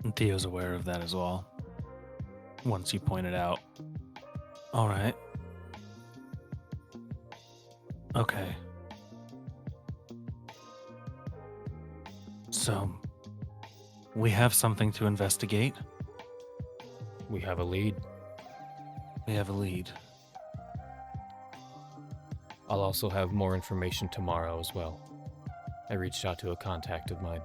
And Theo's aware of that as well. Once you point it out. All right. Okay. So, we have something to investigate. We have a lead. We have a lead. I'll also have more information tomorrow as well. I reached out to a contact of mine.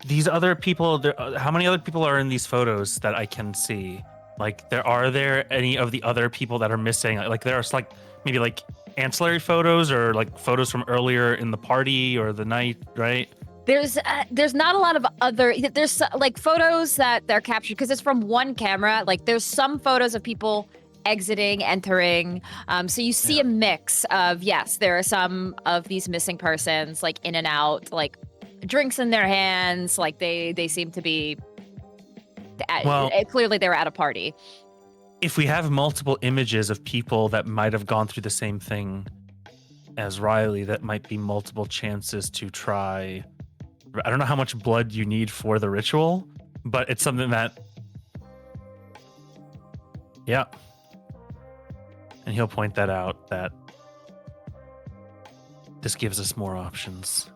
These other people, how many other people are in these photos that I can see? Like, are there any of the other people that are missing? Like, there's like maybe like ancillary photos or like photos from earlier in the party or the night, right? There's not a lot of other. There's like photos that they're captured because it's from one camera. Like there's some photos of people exiting, entering. So you see a mix of, yes, there are some of these missing persons like in and out, like drinks in their hands, like they seem to be. Clearly they were at a party. If we have multiple images of people that might have gone through the same thing as Riley, that might be multiple chances to try. I don't know how much blood you need for the ritual, but it's something that, yeah. And he'll point that out, that this gives us more options.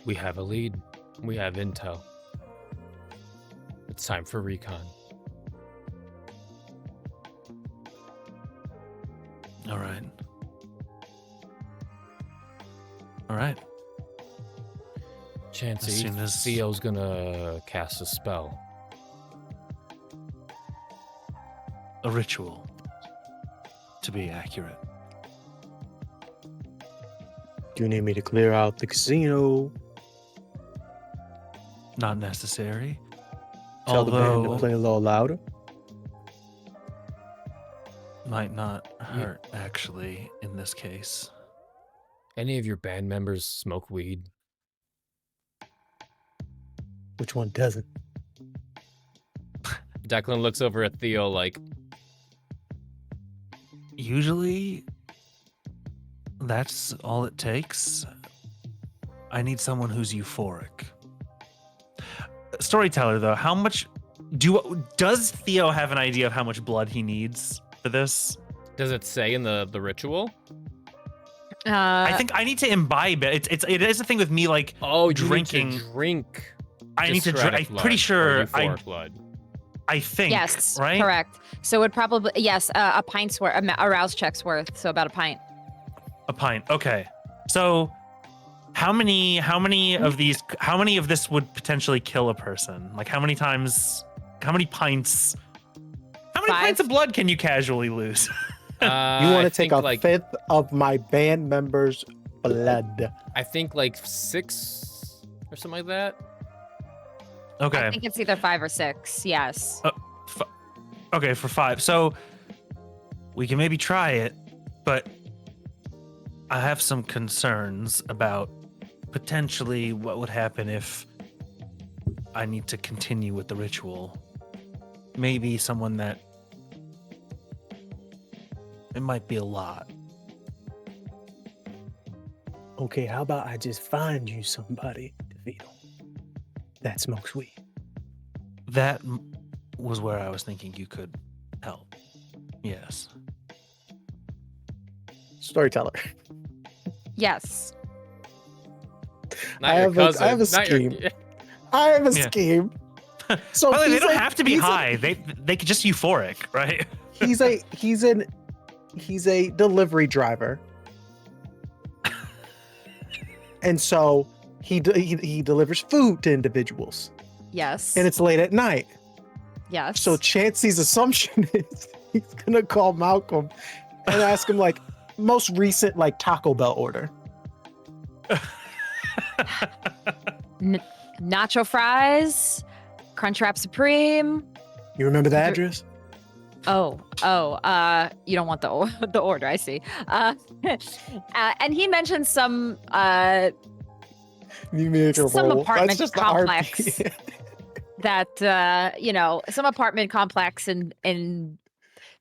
We have a lead. We have intel. It's time for recon. All right. All right. Chancie, Theo's gonna cast a spell. A ritual, to be accurate. Do you need me to clear out the casino? Not necessary. Tell the band to play a little louder? Might not hurt, actually, in this case. Any of your band members smoke weed? Which one doesn't? Declan looks over at Theo like... Usually, that's all it takes. I need someone who's euphoric. Storyteller, though, how much... Does Theo have an idea of how much blood he needs for this? Does it say in the ritual? I think I need to imbibe it. It is a thing with me, like, drinking. You need to drink. I need to drink. I'm pretty sure blood. I think. Yes, right? Correct. So it would probably, yes, a pint's worth, a rouse check's worth. So about a pint. A pint. Okay. So how many of this would potentially kill a person? Like how many pints of blood can you casually lose? You want to take a fifth of my band members' blood. I think like 6 or something like that. Okay. I think it's either 5 or 6. Yes. Okay, for 5. So we can maybe try it, but I have some concerns about potentially what would happen if I need to continue with the ritual. Maybe someone that it might be a lot. Okay, how about I just find you somebody, DeVito, that smokes weed? That was where I was thinking you could help. Yes. Storyteller. Yes. I have a scheme. I have a scheme. So by the way, they don't have to be high. They could just euphoric, right? He's a delivery driver, and so he delivers food to individuals. Yes. And it's late at night. Yes. So Chancey's assumption is he's gonna call Malcolm and ask him like most recent like Taco Bell order. Nacho fries, Crunchwrap Supreme. You remember the address? You don't want the order, I see. And he mentioned some You make a some roll. apartment That's just complex. The RP. that some apartment complex in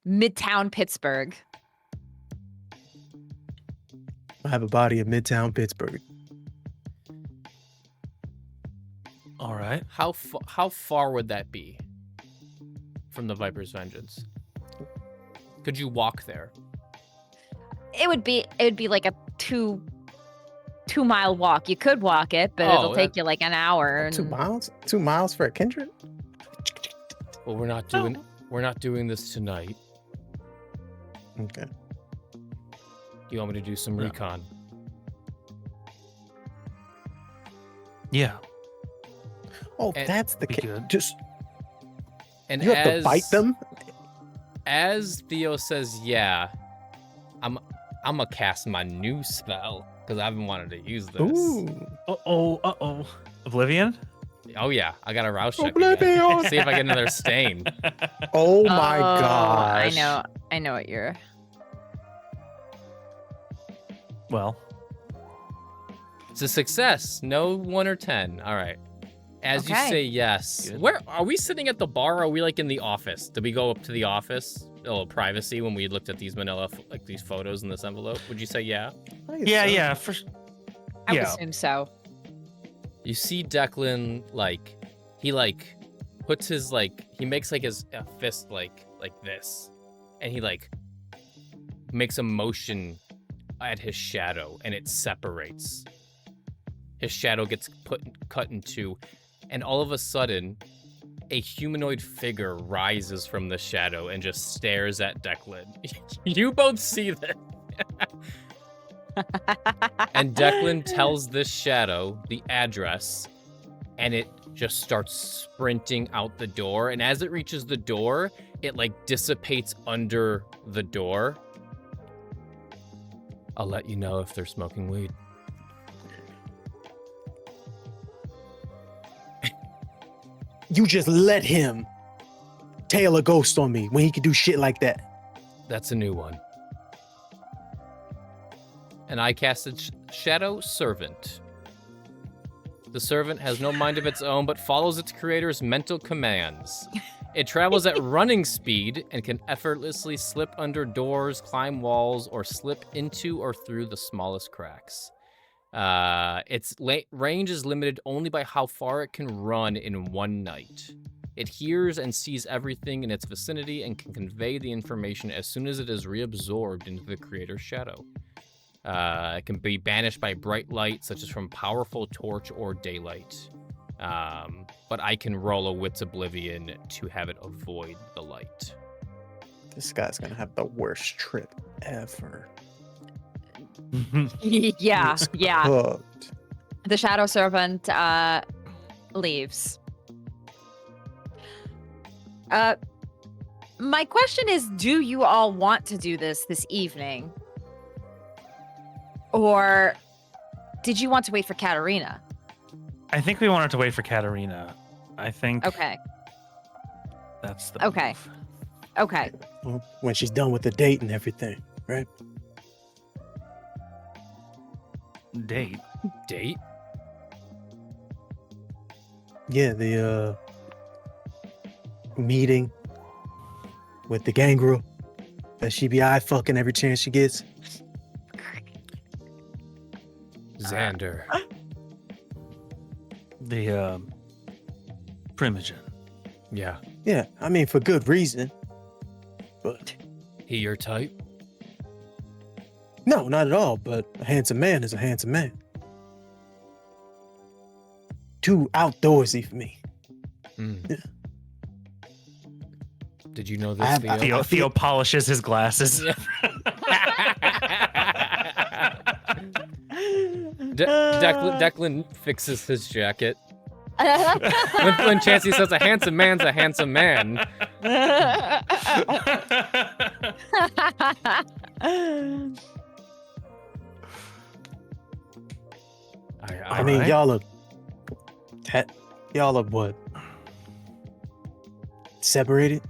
Midtown Pittsburgh. I have a body in Midtown Pittsburgh. All right. How far would that be from the Viper's Vengeance? Could you walk there? It would be like a 2-mile walk. You could walk it, but it'll take you like an hour. 2 miles? 2 miles for a kindred? Well, we're not doing this tonight. Okay. You want me to do some recon? Yeah. Oh, And- that's the Be case. good. Just And you have to bite them? As Theo says, yeah, I'm gonna cast my new spell because I've been wanting to use this. Ooh. Uh-oh. Oblivion? Oh yeah, I got a rouse check. Oblivion. Again. See if I get another stain. Oh my gosh. I know what you're. Well, It's a success. No 1 or 10. All right. As you Okay. say yes. Good. Where are we sitting at the bar? Or are we like in the office? Did we go up to the office? A little privacy when we looked at these manila, like these photos in this envelope. Would you say yeah? yeah. I would Yeah. assume so. You see Declan he puts his he makes his a fist like this, and he makes a motion at his shadow, and it separates. His shadow gets cut in two, and all of a sudden, a humanoid figure rises from the shadow and just stares at Declan. You both see that. And Declan tells this shadow the address, and it just starts sprinting out the door. And as it reaches the door, it dissipates under the door. I'll let you know if they're smoking weed. You just let him tail a ghost on me when he could do shit like that. That's a new one. And I casted Shadow Servant. The servant has no mind of its own, but follows its creator's mental commands. It travels at running speed and can effortlessly slip under doors, climb walls, or slip into or through the smallest cracks. Its range is limited only by how far it can run in one night. It hears and sees everything in its vicinity and can convey the information as soon as it is reabsorbed into the creator's shadow. It can be banished by bright light, such as from powerful torch or daylight. But I can roll a Wit's Oblivion to have it avoid the light. This guy's gonna have the worst trip ever. Yeah. Hooked. The Shadow Servant leaves. My question is, do you all want to do this evening? Or did you want to wait for Katerina? I think we wanted to wait for Katerina. I think Okay. that's the Okay. move. Okay. Well, when she's done with the date and everything, right? Date. Date? Yeah, the meeting with the gangrel that she be eye fucking every chance she gets. Xander. The Primogen. Yeah. Yeah, I mean for good reason. But He your type? no, not at all. But a handsome man is a handsome man. Too outdoorsy for me. Mm. Yeah. Did you know I this, have- Theo? Theo polishes his glasses. Declan fixes his jacket. When Chancie says a handsome man's a handsome man. I mean, Alright. y'all are what? Separated?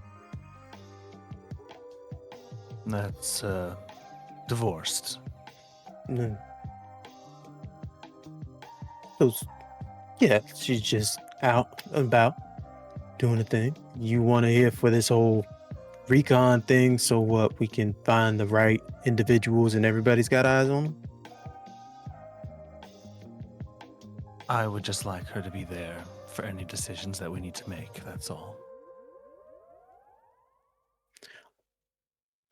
That's divorced. Mm. So, yeah, she's just out and about doing a thing. You want to hear for this whole recon thing, so what we can find the right individuals and everybody's got eyes on them? I would just like her to be there for any decisions that we need to make, that's all.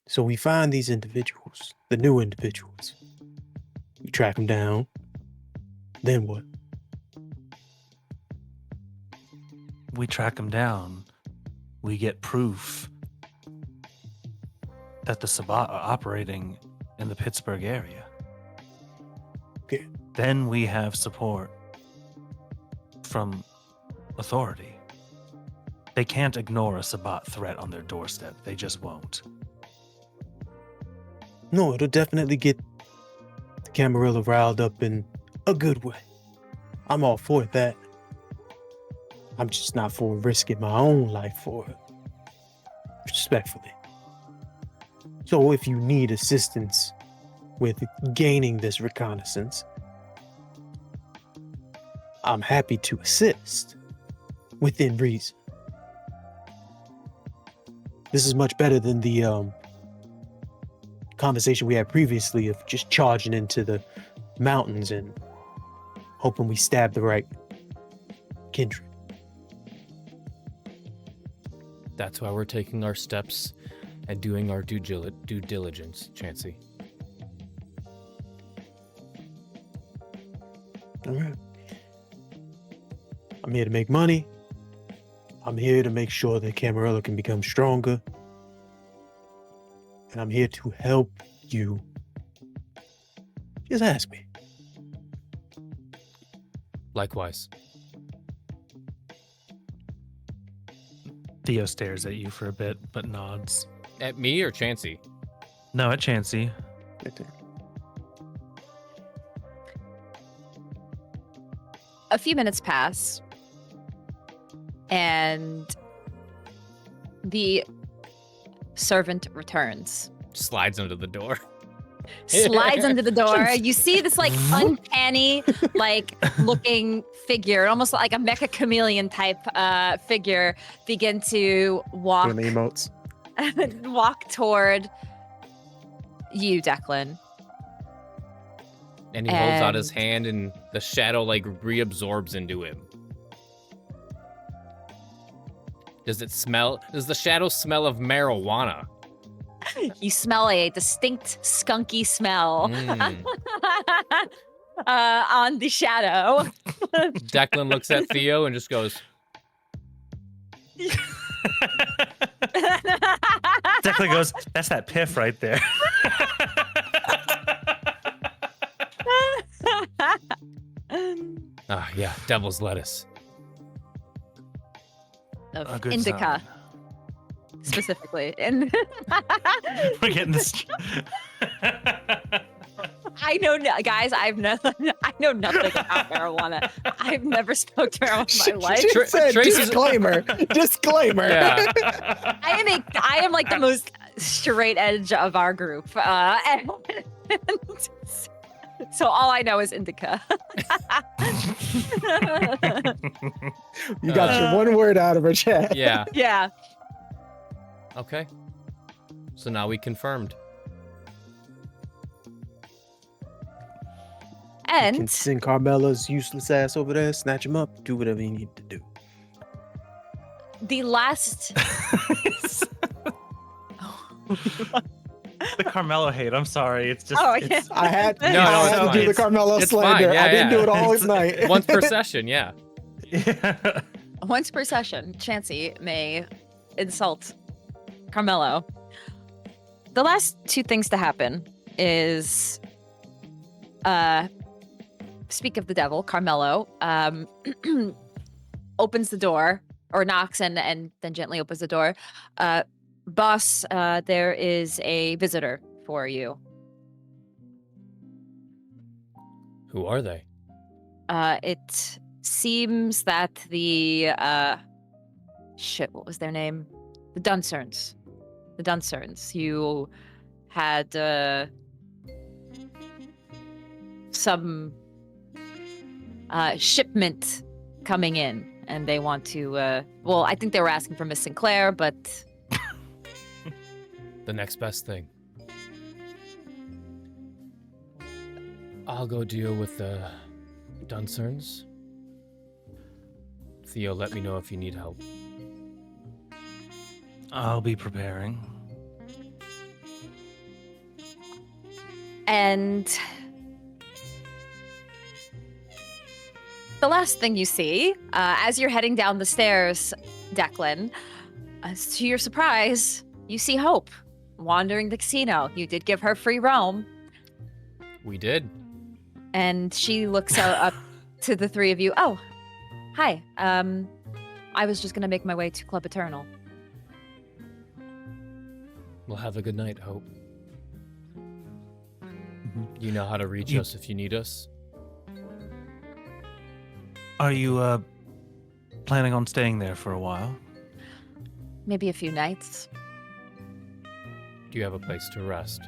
So we find these individuals, the new individuals. We track them down. Then what? We track them down. We get proof that the Sabbat are operating in the Pittsburgh area. Okay. Then we have support from authority. They can't ignore a Sabbat threat on their doorstep. They just won't. No, it'll definitely get the Camarilla riled up in a good way. I'm all for that. I'm just not for risking my own life for it. Respectfully. So if you need assistance with gaining this reconnaissance, I'm happy to assist within reason. This is much better than the conversation we had previously of just charging into the mountains and hoping we stab the right kindred. That's why we're taking our steps and doing our due diligence, Chancie. All right. I'm here to make money. I'm here to make sure that Camarilla can become stronger. And I'm here to help you. Just ask me. Likewise. Theo stares at you for a bit, but nods. At me or Chancie? No, at Chancie. A few minutes pass, and the servant returns. Slides under the door. Slides under the door. You see this like uncanny, like looking figure, almost like a mecha chameleon type figure, begin to walk Doing the emotes. walk toward you, Declan. And he holds out his hand and the shadow like reabsorbs into him. Does the shadow smell of marijuana? You smell a distinct skunky smell on the shadow. Declan looks at Theo and just goes, Declan goes, that's that piff right there. yeah, devil's lettuce. A Of good indica, sign. specifically. And We're getting this. I know, guys, I know nothing about marijuana. I've never smoked marijuana in my life. She said disclaimer. Disclaimer. Yeah. I am like the most straight edge of our group. And so all I know is indica. You got your one word out of her chat. Yeah. Yeah. Okay. So now we confirmed. You can And send Carmela's useless ass over there, snatch him up, do whatever you need to do. the last The Carmelo hate. I'm sorry. It's just. Oh, it's, I had, No, I no, had it's to do fine. the Carmela It's slander. fine. Yeah, I didn't yeah. do it all It's- night. Once per session, yeah. Yeah. once per session, Chancie may insult Carmelo. The last two things to happen is speak of the devil, Carmelo opens the door or knocks and then gently opens the door. Boss, there is a visitor for you. Who are they? It seems that the what was their name? The Duncerns. You had some shipment coming in, and they want to. Well, I think they were asking for Miss Sinclair, but The next best thing. I'll go deal with the Duncerns. Theo, let me know if you need help. I'll be preparing. And the last thing you see, as you're heading down the stairs, Declan, to your surprise, you see Hope wandering the casino. You did give her free roam. We did. And she looks up to the three of you. Oh, hi. I was just going to make my way to Club Eternal. Well, have a good night, Hope. You know how to reach us if you need us. Are you planning on staying there for a while? Maybe a few nights. Do you have a place to rest?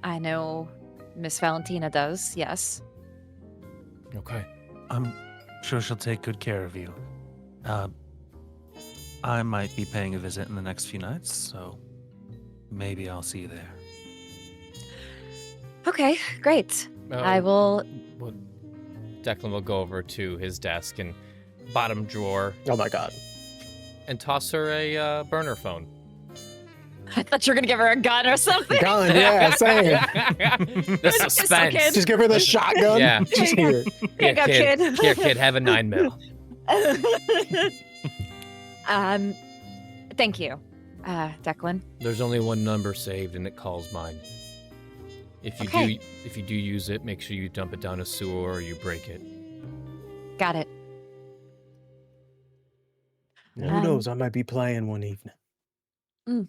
I know Miss Valentina does, yes. Okay. I'm sure she'll take good care of you. I might be paying a visit in the next few nights, so maybe I'll see you there. Okay, great. I will... Well, Declan will go over to his desk and bottom drawer Oh my god. and toss her a burner phone. I thought you were going to give her a gun or something. Gun, yeah, same. The Just a suspense. kid. Just give her the shotgun. Yeah. Just here. Here you go, kid. Here, kid, have a 9mm. Thank you, Declan. There's only one number saved, and it calls mine. If you do use it, make sure you dump it down a sewer or you break it. Got it. Who knows? I might be playing one evening.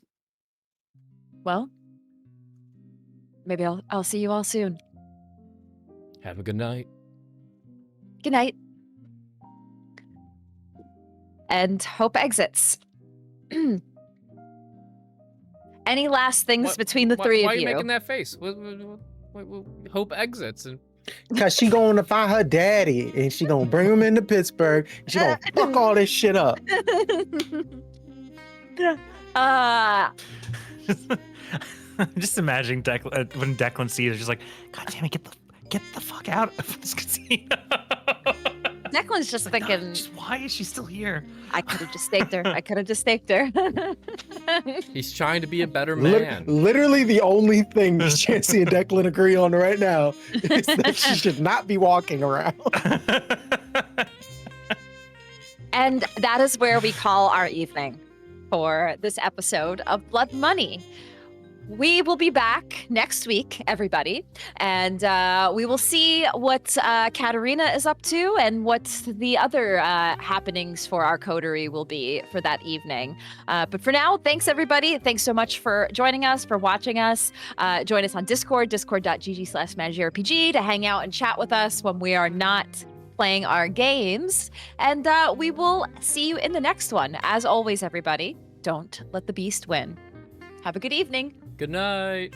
Well, maybe I'll see you all soon. Have a good night. Good night. And Hope exits. Any last things What- between the why, three why of are you you? making that face? Hope exits and Cause she going to find her daddy and she gonna bring him into Pittsburgh. And she gonna fuck all this shit up. Just imagining Declan, when Declan sees her, she's like, God damn it, get the fuck out of this casino. Declan's just thinking, Why is she still here? I could have just staked her. I could have just staked her. he's trying to be a better man. Literally the only thing Chancie and Declan agree on right now is that she should not be walking around. And that is where we call our evening for this episode of Blood Money. We will be back next week, everybody, and we will see what Katerina is up to and what the other happenings for our coterie will be for that evening. But for now, thanks, everybody. Thanks so much for joining us, for watching us. Join us on Discord, discord.gg/magyrpg to hang out and chat with us when we are not playing our games. And we will see you in the next one. As always, everybody, don't let the beast win. Have a good evening. Good night.